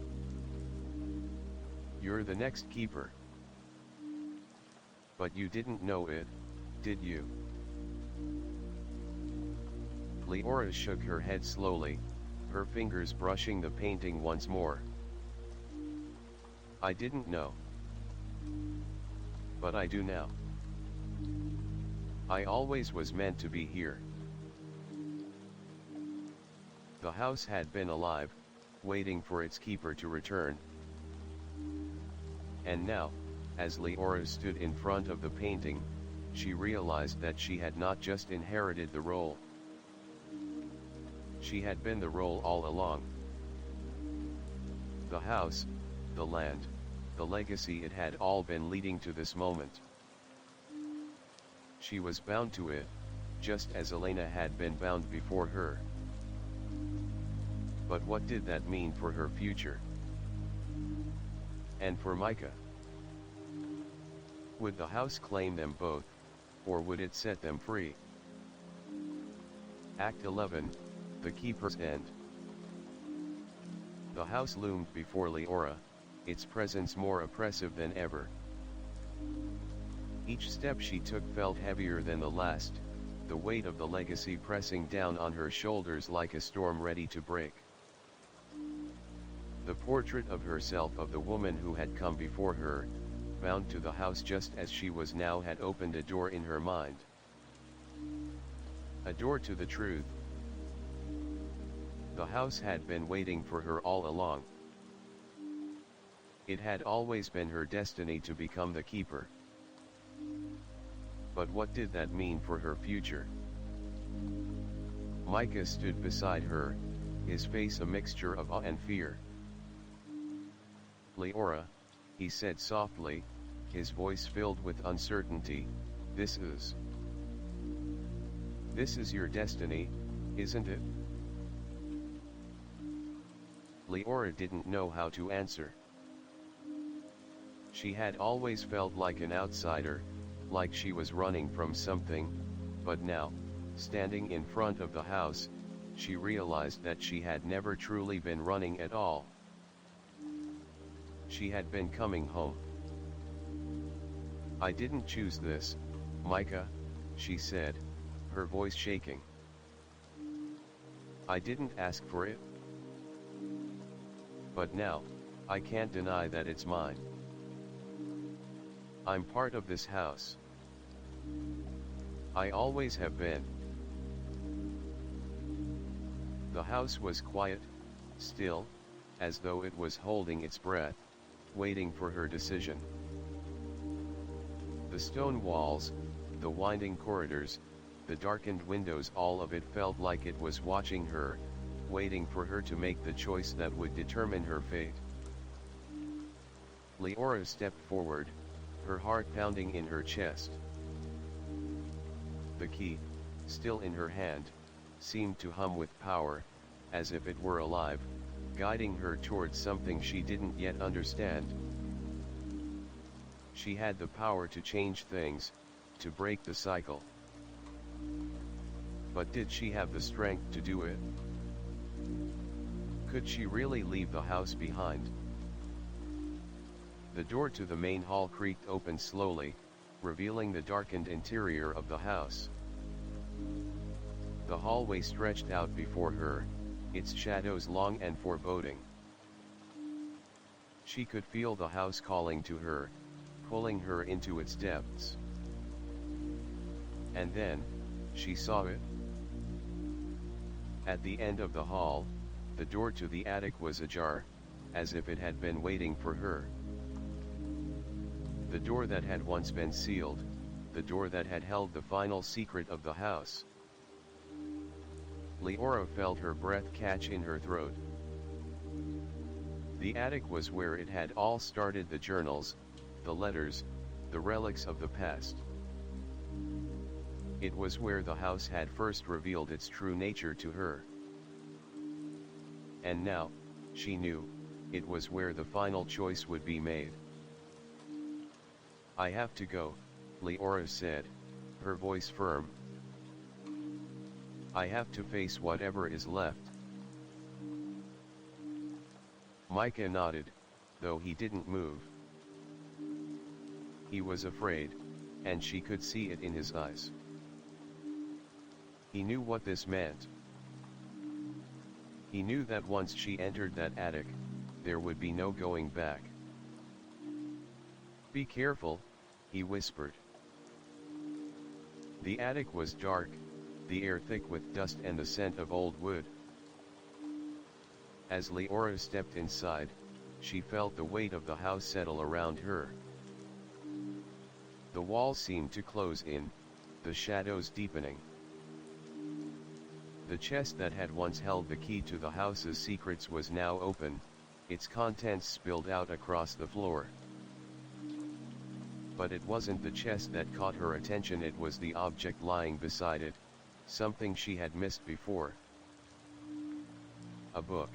the next keeper. But you didn't know it, did you?" Leora shook her head slowly, her fingers brushing the painting once more. "I didn't know. But I do now. I always was meant to be here." The house had been alive, waiting for its keeper to return. And now, as Leora stood in front of the painting, she realized that she had not just inherited the role. She had been the role all along. The house, the land, the legacy, it had all been leading to this moment. She was bound to it, just as Elena had been bound before her. But what did that mean for her future? And for Micah? Would the house claim them both, or would it set them free? Act 11, The Keeper's End. The house loomed before Leora, its presence more oppressive than ever. Each step she took felt heavier than the last, the weight of the legacy pressing down on her shoulders like a storm ready to break. The portrait of herself, of the woman who had come before her, bound to the house just as she was now, had opened a door in her mind. A door to the truth. The house had been waiting for her all along. It had always been her destiny to become the keeper. But what did that mean for her future? Micah stood beside her, his face a mixture of awe and fear. "Leora," he said softly, his voice filled with uncertainty, This is your destiny, isn't it?" Leora didn't know how to answer. She had always felt like an outsider, like she was running from something, but now, standing in front of the house, she realized that she had never truly been running at all. She had been coming home. "I didn't choose this, Micah," she said, her voice shaking. "I didn't ask for it. But now, I can't deny that it's mine. I'm part of this house. I always have been." The house was quiet, still, as though it was holding its breath, waiting for her decision. The stone walls, the winding corridors, the darkened windows, all of it felt like it was watching her, waiting for her to make the choice that would determine her fate. Leora stepped forward, her heart pounding in her chest. The key, still in her hand, seemed to hum with power, as if it were alive, guiding her towards something she didn't yet understand. She had the power to change things, to break the cycle. But did she have the strength to do it? Could she really leave the house behind? The door to the main hall creaked open slowly, revealing the darkened interior of the house. The hallway stretched out before her, its shadows long and foreboding. She could feel the house calling to her, pulling her into its depths. And then, she saw it. At the end of the hall, the door to the attic was ajar, as if it had been waiting for her. The door that had once been sealed, the door that had held the final secret of the house. Leora felt her breath catch in her throat. The attic was where it had all started: the journals, the letters, the relics of the past. It was where the house had first revealed its true nature to her. And now, she knew, it was where the final choice would be made. "I have to go," Leora said, her voice firm. "I have to face whatever is left." Micah nodded, though he didn't move. He was afraid, and she could see it in his eyes. He knew what this meant. He knew that once she entered that attic, there would be no going back. "Be careful," he whispered. The attic was dark, the air thick with dust and the scent of old wood. As Leora stepped inside, she felt the weight of the house settle around her. The walls seemed to close in, the shadows deepening. The chest that had once held the key to the house's secrets was now open, its contents spilled out across the floor. But it wasn't the chest that caught her attention, it was the object lying beside it, something she had missed before. A book.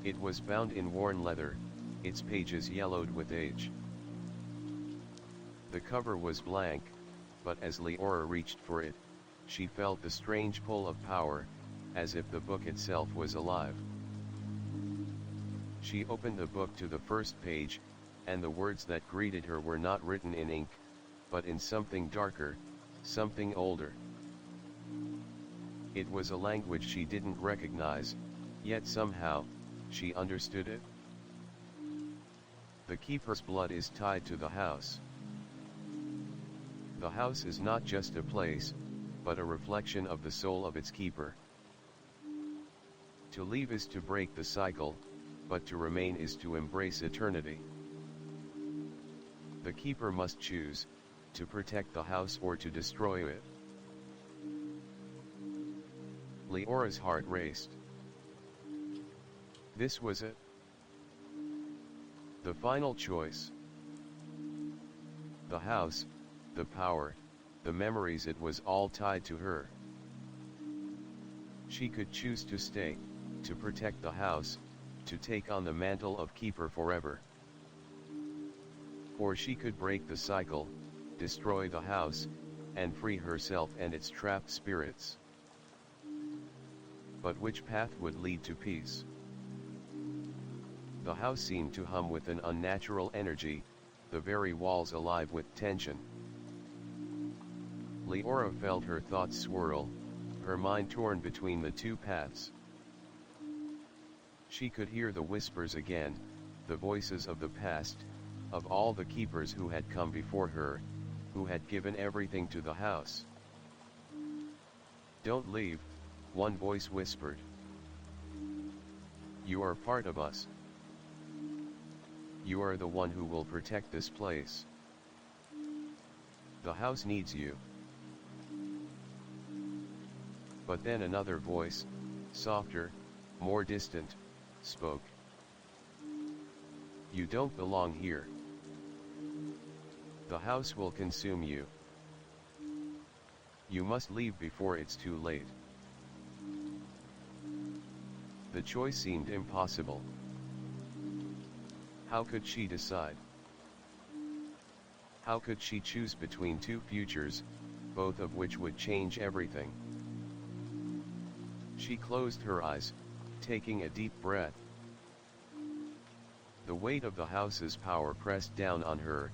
It was bound in worn leather, its pages yellowed with age. The cover was blank, but as Leora reached for it, she felt the strange pull of power, as if the book itself was alive. She opened the book to the first page, and the words that greeted her were not written in ink, but in something darker, something older. It was a language she didn't recognize, yet somehow, she understood it. "The keeper's blood is tied to the house. The house is not just a place, but a reflection of the soul of its keeper. To leave is to break the cycle, but to remain is to embrace eternity. The keeper must choose, to protect the house or to destroy it." Leora's heart raced. This was it. The final choice. The house, the power, the memories, it was all tied to her. She could choose to stay, to protect the house, to take on the mantle of keeper forever. Or she could break the cycle, destroy the house, and free herself and its trapped spirits. But which path would lead to peace? The house seemed to hum with an unnatural energy, the very walls alive with tension. Leora felt her thoughts swirl, her mind torn between the two paths. She could hear the whispers again, the voices of the past, of all the keepers who had come before her, who had given everything to the house. "Don't leave," one voice whispered. "You are part of us. You are the one who will protect this place. The house needs you." But then another voice, softer, more distant, spoke. "You don't belong here. The house will consume you. You must leave before it's too late." The choice seemed impossible. How could she decide? How could she choose between two futures, both of which would change everything. She closed her eyes, taking a deep breath. The weight of the house's power pressed down on her,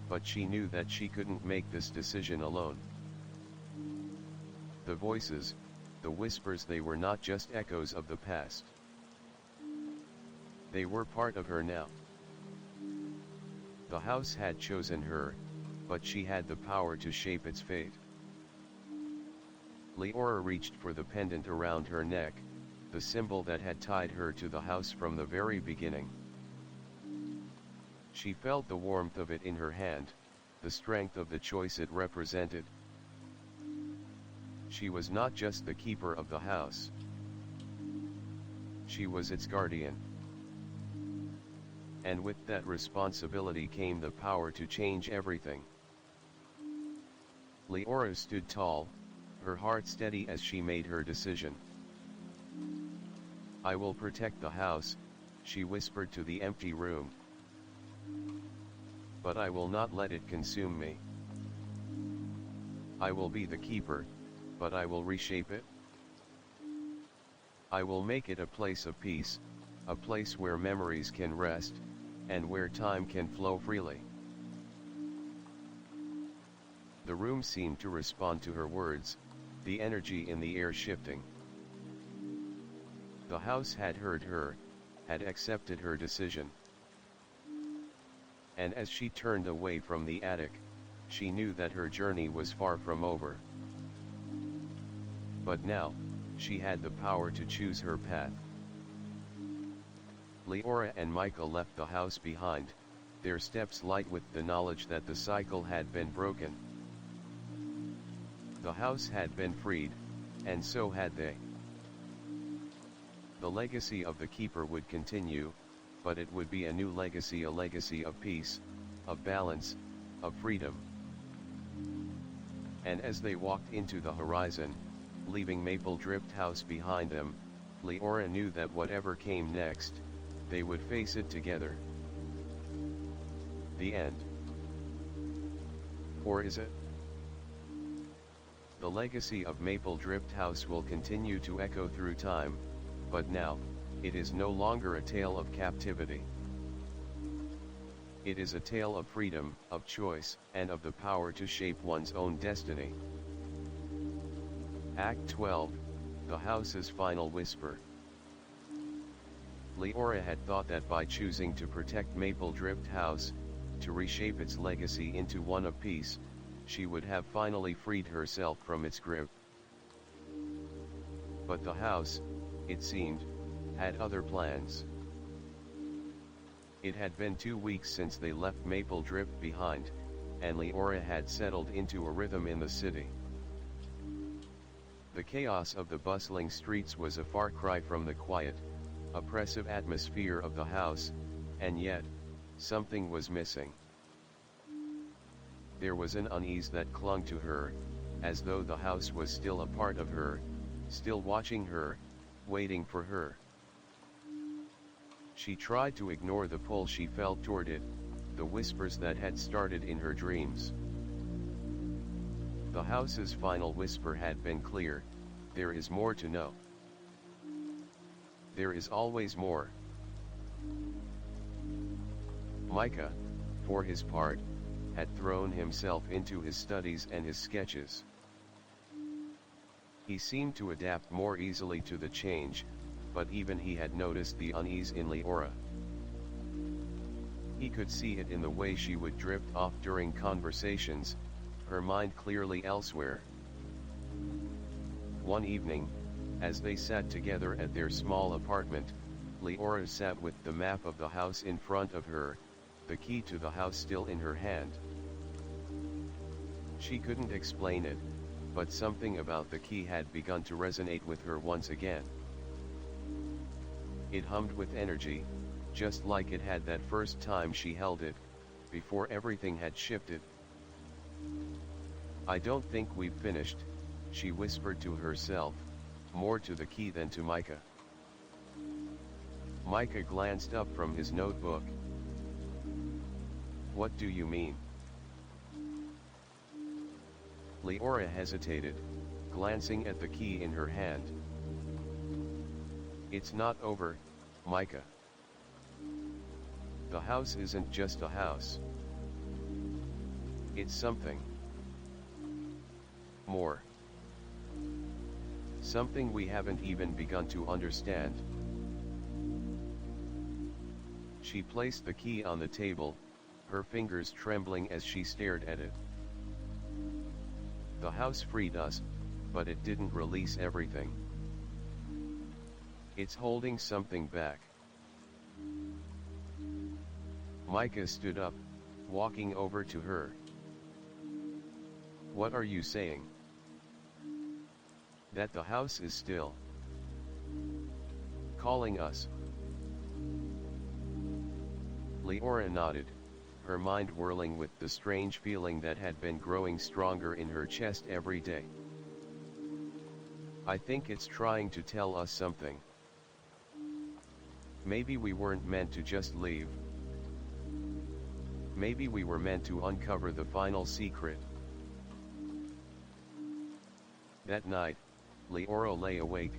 but she knew that she couldn't make this decision alone. The voices, the whispers, they were not just echoes of the past. They were part of her now. The house had chosen her, but she had the power to shape its fate. Leora reached for the pendant around her neck, the symbol that had tied her to the house from the very beginning. She felt the warmth of it in her hand, the strength of the choice it represented. She was not just the keeper of the house. She was its guardian. And with that responsibility came the power to change everything. Leora stood tall, her heart steady as she made her decision. "I will protect the house," she whispered to the empty room. "But I will not let it consume me. I will be the keeper, but I will reshape it. I will make it a place of peace, a place where memories can rest, and where time can flow freely." The room seemed to respond to her words, the energy in the air shifting. The house had heard her, had accepted her decision. And as she turned away from the attic, she knew that her journey was far from over. But now, she had the power to choose her path. Leora and Micah left the house behind, their steps light with the knowledge that the cycle had been broken. The house had been freed, and so had they. The legacy of the keeper would continue, but it would be a new legacy, a legacy of peace, of balance, of freedom. And as they walked into the horizon, leaving Mapledrift House behind them, Leora knew that whatever came next, they would face it together. The end. Or is it? The legacy of Mapledrift House will continue to echo through time, but now, it is no longer a tale of captivity. It is a tale of freedom, of choice, and of the power to shape one's own destiny. Act 12, The House's Final Whisper. Leora had thought that by choosing to protect Mapledrift House, to reshape its legacy into one of peace, she would have finally freed herself from its grip. But the house, it seemed, had other plans. It had been 2 weeks since they left Mapledrift behind, and Leora had settled into a rhythm in the city. The chaos of the bustling streets was a far cry from the quiet, oppressive atmosphere of the house, and yet, something was missing. There was an unease that clung to her, as though the house was still a part of her, still watching her, waiting for her. She tried to ignore the pull she felt toward it, the whispers that had started in her dreams. The house's final whisper had been clear: there is more to know. There is always more. Micah, for his part, had thrown himself into his studies and his sketches. He seemed to adapt more easily to the change, but even he had noticed the unease in Leora. He could see it in the way she would drift off during conversations, her mind clearly elsewhere. One evening, as they sat together at their small apartment, Leora sat with the map of the house in front of her, the key to the house still in her hand. She couldn't explain it, but something about the key had begun to resonate with her once again. It hummed with energy, just like it had that first time she held it, before everything had shifted. "I don't think we've finished," she whispered to herself, more to the key than to Micah. Micah glanced up from his notebook. "What do you mean?" Leora hesitated, glancing at the key in her hand. It's not over, Micah. The house isn't just a house. It's something more. Something we haven't even begun to understand. She placed the key on the table, her fingers trembling as she stared at it. The house freed us, but it didn't release everything. It's holding something back. Micah stood up, walking over to her. What are you saying? That the house is still calling us. Leora nodded, her mind whirling with the strange feeling that had been growing stronger in her chest every day. I think it's trying to tell us something. Maybe we weren't meant to just leave. Maybe we were meant to uncover the final secret. That night, Leora lay awake,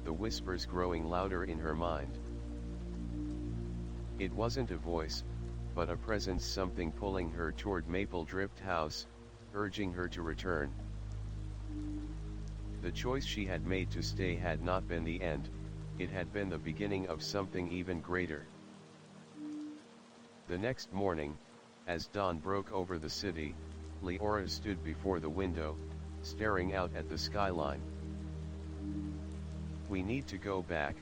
the whispers growing louder in her mind. It wasn't a voice, but a presence, something pulling her toward Mapledrift House, urging her to return. The choice she had made to stay had not been the end, it had been the beginning of something even greater. The next morning, as dawn broke over the city, Leora stood before the window, staring out at the skyline. We need to go back,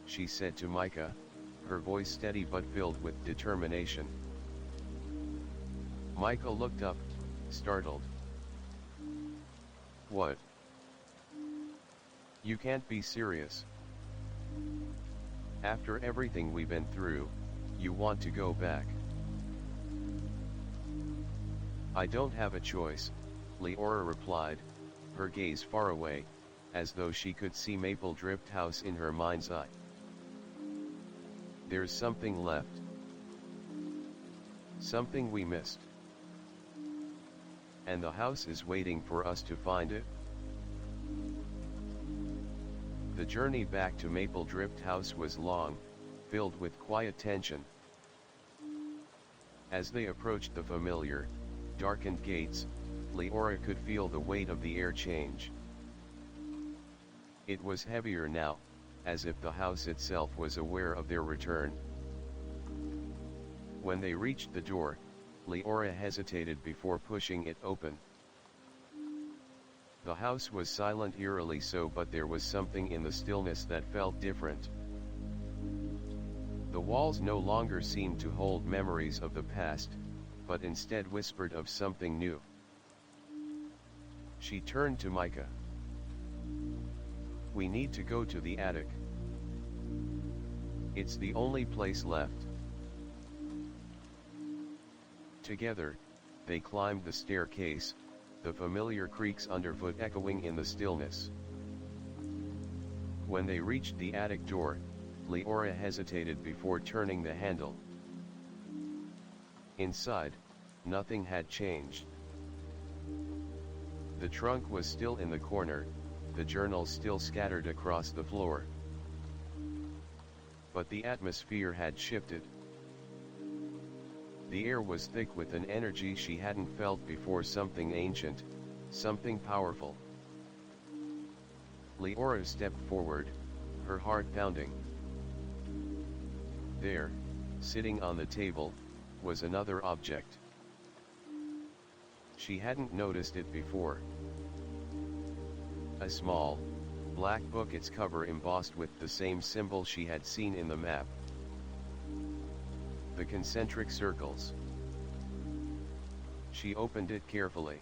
she said to Micah, her voice steady but filled with determination. Micah looked up, startled. What? You can't be serious. After everything we've been through, you want to go back? I don't have a choice, Leora replied, her gaze far away, as though she could see Mapledrift House in her mind's eye. There's something left. Something we missed. And the house is waiting for us to find it. The journey back to Mapledrift House was long, filled with quiet tension. As they approached the familiar, darkened gates, Leora could feel the weight of the air change. It was heavier now, as if the house itself was aware of their return. When they reached the door, Leora hesitated before pushing it open. The house was silent, eerily so, but there was something in the stillness that felt different. The walls no longer seemed to hold memories of the past, but instead whispered of something new. She turned to Micah. We need to go to the attic. It's the only place left. Together, they climbed the staircase, the familiar creaks underfoot echoing in the stillness. When they reached the attic door, Leora hesitated before turning the handle. Inside, nothing had changed. The trunk was still in the corner, the journals still scattered across the floor. But the atmosphere had shifted. The air was thick with an energy she hadn't felt before, something ancient, something powerful. Leora stepped forward, her heart pounding. There, sitting on the table, was another object. She hadn't noticed it before. A small, black book, its cover embossed with the same symbol she had seen in the map. The concentric circles. She opened it carefully.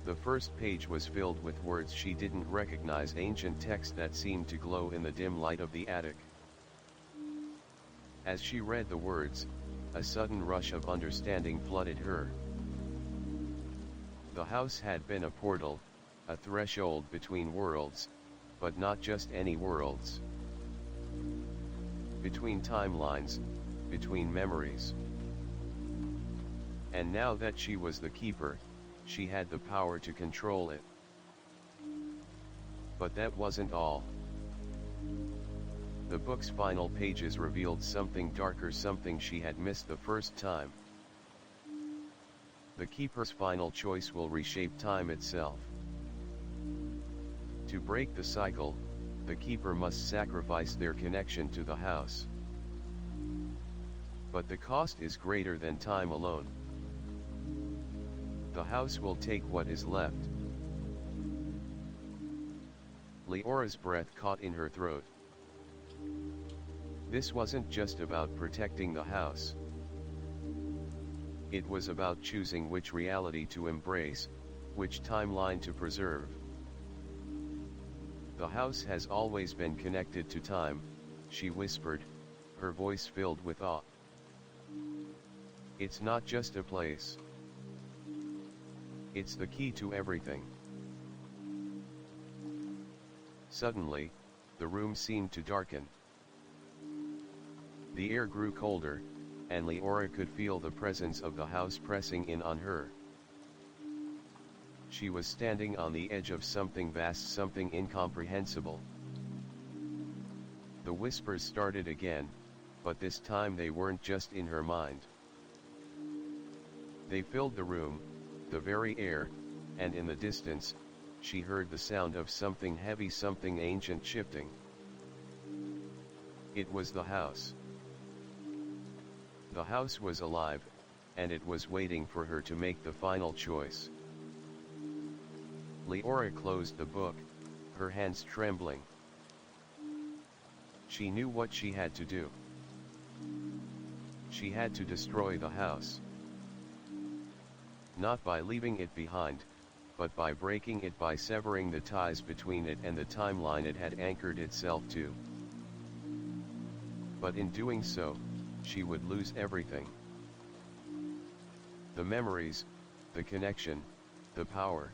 The first page was filled with words she didn't recognize, ancient text that seemed to glow in the dim light of the attic. As she read the words, a sudden rush of understanding flooded her. The house had been a portal, a threshold between worlds, but not just any worlds. Between timelines, between memories. And now that she was the keeper, she had the power to control it. But that wasn't all. The book's final pages revealed something darker, something she had missed the first time. The keeper's final choice will reshape time itself. To break the cycle, the keeper must sacrifice their connection to the house. But the cost is greater than time alone. The house will take what is left. Leora's breath caught in her throat. This wasn't just about protecting the house. It was about choosing which reality to embrace, which timeline to preserve. The house has always been connected to time, she whispered, her voice filled with awe. It's not just a place. It's the key to everything. Suddenly, the room seemed to darken. The air grew colder, and Leora could feel the presence of the house pressing in on her. She was standing on the edge of something vast, something incomprehensible. The whispers started again, but this time they weren't just in her mind. They filled the room, the very air, and in the distance, she heard the sound of something heavy, something ancient shifting. It was the house. The house was alive, and it was waiting for her to make the final choice. Leora closed the book, her hands trembling. She knew what she had to do. She had to destroy the house. Not by leaving it behind, but by breaking it, by severing the ties between it and the timeline it had anchored itself to. But in doing so, she would lose everything. The memories, the connection, the power.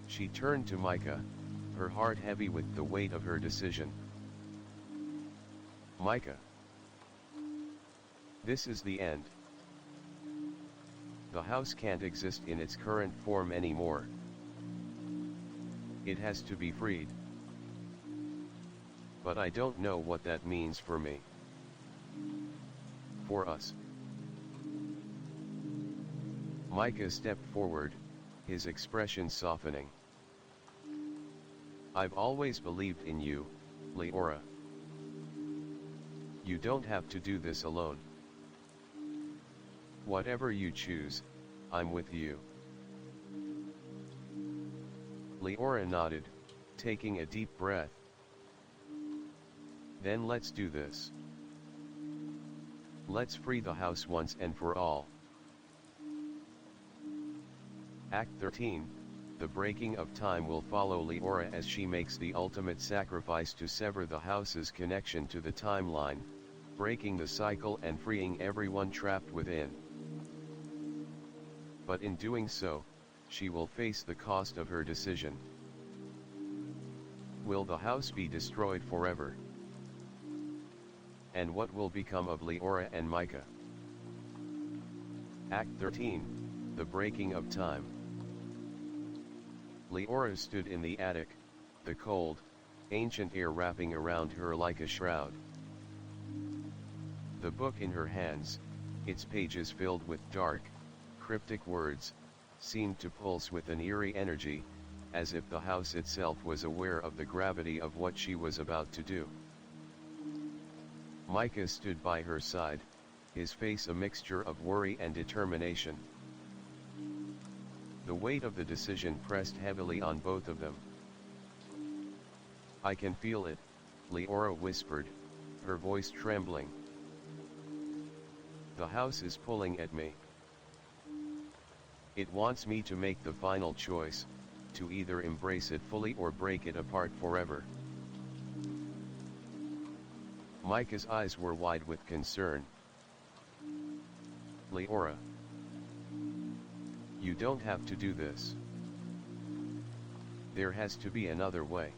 She turned to Micah, her heart heavy with the weight of her decision. Micah, this is the end. The house can't exist in its current form anymore. It has to be freed. But I don't know what that means for me. For us. Micah stepped forward, his expression softening. I've always believed in you, Leora. You don't have to do this alone. Whatever you choose, I'm with you. Leora nodded, taking a deep breath. Then let's do this. Let's free the house once and for all. Act 13, the breaking of time will follow Leora as she makes the ultimate sacrifice to sever the house's connection to the timeline, breaking the cycle and freeing everyone trapped within. But in doing so, she will face the cost of her decision. Will the house be destroyed forever? And what will become of Leora and Micah? Act 13, the breaking of time. Leora stood in the attic, the cold, ancient air wrapping around her like a shroud. The book in her hands, its pages filled with dark, cryptic words, seemed to pulse with an eerie energy, as if the house itself was aware of the gravity of what she was about to do. Micah stood by her side, his face a mixture of worry and determination. The weight of the decision pressed heavily on both of them. I can feel it, Leora whispered, her voice trembling. The house is pulling at me. It wants me to make the final choice, to either embrace it fully or break it apart forever. Micah's eyes were wide with concern. Leora, you don't have to do this. There has to be another way.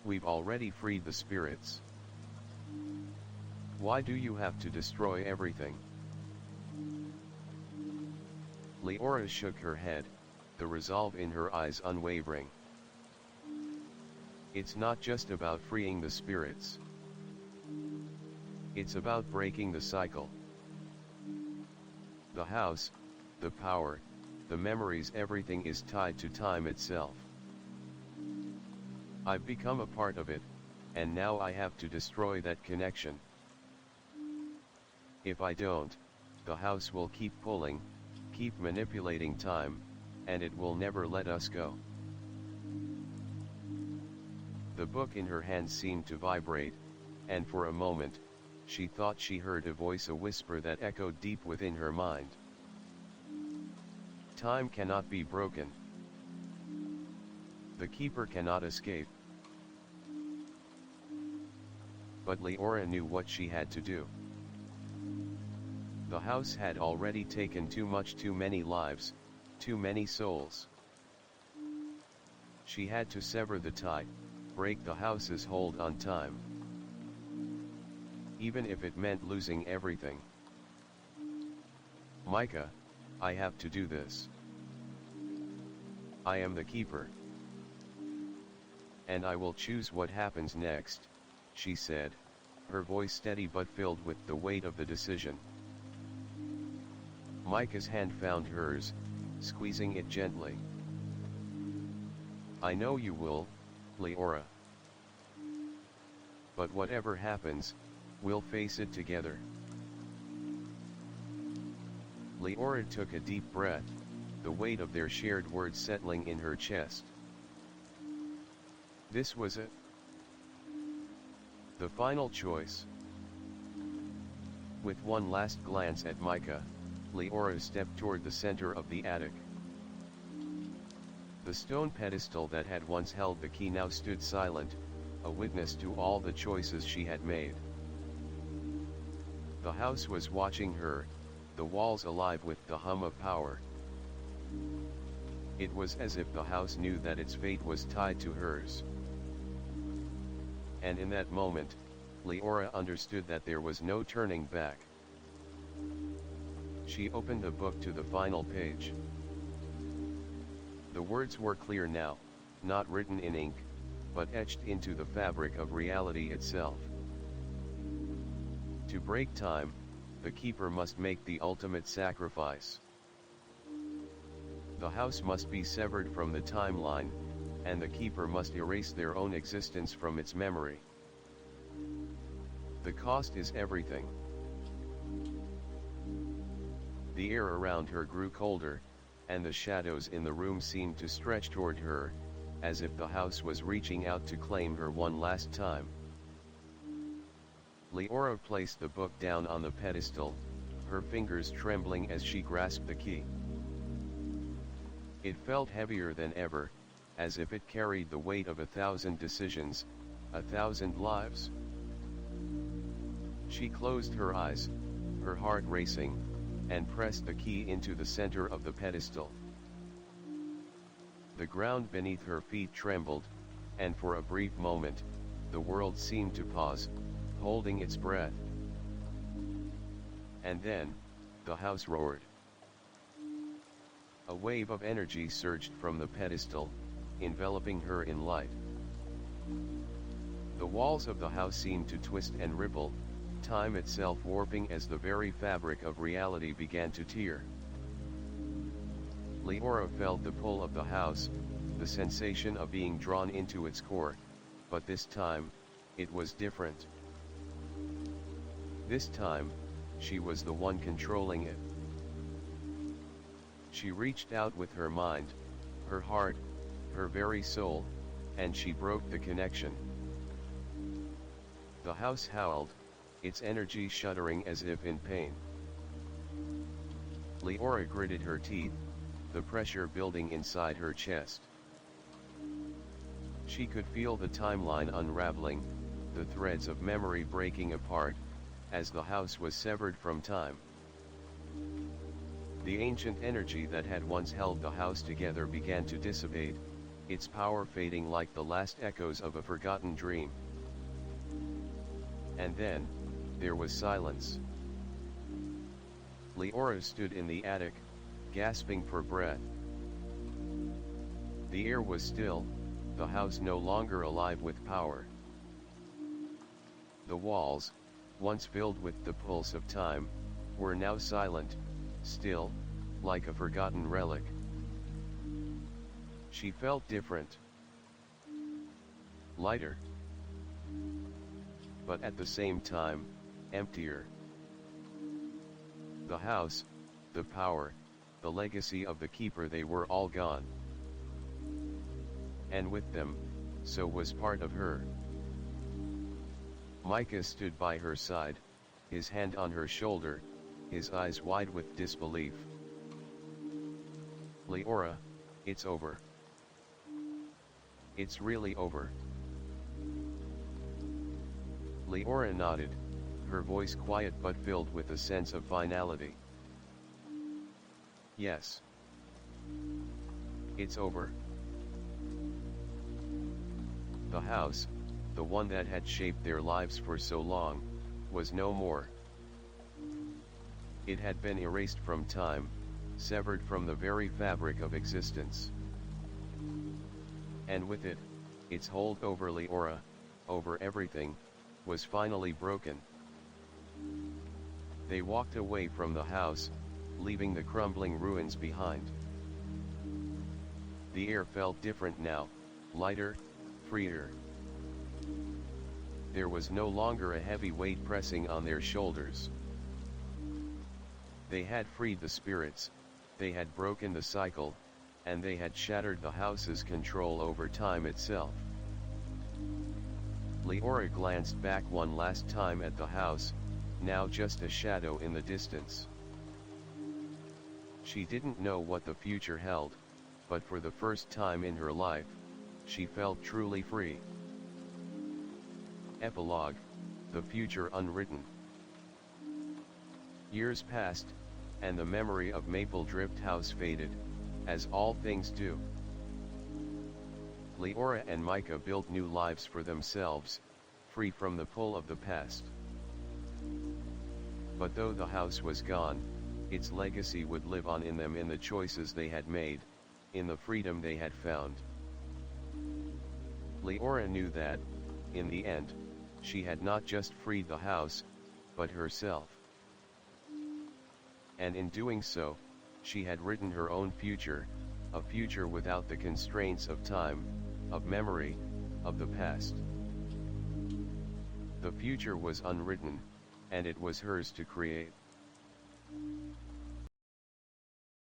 We've already freed the spirits. Why do you have to destroy everything? Leora shook her head, the resolve in her eyes unwavering. It's not just about freeing the spirits. It's about breaking the cycle. The house, the power, the memories, everything is tied to time itself. I've become a part of it, and now I have to destroy that connection. If I don't, the house will keep pulling, keep manipulating time, and it will never let us go. The book in her hand seemed to vibrate, and for a moment, she thought she heard a voice, a whisper that echoed deep within her mind. Time cannot be broken. The keeper cannot escape. But Leora knew what she had to do. The house had already taken too many lives, too many souls. She had to sever the tie, break the house's hold on time. Even if it meant losing everything. Micah, I have to do this. I am the keeper. And I will choose what happens next, she said, her voice steady but filled with the weight of the decision. Micah's hand found hers, squeezing it gently. I know you will, Leora. But whatever happens, we'll face it together. Leora took a deep breath, the weight of their shared words settling in her chest. This was it. The final choice. With one last glance at Micah, Leora stepped toward the center of the attic. The stone pedestal that had once held the key now stood silent, a witness to all the choices she had made. The house was watching her, the walls alive with the hum of power. It was as if the house knew that its fate was tied to hers. And in that moment, Leora understood that there was no turning back. She opened the book to the final page. The words were clear now, not written in ink, but etched into the fabric of reality itself. To break time, the keeper must make the ultimate sacrifice. The house must be severed from the timeline, and the keeper must erase their own existence from its memory. The cost is everything. The air around her grew colder, and the shadows in the room seemed to stretch toward her, as if the house was reaching out to claim her one last time. Leora placed the book down on the pedestal, her fingers trembling as she grasped the key. It felt heavier than ever, as if it carried the weight of 1,000 decisions, 1,000 lives. She closed her eyes, her heart racing, and pressed the key into the center of the pedestal. The ground beneath her feet trembled, and for a brief moment, the world seemed to pause, holding its breath. And then, the house roared. A wave of energy surged from the pedestal, enveloping her in light. The walls of the house seemed to twist and ripple, time itself warping as the very fabric of reality began to tear. Leora felt the pull of the house, the sensation of being drawn into its core, but this time, it was different. This time, she was the one controlling it. She reached out with her mind, her heart, her very soul, and she broke the connection. The house howled, its energy shuddering as if in pain. Leora gritted her teeth, the pressure building inside her chest. She could feel the timeline unraveling, the threads of memory breaking apart, as the house was severed from time. The ancient energy that had once held the house together began to dissipate, its power fading like the last echoes of a forgotten dream. And then, there was silence. Leora stood in the attic, gasping for breath. The air was still, the house no longer alive with power. The walls, once filled with the pulse of time, were now silent, still, like a forgotten relic. She felt different. Lighter. But at the same time, emptier. The house, the power, the legacy of the keeper, they were all gone. And with them, so was part of her. Micah stood by her side, his hand on her shoulder, his eyes wide with disbelief. Leora, it's over. It's really over. Leora nodded, her voice quiet but filled with a sense of finality. Yes. It's over. The house, the one that had shaped their lives for so long, was no more. It had been erased from time, severed from the very fabric of existence. And with it, its hold over Leora, over everything, was finally broken. They walked away from the house, leaving the crumbling ruins behind. The air felt different now, lighter, freer. There was no longer a heavy weight pressing on their shoulders. They had freed the spirits, they had broken the cycle, and they had shattered the house's control over time itself. Leora glanced back one last time at the house, now just a shadow in the distance. She didn't know what the future held, but for the first time in her life, she felt truly free. Epilogue, the future unwritten. Years passed, and the memory of Mapledrift House faded, as all things do. Leora and Micah built new lives for themselves, free from the pull of the past. But though the house was gone, its legacy would live on in them, in the choices they had made, in the freedom they had found. Leora knew that, in the end, she had not just freed the house, but herself. And in doing so, she had written her own future, a future without the constraints of time, of memory, of the past. The future was unwritten, and it was hers to create.